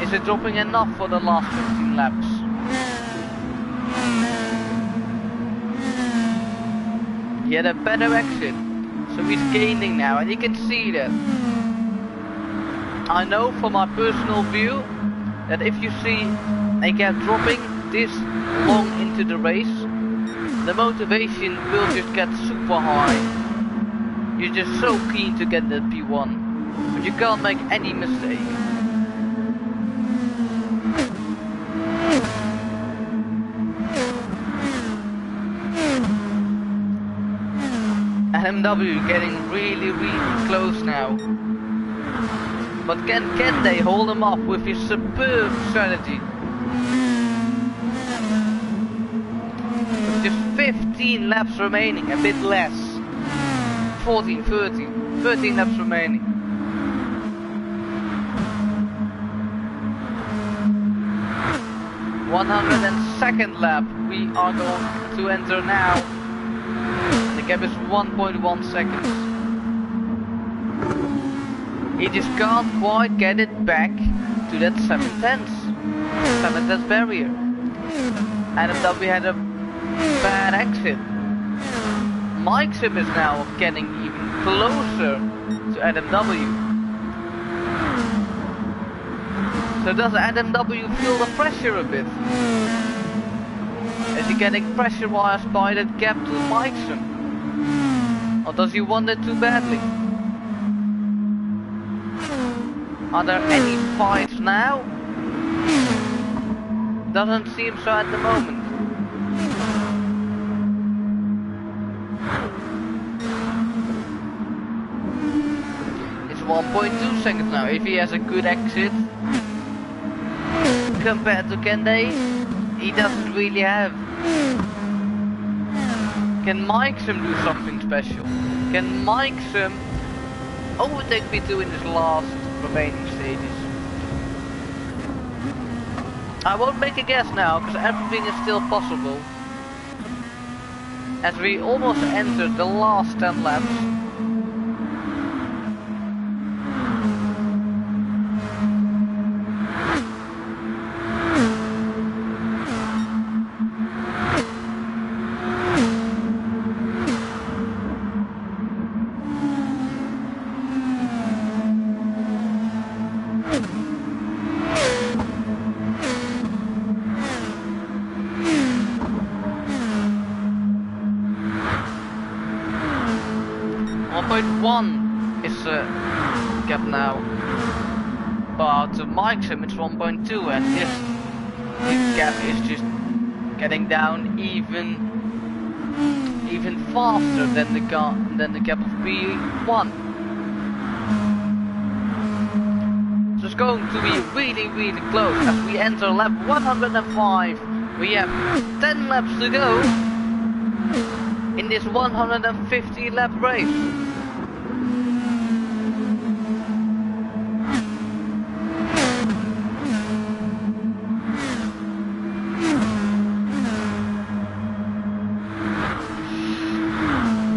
Is it dropping enough for the last 15 laps? He had a better exit. So he's gaining now, and you can see that. I know from my personal view that if you see a gap dropping this long into the race, the motivation will just get super high. You're just so keen to get that P1, but you can't make any mistake. NMW getting really close now. But can they hold him up with his superb strategy? Just 15 laps remaining, a bit less. 14, 13 laps remaining. (102nd lap we are going to enter now. The gap is 1.1 seconds. He just can't quite get it back to that 7 tenths barrier. NMW had a bad exit. Mikesim is now getting even closer to NMW. So does NMW feel the pressure a bit? Is he getting pressurized by that gap to Mikesim? Or does he want it too badly? Are there any fights now? Doesn't seem so at the moment. It's 1.2 seconds now. If he has a good exit compared to Kende, he doesn't really have. Can Mike'sum do something special? Can Mike'sum overtake P2 in his last remaining stages? I won't make a guess now, because everything is still possible. As we almost entered the last 10 laps. Is the gap now, but Mike'sum it's 1.2, and his gap is just getting down even faster than the gap of P1. So it's going to be really close as we enter lap 105. We have 10 laps to go in this 150 lap race.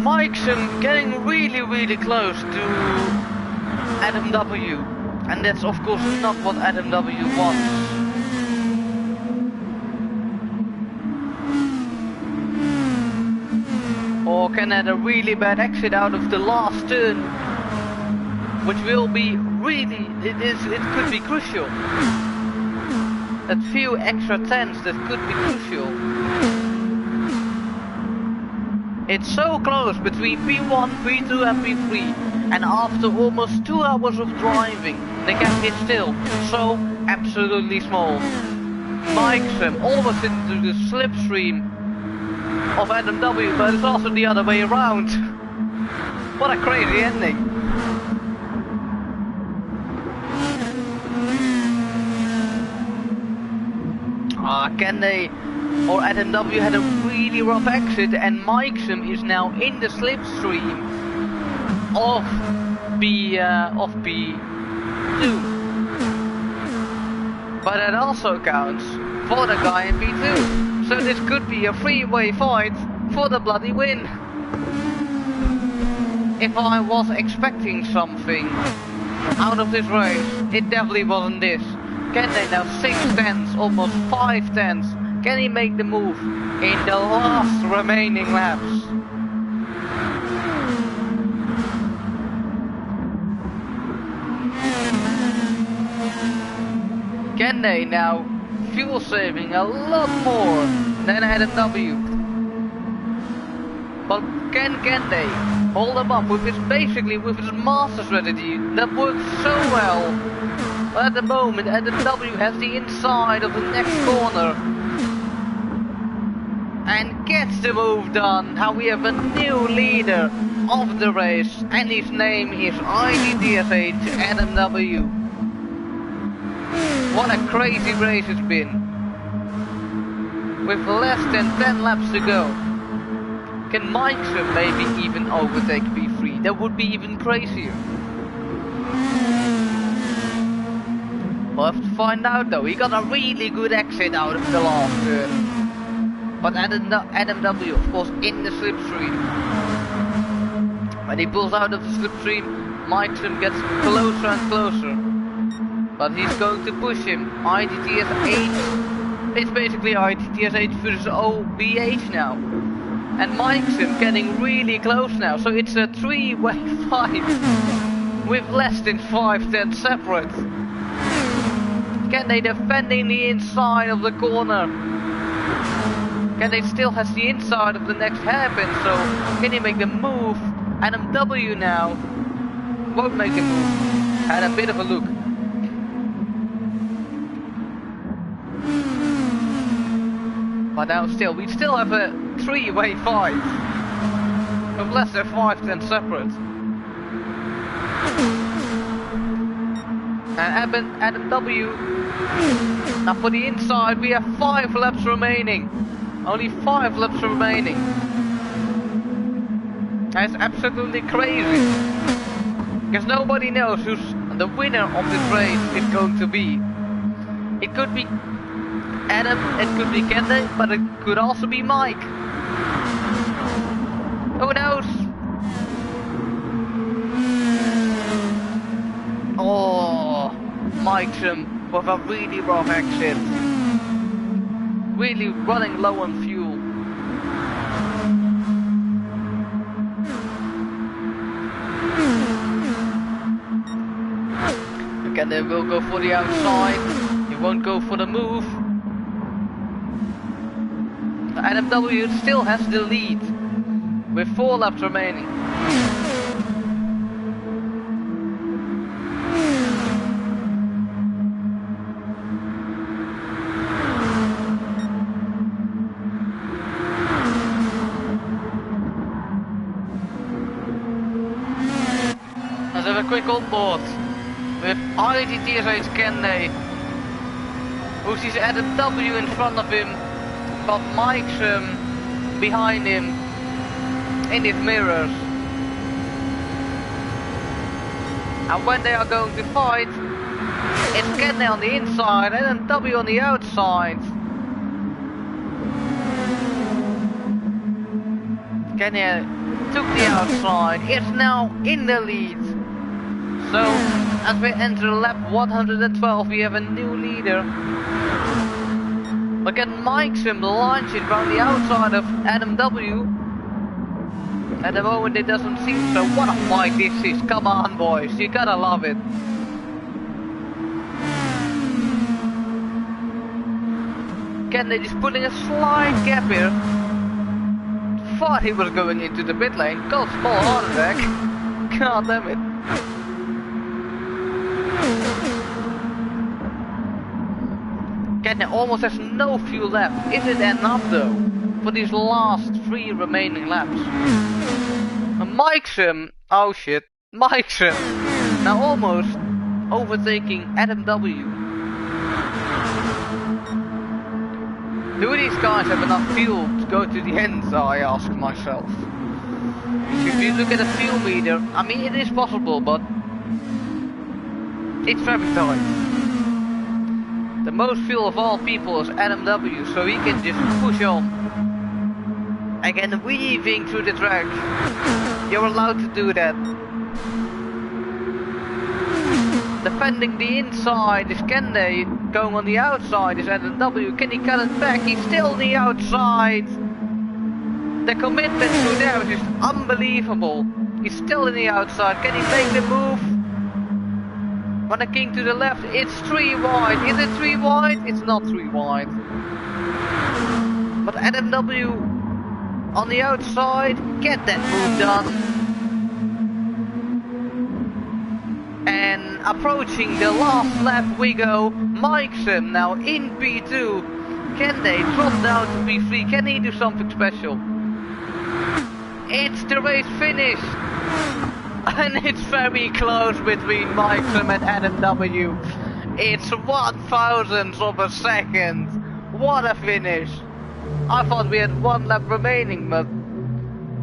Mike'sum getting really close to Adam W, and that's of course not what Adam W wants. Or can add a really bad exit out of the last turn, which will be it could be crucial. That few extra tenths that could be crucial. It's so close between P1, P2 and P3, and after almost 2 hours of driving, the gap is still so absolutely small. Mike'sum almost into the slipstream of Adam W, but it's also the other way around. What a crazy ending. Kende or Adam W had a really rough exit, and Mike'sum is now in the slipstream of P2. But that also counts for the guy in P2. So this could be a three-way fight for the bloody win. If I was expecting something out of this race, it definitely wasn't this. Kende now 6 tenths, almost 5 tenths. Can he make the move in the last remaining laps? Kende now fuel saving a lot more than Adam W. But can Kende hold him up with his master strategy that works so well? But at the moment Adam W has the inside of the next corner and gets the move done. Now we have a new leader of the race, and his name is IGTSH Adam W. What a crazy race it's been. With less than 10 laps to go. Can Mike'sum maybe even overtake P3? That would be even crazier. We'll have to find out though. He got a really good exit out of the last turn. But Adam W, of course, in the slipstream. When he pulls out of the slipstream, Mike'sum gets closer and closer. But he's going to push him. IGTSH. It's basically IGTSH versus OBH now. And Mike'sum getting really close now. So it's a three-way fight with less than 5 tenths separate. Kende defending the inside of the corner. Kende still has the inside of the next hairpin, so can he make the move NMW now won't make a move. Had a bit of a look. But now still, we still have a three-way fight. Of less than 5 10 separate. And NMW. Now for the inside we have 5 laps remaining. Only 5 laps remaining. That's absolutely crazy. Because nobody knows who's the winner of this race is going to be. It could be Adam, it could be Kende, but it could also be Mike. Who knows? Oh, Mike's with a really rough exit. Really running low on fuel. Again, they will go for the outside. He won't go for the move. NMW still has the lead with 4 laps remaining. Let's have a quick onboard with IGTSH Kende, who sees NMW in front of him, but Mike's behind him in his mirrors. And when they are going to fight, it's Kende on the inside and NMW on the outside. Kende took the outside, is now in the lead. So, as we enter lap 112, we have a new leader. Again, Mike's lines it around the outside of NMW. At the moment it doesn't seem so. What a fight this is, come on boys, you gotta love it. Kende just putting a slight gap here. Thought he was going into the pit lane, got a small heart attack. God damn it. Kende almost has no fuel left. Is it enough though? For these last 3 remaining laps. And Mike's oh shit. Mike's now almost overtaking NMW. Do these guys have enough fuel to go to the end, I ask myself. If you look at the fuel meter, I mean it is possible, but it's very tight. The most fuel of all people is NMW, so he can just push on. Again, weaving through the track. You're allowed to do that. Defending the inside is Kende. Going on the outside is NMW. Can he cut it back? He's still on the outside. The commitment to there is just unbelievable. He's still in the outside. Can he make the move? When I came to the left, it's 3 wide. Is it 3 wide? It's not 3 wide. But NMW on the outside, get that move done. And approaching the last lap we go. Mike's now in P2. Can they drop down to P3? Can he do something special? It's the race finished. And it's very close between Mike's and NMW. It's 1/1000th of a second. What a finish. I thought we had 1 lap remaining, but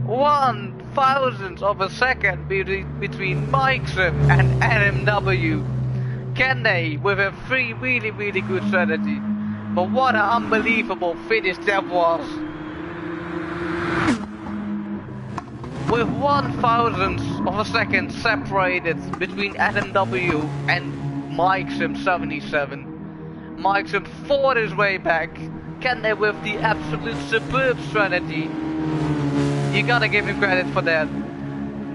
1/1000th of a second between Mike's and NMW. Kende with a really good strategy. But what an unbelievable finish that was. With 1/1000th of a second separated between NMW and Mike's 77. Mike's fought his way back. Kende with the absolute superb strategy. You gotta give him credit for that.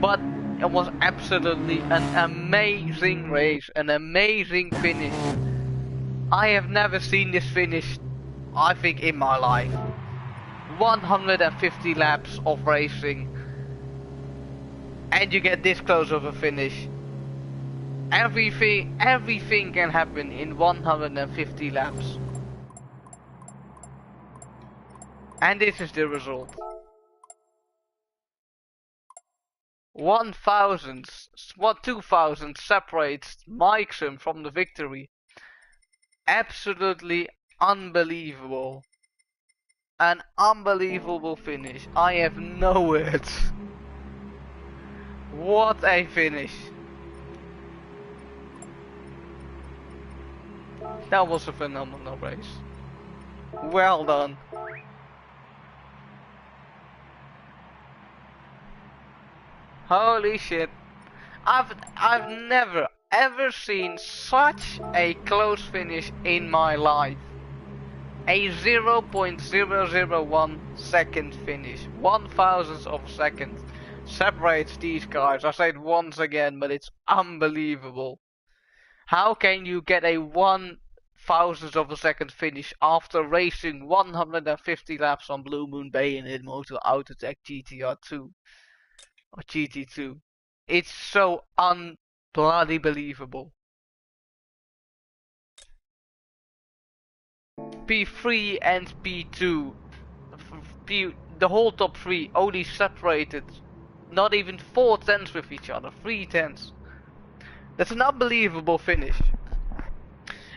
But it was absolutely an amazing race, an amazing finish. I have never seen this finish, I think, in my life. 150 laps of racing. and you get this close of a finish. Everything can happen in 150 laps. And this is the result. 2000 separates Mikeson from the victory. Absolutely unbelievable. An unbelievable finish. I have no words. What a finish. That was a phenomenal race. Well done. Holy shit. I've never ever seen such a close finish in my life. A 0.001 second finish. 1,000th of a second separates these cars. I say it once again, but it's unbelievable. How can you get a 1,000th of a second finish after racing 150 laps on Blue Moon Bay in Motul autotech GT2 or GT2? It's so unbloody believable. P3 and P2, the whole top 3 only separated not even 4 tenths with each other, 3 tenths. That's an unbelievable finish.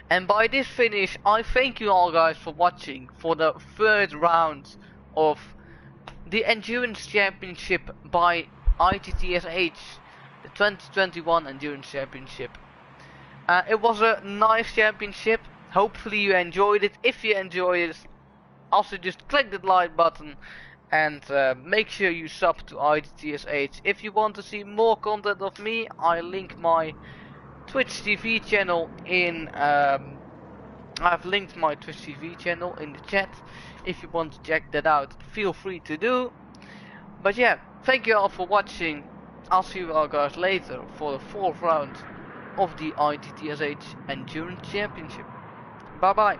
And by this finish, I thank you all guys for watching for the third round of the Endurance Championship by IGTSH, the 2021 Endurance Championship. It was a nice championship. Hopefully you enjoyed it. If you enjoyed it, also just click the like button and make sure you sub to IGTSH. If you want to see more content of me, I link my Twitch TV channel in I've linked my Twitch TV channel in the chat. If you want to check that out, feel free to do. But yeah, thank you all for watching. I'll see you all guys later for the 4th round of the IGTSH Endurance Championship. Bye bye.